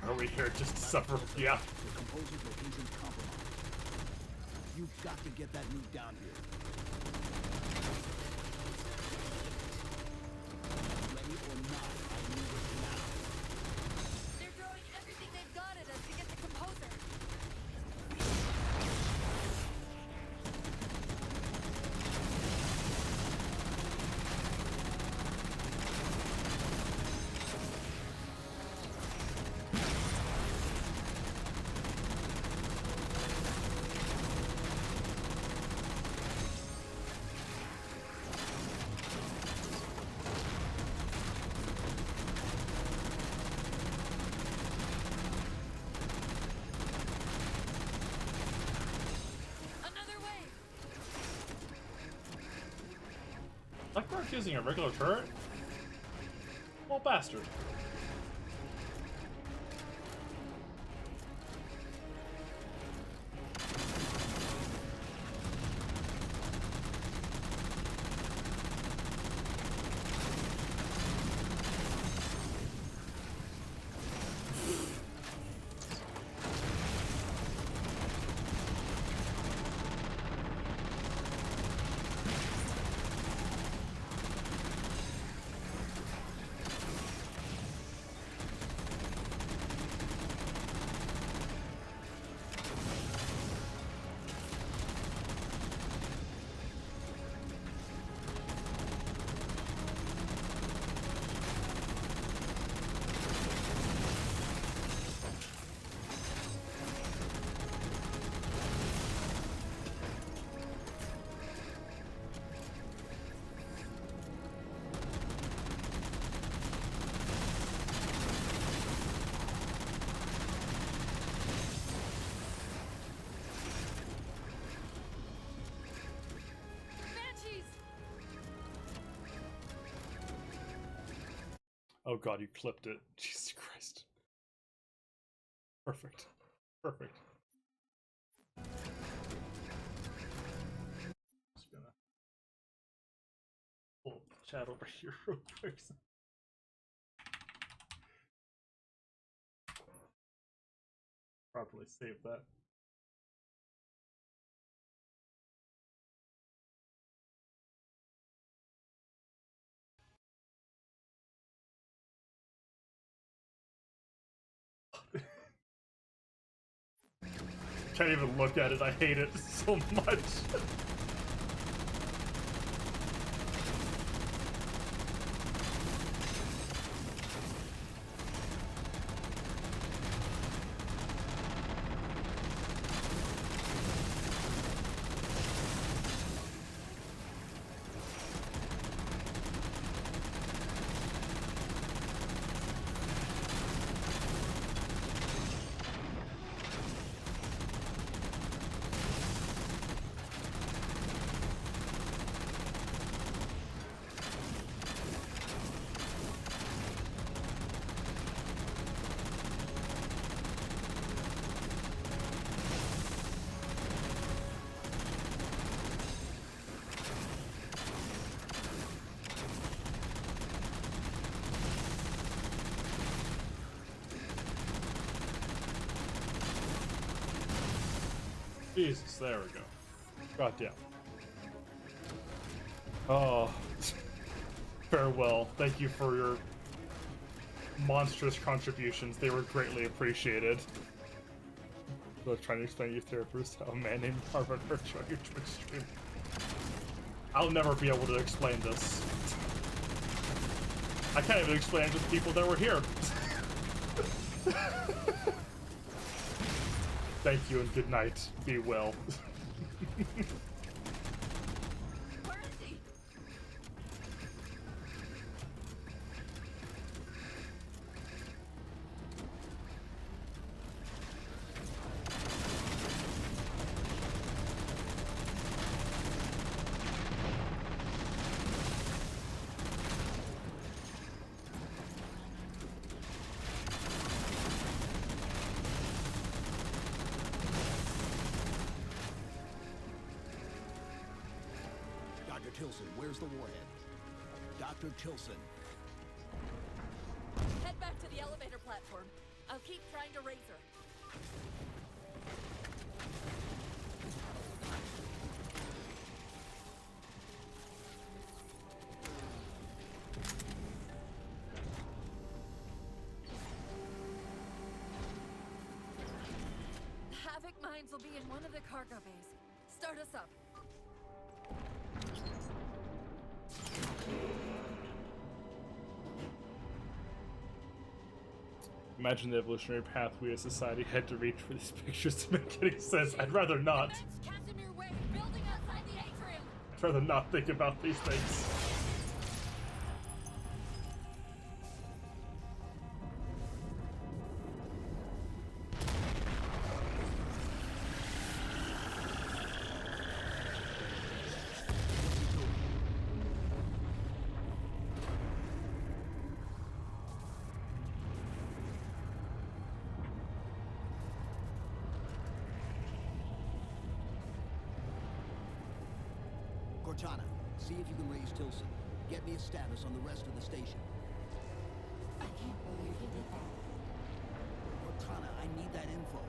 Are we here just to suffer? Yeah. The composer's location's compromised. You've got to get that nuke down here. Ready or not, I need it now. They're throwing everything they've got at us to get the composer. Blackbird's using a regular turret? Well, bastard. Oh god, you clipped it. Jesus Christ. Perfect. Perfect. Just gonna pull up the chat over here real quick. Properly save that. Can't even look at it, I hate it so much. Jesus, there we go. Goddamn. Oh. Farewell. Thank you for your monstrous contributions. They were greatly appreciated. I was trying to explain to you there, Bruce, how a man named Harvard heard you on your Twitch stream. I'll never be able to explain this. I can't even explain it to the people that were here. Thank you and good night. Be well. Tilson, where's the warhead? Dr. Tilson. Head back to the elevator platform. I'll keep keep trying to raise her. Havoc mines will be in one of the cargo bays. Start us up. Imagine the evolutionary path we as society had to reach for these pictures to make any sense. I'd rather not. Casimir Way, building outside the atrium. I'd rather not think about these things. Cortana, see if you can raise Tilson. Get me a status on the rest of the station. I can't believe you did that. Cortana, I need that info.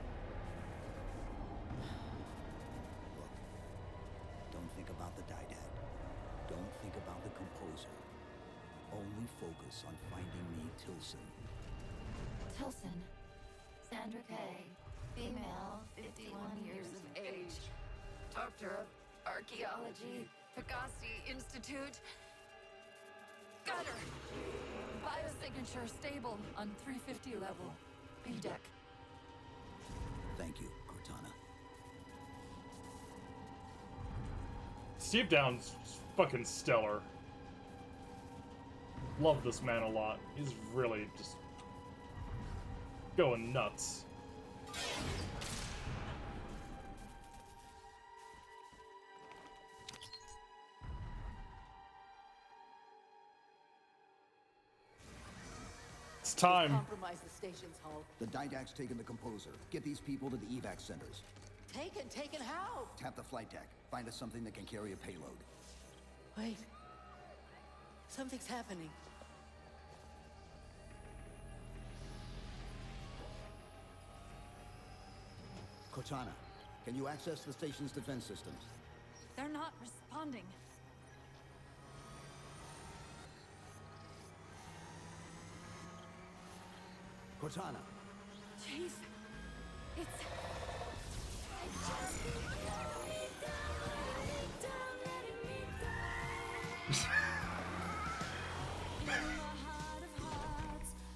Look, don't think about the Didact. Don't think about the Composer. Only focus on finding me Tilson. Tilson. Sandra Kay. Female, 51 years of age. Doctor of Archaeology. Pegasi Institute. Got her. Biosignature stable on 350 level. B deck. Thank you, Cortana. Steve Down's fucking stellar. Love this man a lot. He's really just going nuts. It's time. Compromise the station's hull. The Didact's taken the Composer. Get these people to the evac centers. Taken how? Tap the flight deck. Find us something that can carry a payload. Wait. Something's happening. Cortana, can you access the station's defense systems? They're not responding. Cortana. Chief, it's...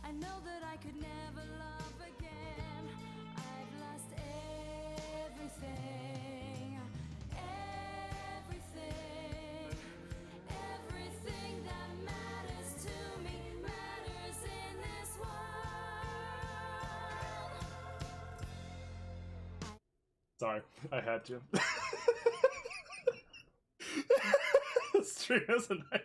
I know that I could never love again. I've lost everything. Everything that matters to me matters in this world. Sorry, I had to. This tree is a nightmare.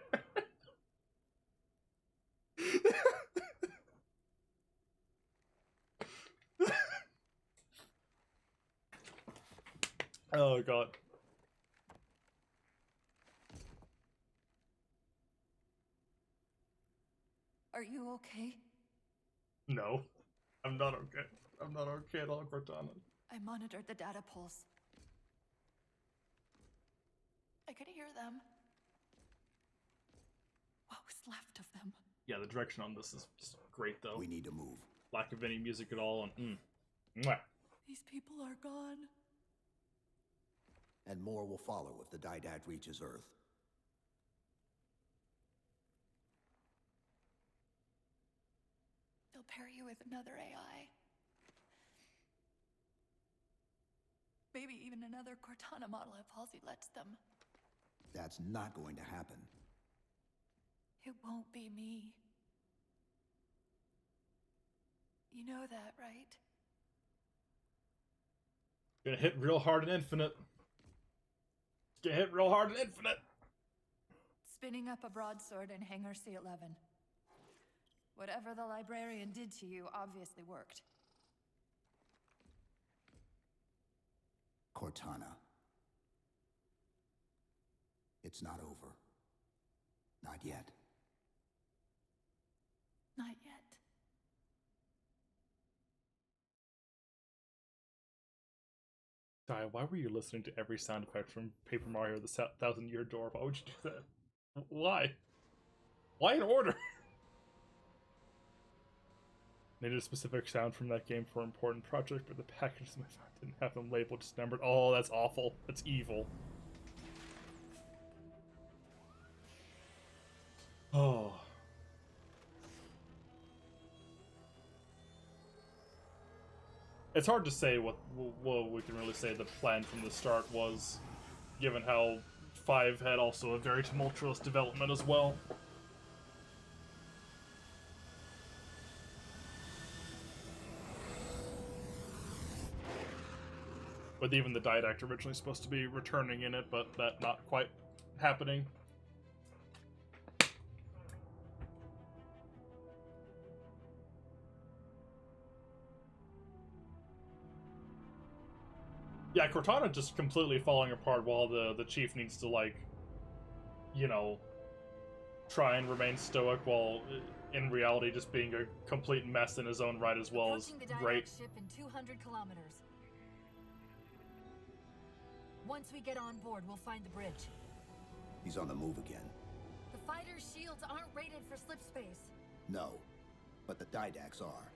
Oh god. Are you okay? No, I'm not okay. I'm not okay at all, Cortana. I monitored the data pulse. I could hear them. What was left of them? Yeah, the direction on this is great, though. We need to move. Lack of any music at all, and mwah. These people are gone. And more will follow if the Didact reaches Earth. They'll pair you with another AI. Maybe even another Cortana model if Halsey lets them. That's not going to happen. It won't be me. You know that, right? Gonna hit real hard and Infinite. Gonna hit real hard and Infinite. Spinning up a broadsword in Hangar C-11. Whatever the librarian did to you obviously worked. Cortana. It's not over. Not yet. Not yet. Di, why were you listening to every sound effect from Paper Mario: The Thousand-Year Door? Why would you do that? Why? Why in order? Needed a specific sound from that game for an important project, but the packages I found didn't have them labeled, just numbered. Oh, that's awful. That's evil. Oh. It's hard to say what we can really say the plan from the start was, given how 5 had also a very tumultuous development as well. With even the Didact originally supposed to be returning in it, but that not quite happening. Yeah, Cortana just completely falling apart while the Chief needs to, like, you know, try and remain stoic while in reality just being a complete mess in his own right as well is great. Ship in 200 kilometers. Once we get on board, we'll find the bridge. He's on the move again. The fighter's shields aren't rated for slip space. No, but the Didacts are.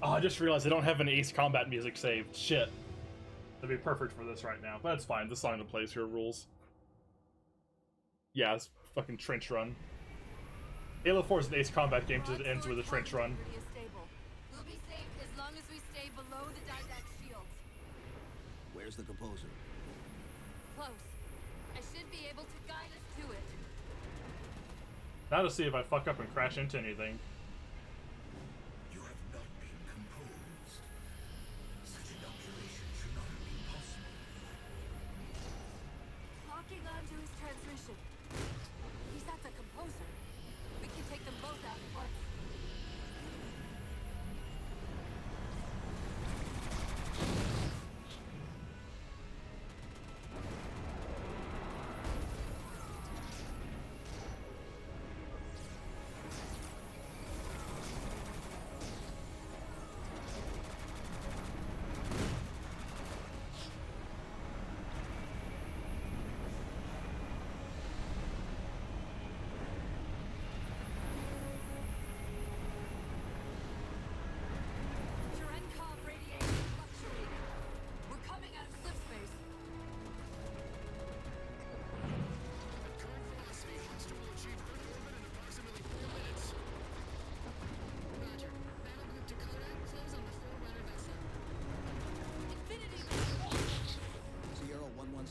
Oh, I just realized I don't have any Ace Combat music saved. Shit. That'd be perfect for this right now. But that's fine. The song that plays here rules. Yeah, it's fucking trench run. Halo 4 is an Ace Combat game because it ends with a trench run. We'll be safe as long as we stay below the Didact shields. Where's the composer? Close. I should be able to guide us to it. Now to see if I fuck up and crash into anything. You have not been composed. Such inoculation should not have been possible. Locking onto his transmission. He's at the composer. We can take them both out at once.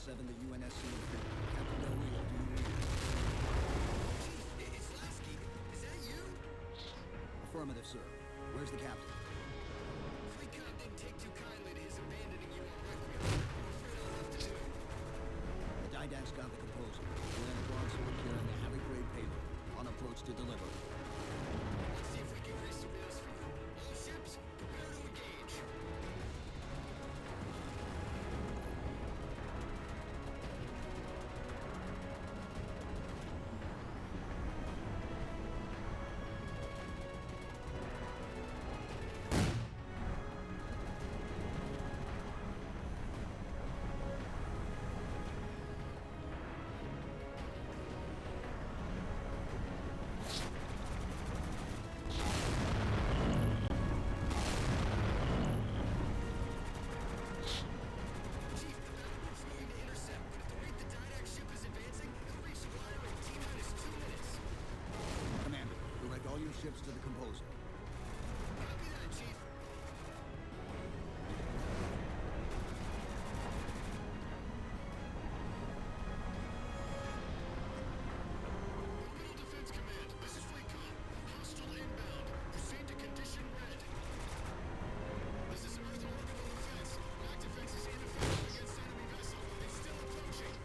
The UNSC Captain Del Rio, do you read? It's Lasky. Is that you? Affirmative, sir. Where's the captain? Recon didn't take too kindly to his abandoning you on Requiem. I'm afraid I'll have to do it. The Didact's got the composer. We're in a broadsword carrying a havoc-grade payload. On approach to deliver. Let's see if we can grease some wheels for you. All ships, prepare to engage. Ships to the composer. Copy that, Chief. Orbital Defense Command, this is Recon. Hostile inbound. Proceed to condition red. This is Earth Orbital Defense. Black Defense is ineffective against enemy vessel. It's still approaching.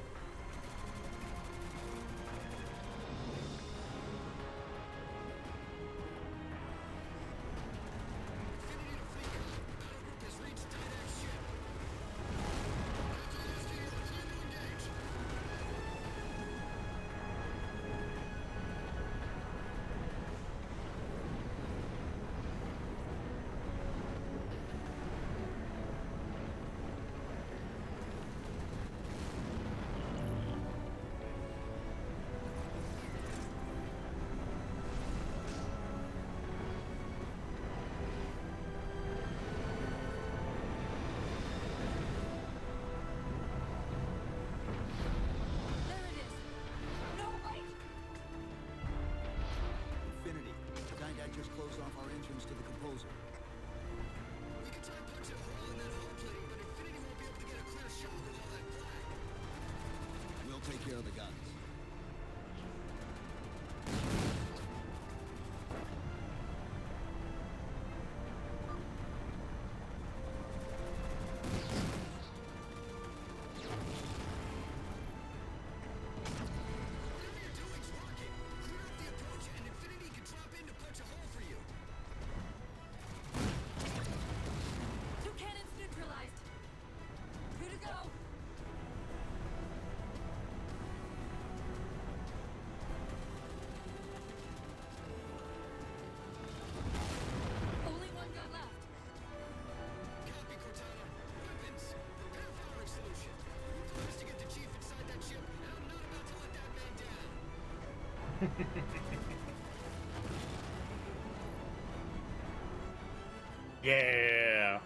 Yeah.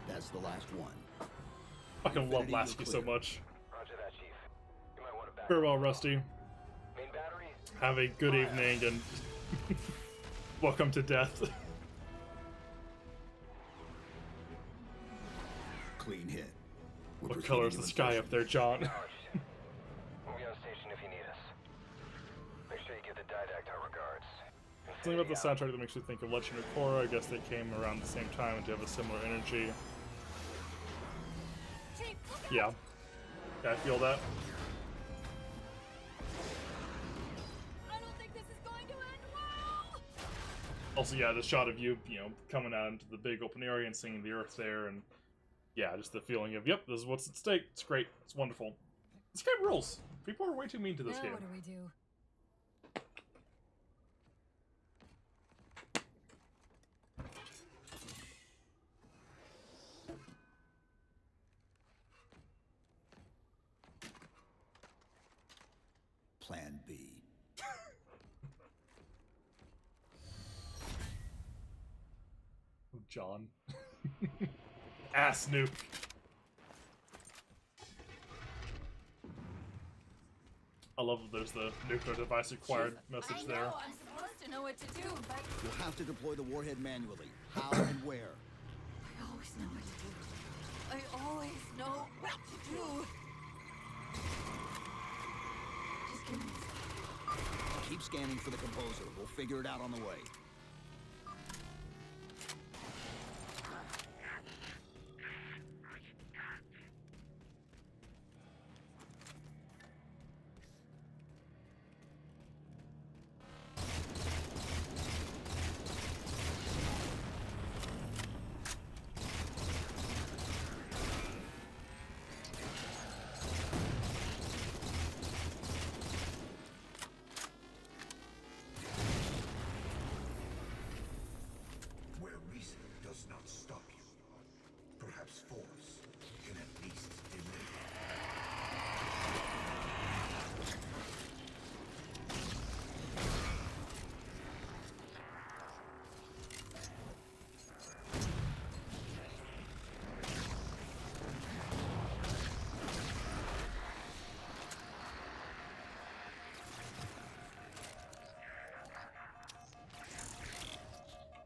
That's the last one. Fucking love Lasky so much. Farewell, Rusty. Have a good evening and welcome to death. Clean hit. What color is the sky up there, John? We'll be on station if you need us. Make sure you give the Didact our regards. Something about the soundtrack that makes me think of Legend of Korra. I guess they came around the same time and do have a similar energy. Yeah. Yeah, I feel that. I don't think this is going to end well. Also, yeah, the shot of you, coming out into the big open area and seeing the Earth there, and yeah, just the feeling of, yep, this is what's at stake. It's great. It's wonderful. This game rules. People are way too mean to this game. What do we do? Plan B. John. Ass nuke. I love that there's the nuclear device acquired message there. I'm supposed to know what to do, but You'll have to deploy the warhead manually. How and where? I always know what to do. I always know what to do. Just give me a second. Keep scanning for the composer. We'll figure it out on the way. Where reason does not stop you, perhaps force can at least delay.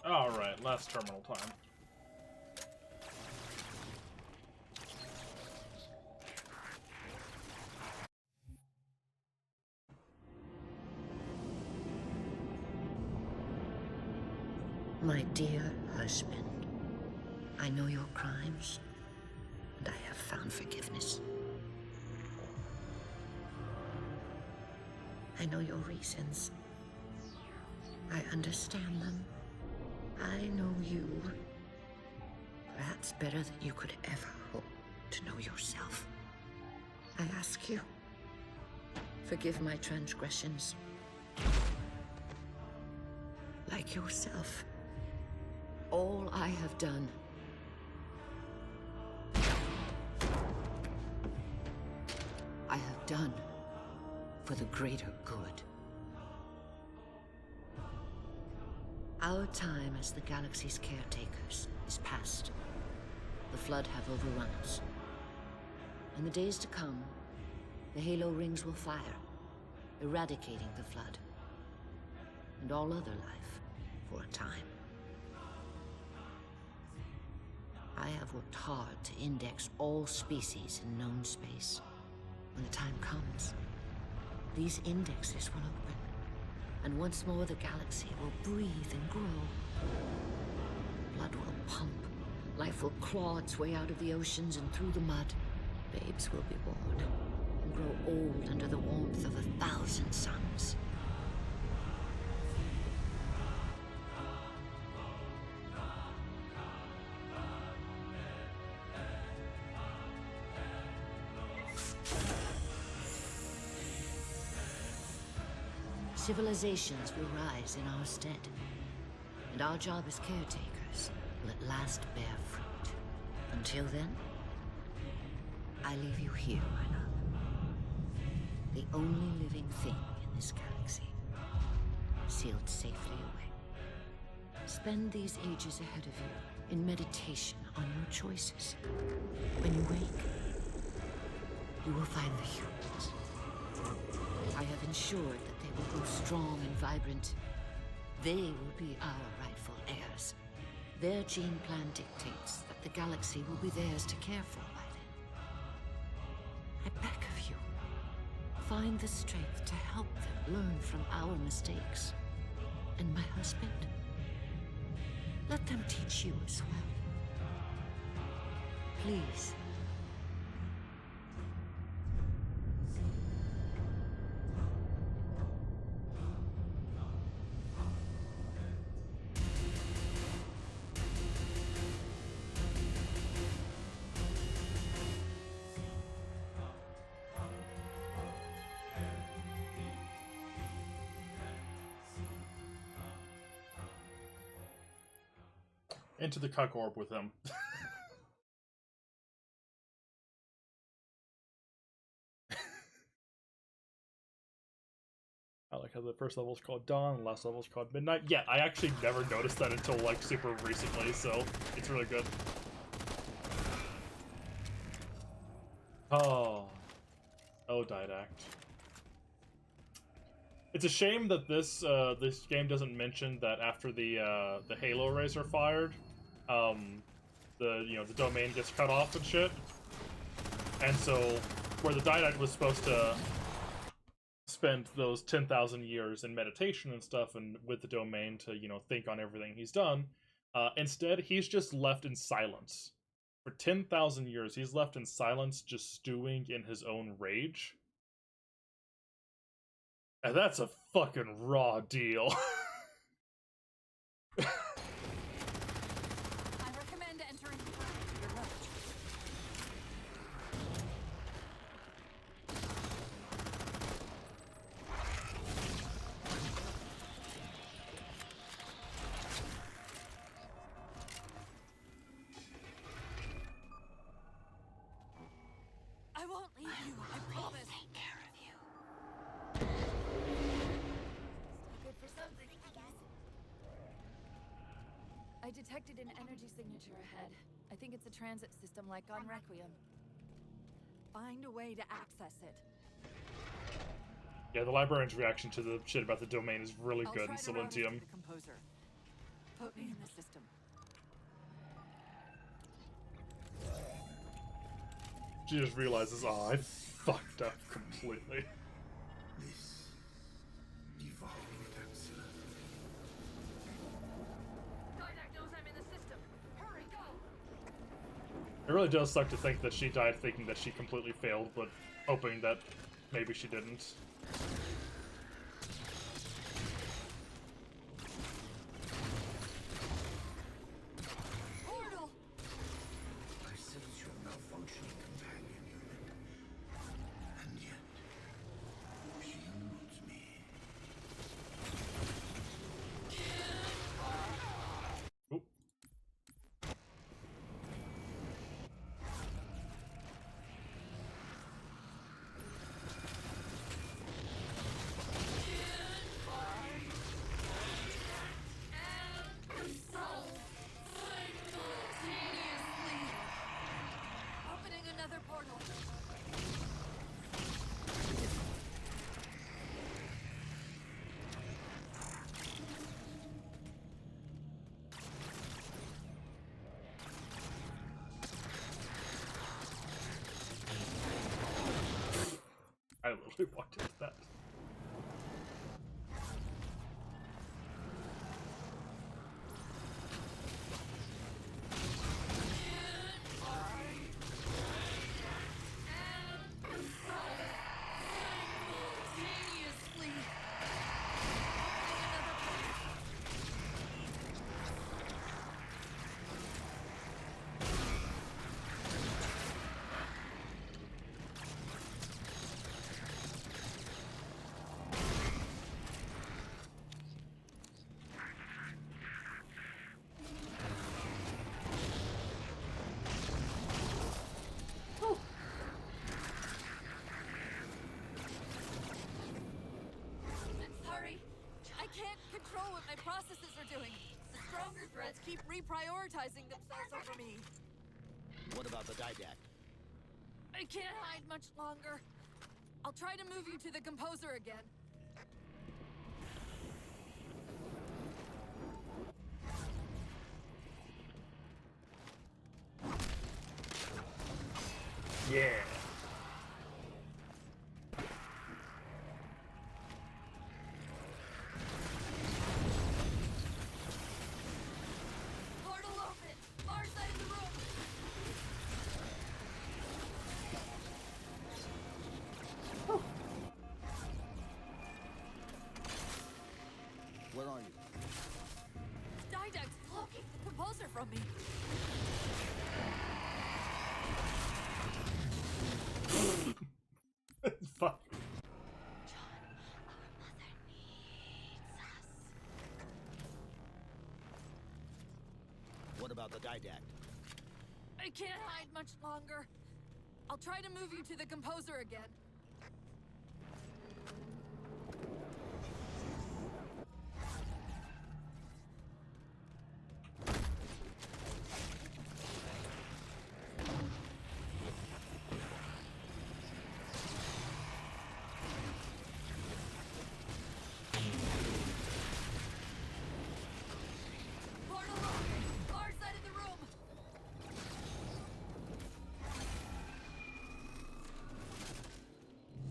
Alright, last terminal time. My dear husband, I know your crimes, and I have found forgiveness. I know your reasons. I understand them. I know you. Perhaps better than you could ever hope to know yourself. I ask you, forgive my transgressions. Like yourself, all I have done I have done for the greater good. Our time as the galaxy's caretakers is past. The Flood have overrun us. In the days to come, the Halo rings will fire, eradicating the Flood and all other life for a time. I have worked hard to index all species in known space. When the time comes, these indexes will open, and once more the galaxy will breathe and grow. Blood will pump, life will claw its way out of the oceans and through the mud. Babes will be born and grow old under the warmth of 1,000 suns. Civilizations will rise in our stead, and our job as caretakers will at last bear fruit. Until then, I leave you here, my love. The only living thing in this galaxy. sealed safely away. Spend these ages ahead of you in meditation on your choices. When you wake, you will find the humans. I have ensured that they will grow strong and vibrant. They will be our rightful heirs. Their gene plan dictates that the galaxy will be theirs to care for by then. I beg of you, find the strength to help them learn from our mistakes. And my husband, let them teach you as well. Please. Into the cuck orb with him. I like how the first level is called Dawn, the last level is called Midnight. Yeah, I actually never noticed that until like super recently, so it's really good. Oh, Didact. It's a shame that this game doesn't mention that after the Halo arrays are fired, the domain gets cut off and shit. And so, where the Didact was supposed to spend those 10,000 years in meditation and stuff, and with the domain to think on everything he's done, instead he's just left in silence for 10,000 years. He's left in silence, just stewing in his own rage. And that's a fucking raw deal. I recommend entering the room to your left. I won't leave you, I promise. Take care of you. Still good for something, I guess. I detected an energy signature ahead. I think it's a transit system like on Requiem. Find a way to access it. Yeah, the librarian's reaction to the shit about the domain is really I'll good in try to route it Silentium. to the composer. Put me in the system. She just realizes, oh, I fucked up completely. Didact knows I'm in the system. Hurry, go! It really does suck to think that she died thinking that she completely failed, but hoping that maybe she didn't. Portal! I sense your malfunctioning companion, human. And yet, she eludes me. Oop. Opening another portal. I literally walked into that. Simultaneously. Opening another portal. hunger threats keep reprioritizing themselves over me. What about the didact? I can't hide much longer. I'll try to move you to the composer again. Yeah. Portal open! Far side of the room! Where are you? Didact's blocking the composer from me. Fuck. What about the didact? I can't hide much longer. I'll try to move you to the composer again. Portal open! Far side of the room!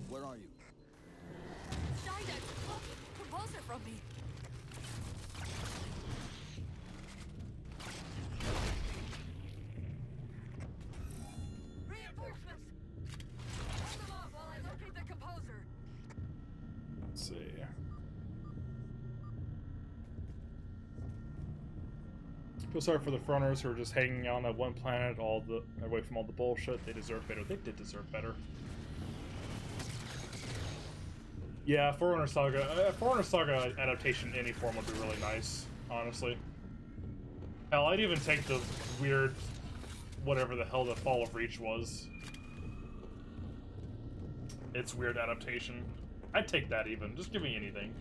Where are you? Didact's blocking the composer from me. Reinforcements! Hold them off while I locate the composer. Let's see. Feel sorry for the fronters who are just hanging out on that one planet, away from all the bullshit. They deserve better. They did deserve better. Yeah, Forerunner Saga adaptation in any form would be really nice, honestly. Hell, I'd even take the weird, whatever the hell the Fall of Reach was. It's weird adaptation. I'd take that even. Just give me anything.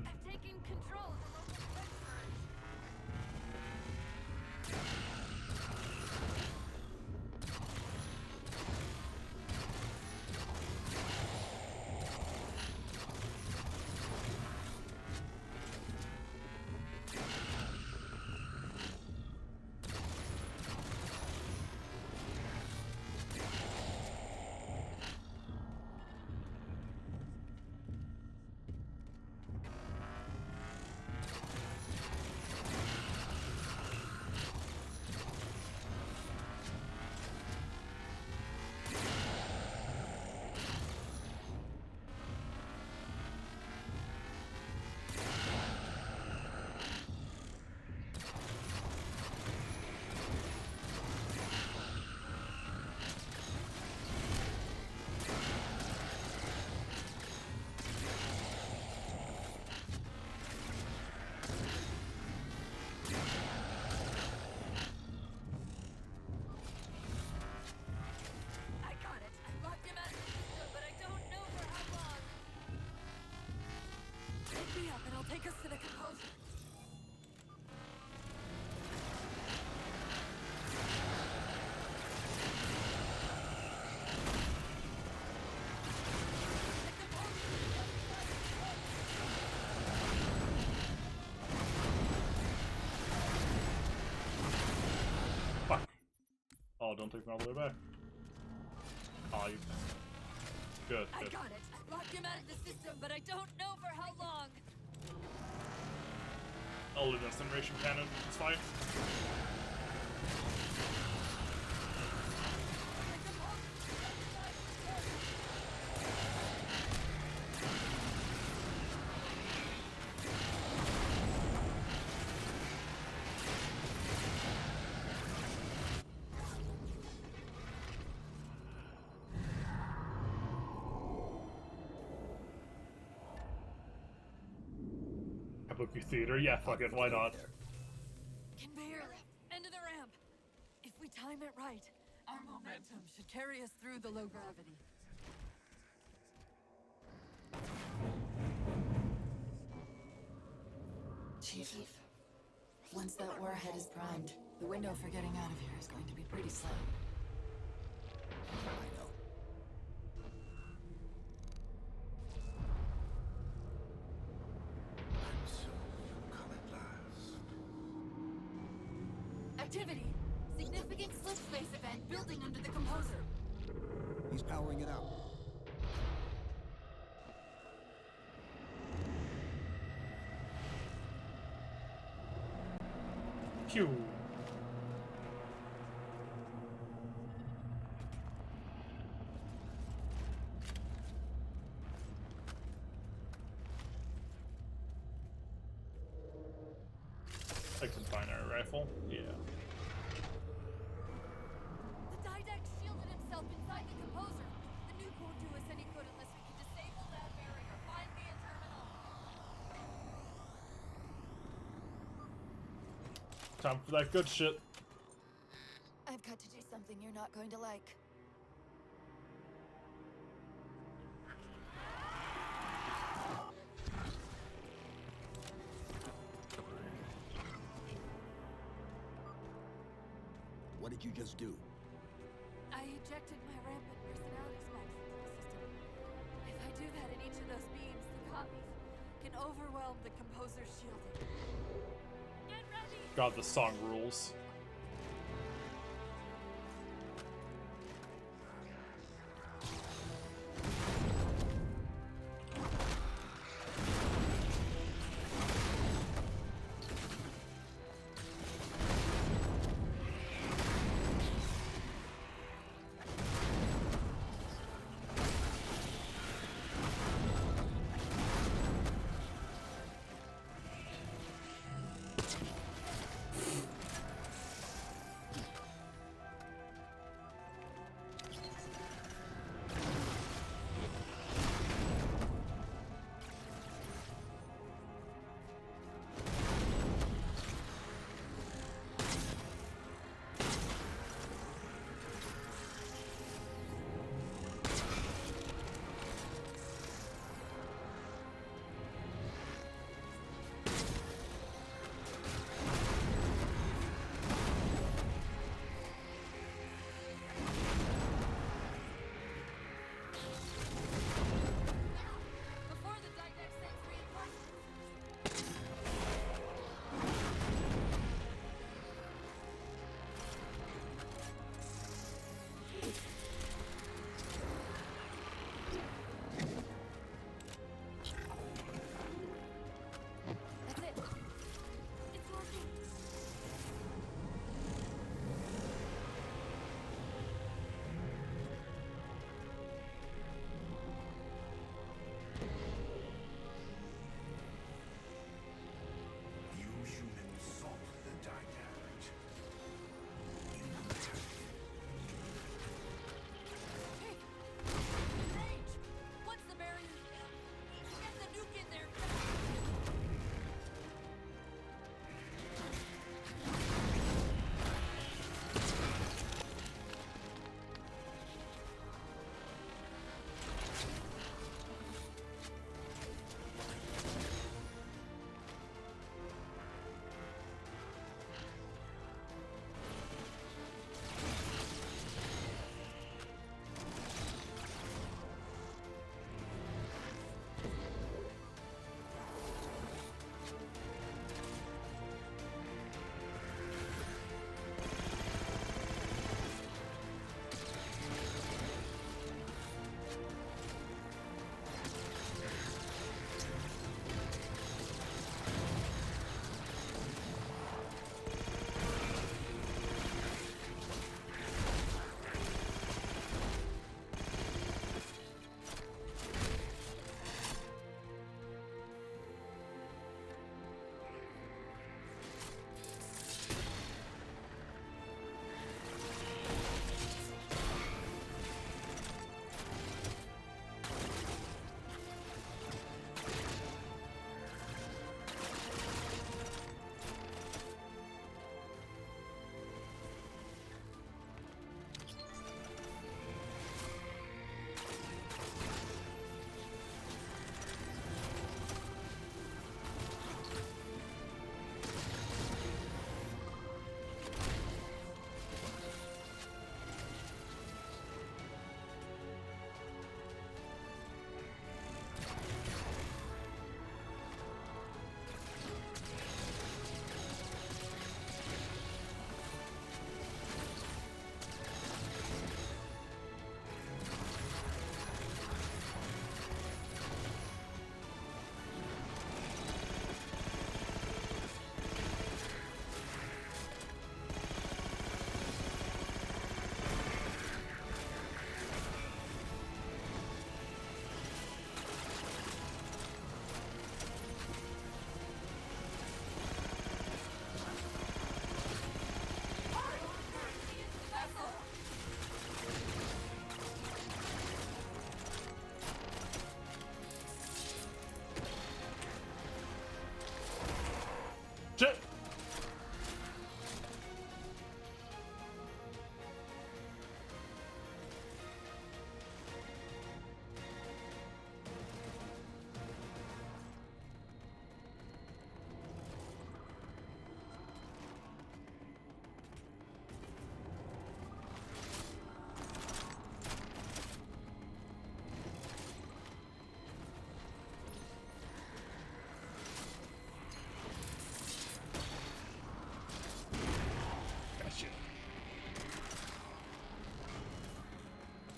I'm taking control of the local defense bridge. I got it. I locked him out of the system, but I don't know for how long. Pick me up and I'll take us to the composer. Fuck. Oh, don't take me all the way back. Oh, you... Good, I good. got it. I locked him out of the system, but I don't know for how long. I'll do incineration cannon. It's fine. Kabuki Theater, yeah, fuck it, why not? Can barely. End of the ramp. time it right, our momentum should carry us through the low gravity. Chief, once that warhead is primed, the window for getting out of here is going to be pretty slim. I know. And so you come at last. Activity. Significant slip space event building under the composer. He's powering it up. Pew. I can find our rifle. Yeah. The Didact shielded himself inside the composer. The nuke won't do us any good unless we can disable that barrier. Find me a terminal. Time for that good shit. I've got to do something you're not going to like. What did you just do? I ejected my rampant personality spikes into the system. If I do that in each of those beams, the copies can overwhelm the composer's shielding. Get ready! God, the song rules.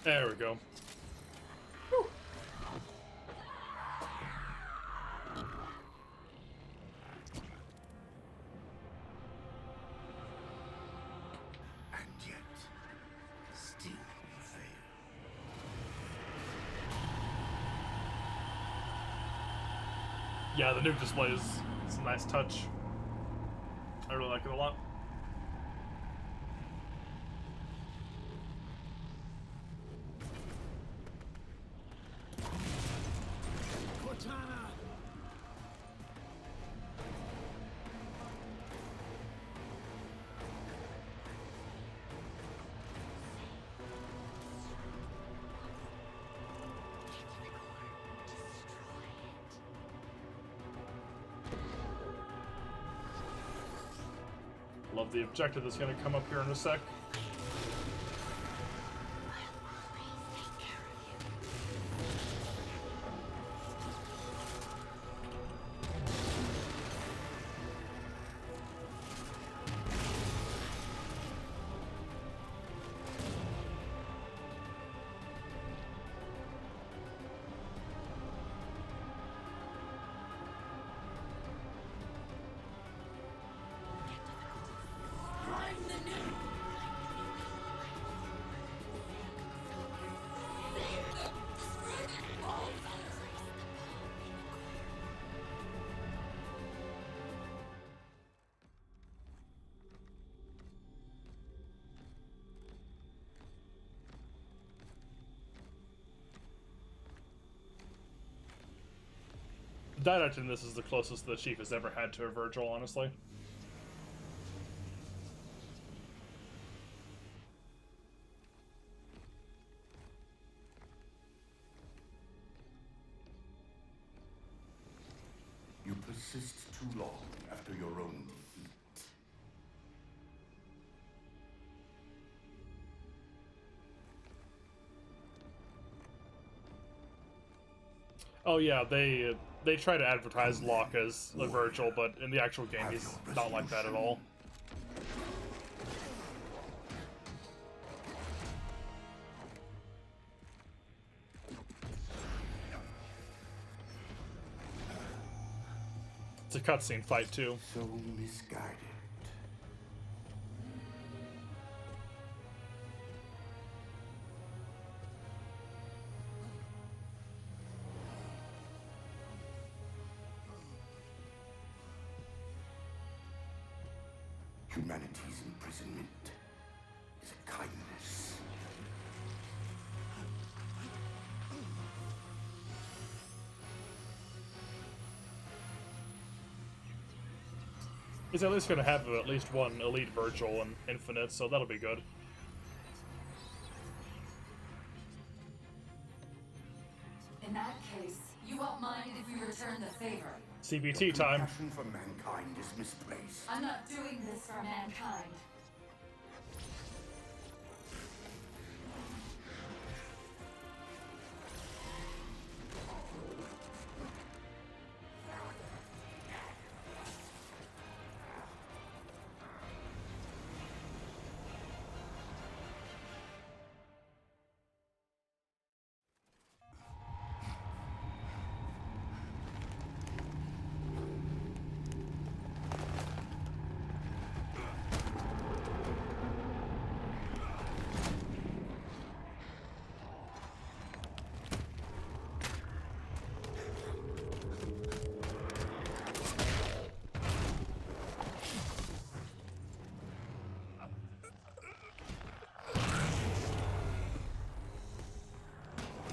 There we go. And yet, still you fail. Yeah, the nuke display is a nice touch. I really like it a lot. Love the objective that's going to come up here in a sec. Didact in this is the closest the Chief has ever had to a Virgil, honestly. You persist too long after your own defeat. Oh yeah, they try to advertise Locke as a Virgil, but in the actual game he's not like that at all. It's a cutscene fight too. So misguided. Humanity's imprisonment is a kindness. He's at least gonna have at least one elite Virgil in Infinite, so that'll be good. In that case, you won't mind if we return the favor. CBT time. Passion for mankind is misplaced. I'm not doing this for mankind.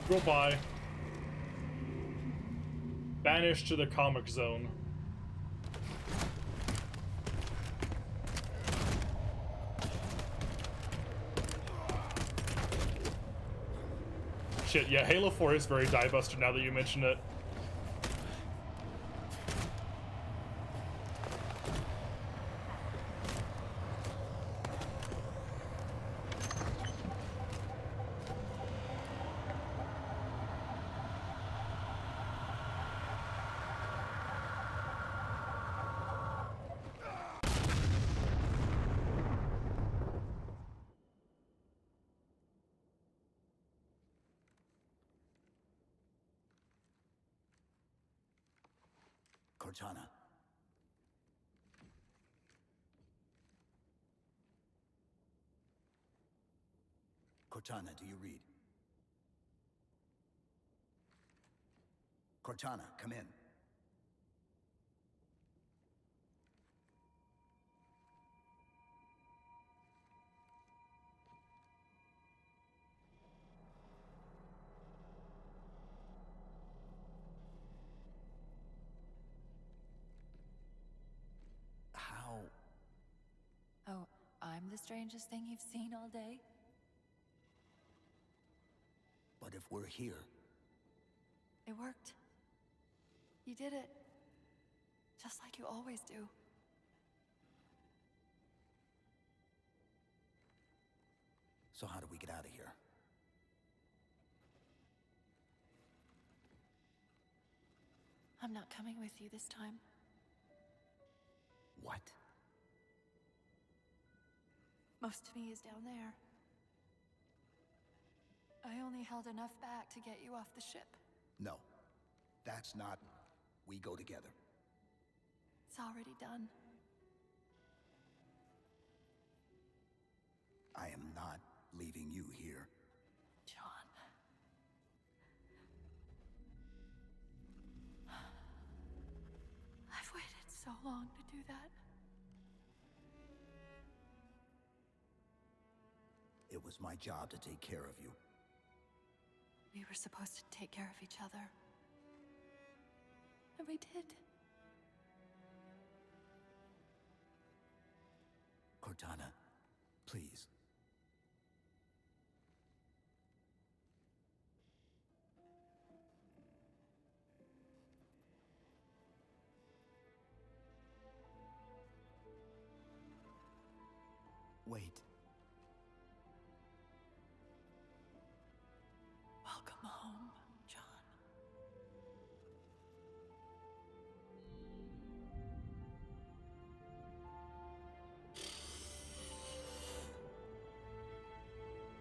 Goodbye. Banished to the comic zone. Shit, yeah, Halo 4 is very die-buster now that you mention it. Cortana. Cortana, do you read? Cortana, come in. How? Oh, I'm the strangest thing you've seen all day? But if we're here... It worked. You did it. Just like you always do. So how do we get out of here? I'm not coming with you this time. What? Most of me is down there. I only held enough back to get you off the ship. No. That's not... We go together. It's already done. I am not leaving you here. John. I've waited so long to do that. It was my job to take care of you. We were supposed to take care of each other. And we did. Cortana, please. Wait. Welcome home, John.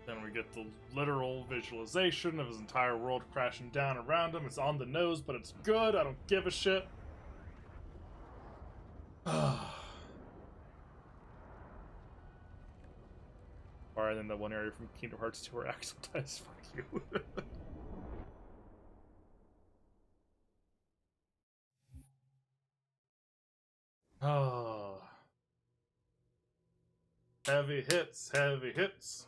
Then we get the literal visualization of his entire world crashing down around him. It's on the nose, but it's good. I don't give a shit. Or then the one area from Kingdom Hearts 2 where Axel dies. Fuck you. Oh. Heavy hits, heavy hits.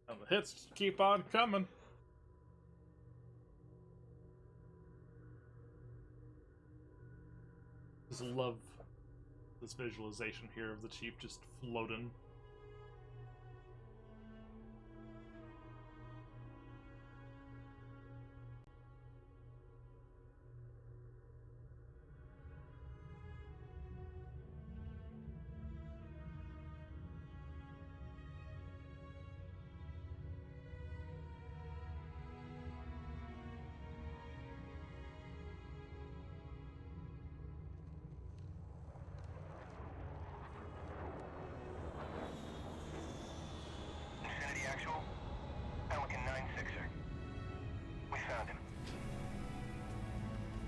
And the hits just keep on coming. Just love this visualization here of the Chief just floating.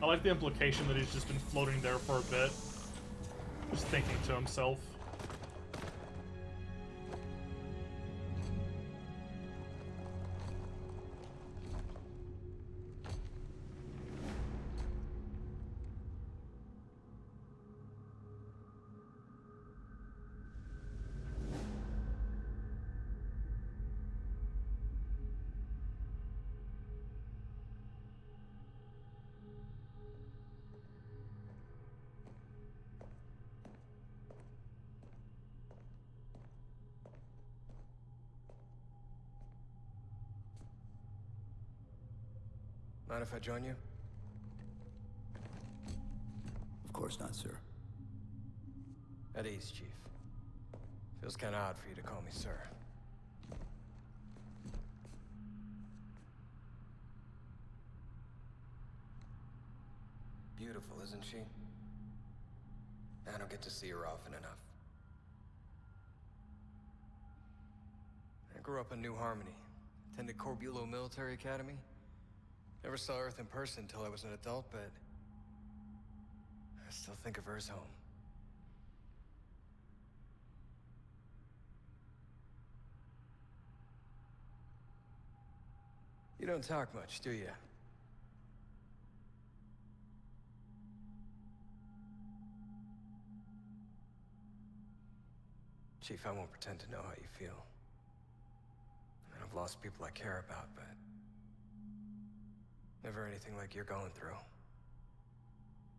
I like the implication that he's just been floating there for a bit. Just thinking to himself. Mind if I join you? Of course not, sir. At ease, Chief. Feels kinda odd for you to call me sir. Beautiful, isn't she? I don't get to see her often enough. I grew up in New Harmony. Attended Corbulo Military Academy. Never saw Earth in person until I was an adult, but I still think of her as home. You don't talk much, do you? Chief, I won't pretend to know how you feel. And I've lost people I care about, but never anything like you're going through.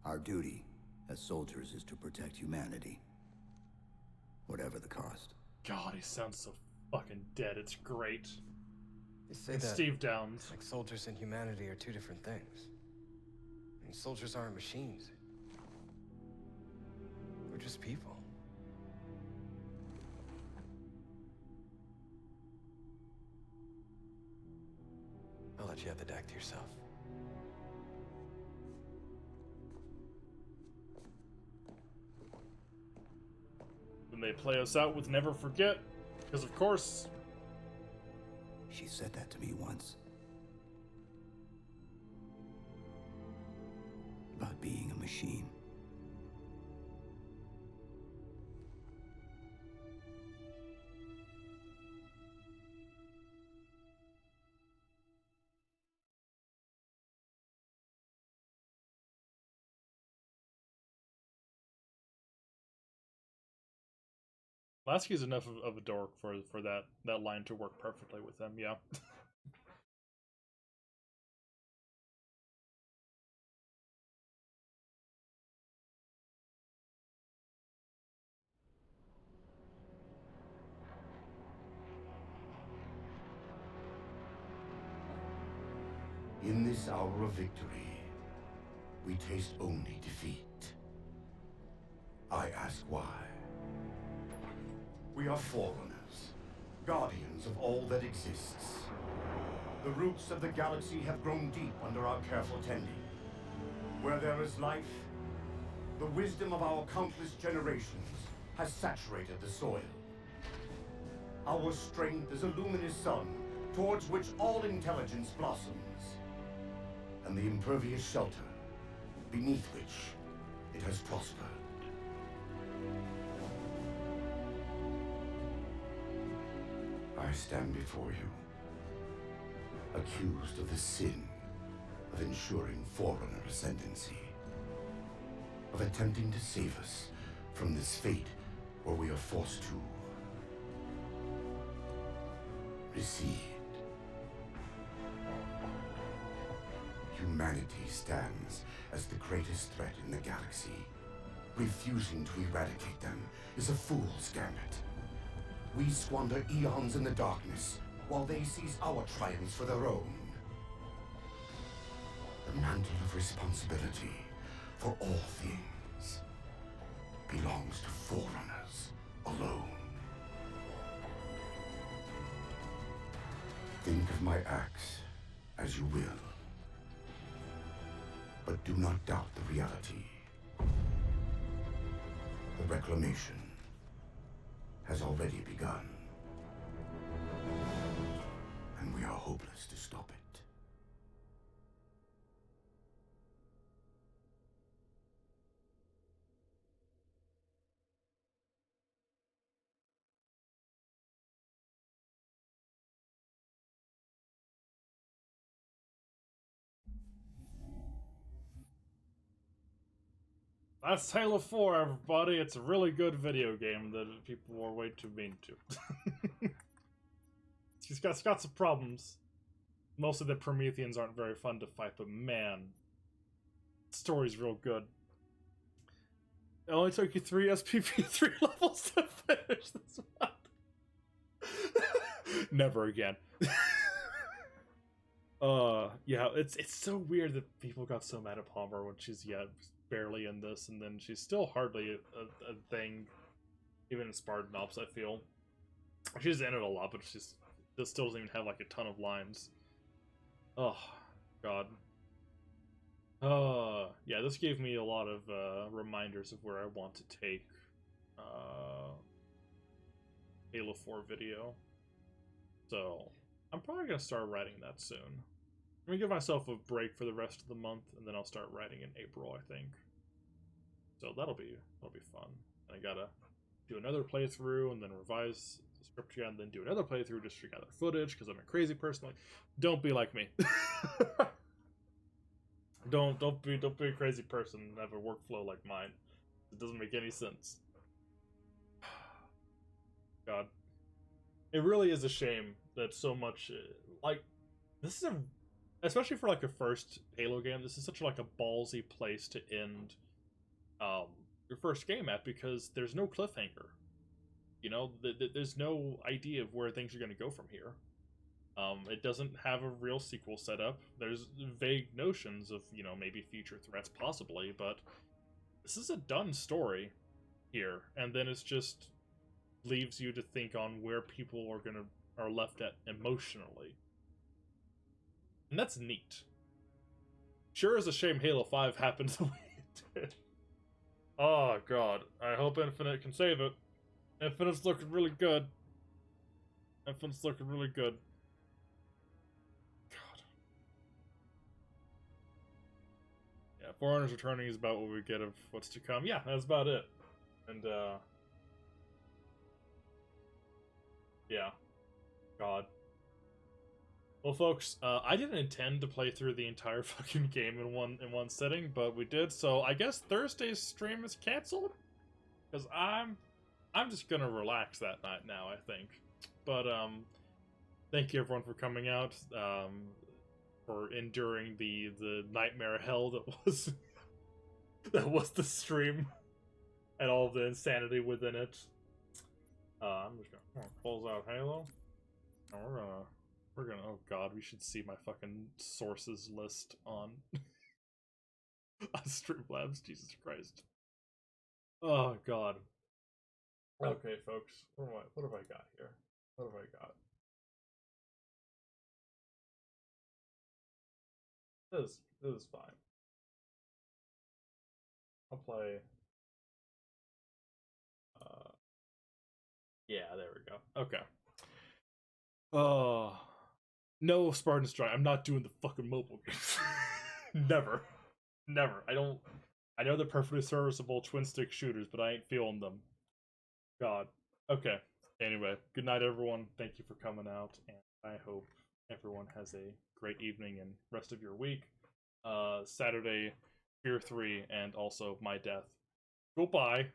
Our duty as soldiers is to protect humanity, whatever the cost. God, he sounds so fucking dead. It's great. You say And that Steve Downes. like soldiers and humanity are two different things. I mean, soldiers aren't machines. We're just people. I'll let you have the deck to yourself. Then they play us out with Never Forget, because of course. She said that to me once. About being a machine. Lasky's enough of a dork for that line to work perfectly with him, yeah. In this hour of victory, we taste only defeat. I ask why. We are forerunners, guardians of all that exists. The roots of the galaxy have grown deep under our careful tending. Where there is life, the wisdom of our countless generations has saturated the soil. Our strength is a luminous sun towards which all intelligence blossoms, and the impervious shelter beneath which it has prospered. I stand before you, accused of the sin of ensuring Forerunner ascendancy, of attempting to save us from this fate where we are forced to recede. Humanity stands as the greatest threat in the galaxy. Refusing to eradicate them is a fool's gambit. We squander eons in the darkness, while they seize our triumphs for their own. The mantle of responsibility for all things belongs to Forerunners alone. Think of my acts as you will, but do not doubt the reality. The reclamation has already begun, and we are hopeless to stop it. That's Halo 4, everybody. It's a really good video game that people are way too mean to. It's got some problems. Most of the Prometheans aren't very fun to fight, but man, the story's real good. It only took you 3 SPP3 levels to finish this one. Never again. Yeah, it's so weird that people got so mad at Palmer when she's barely in this, and then she's still hardly a thing, even in Spartan Ops. I feel she's in it a lot, but she still doesn't even have like a ton of lines. Oh God. Yeah, this gave me a lot of reminders of where I want to take Halo 4 video. So I'm probably gonna start writing that soon. I'm gonna give myself a break for the rest of the month, and then I'll start writing in April, I think. So that'll be fun. I gotta do another playthrough and then revise the script again, and then do another playthrough just to gather footage because I'm a crazy person. Like, don't be like me. don't be a crazy person and have a workflow like mine. It doesn't make any sense. God, it really is a shame that so much like this is a, especially for like a first Halo game, this is such like a ballsy place to end your first game at, because there's no cliffhanger. You know, there's no idea of where things are going to go from here. It doesn't have a real sequel set up. There's vague notions of, you know, maybe future threats possibly, but this is a done story here, and then it's just leaves you to think on where people are left at emotionally. And that's neat. Sure is a shame Halo 5 happened the way it did. Oh god, I hope Infinite can save it. Infinite's looking really good. Infinite's looking really good. God. Yeah, Foreigner's Returning is about what we get of what's to come. Yeah, that's about it. And, yeah. God. Well, folks, I didn't intend to play through the entire fucking game in one sitting, but we did. So I guess Thursday's stream is canceled, because I'm just gonna relax that night now, I think. But thank you everyone for coming out, for enduring the nightmare hell that was the stream and all of the insanity within it. I'm just gonna close out Halo, and we're gonna, oh god, we should see my fucking sources list on on Streamlabs, Jesus Christ. Oh god. Okay, folks, what have I got here? What have I got? This is fine. I'll play. Yeah, there we go. Okay. Oh, no Spartan Strike. I'm not doing the fucking mobile games. Never. I don't. I know they're perfectly serviceable twin stick shooters, but I ain't feeling them. God. Okay. Anyway, good night, everyone. Thank you for coming out, and I hope everyone has a great evening and rest of your week. Saturday, Fear 3, and also my death. Goodbye.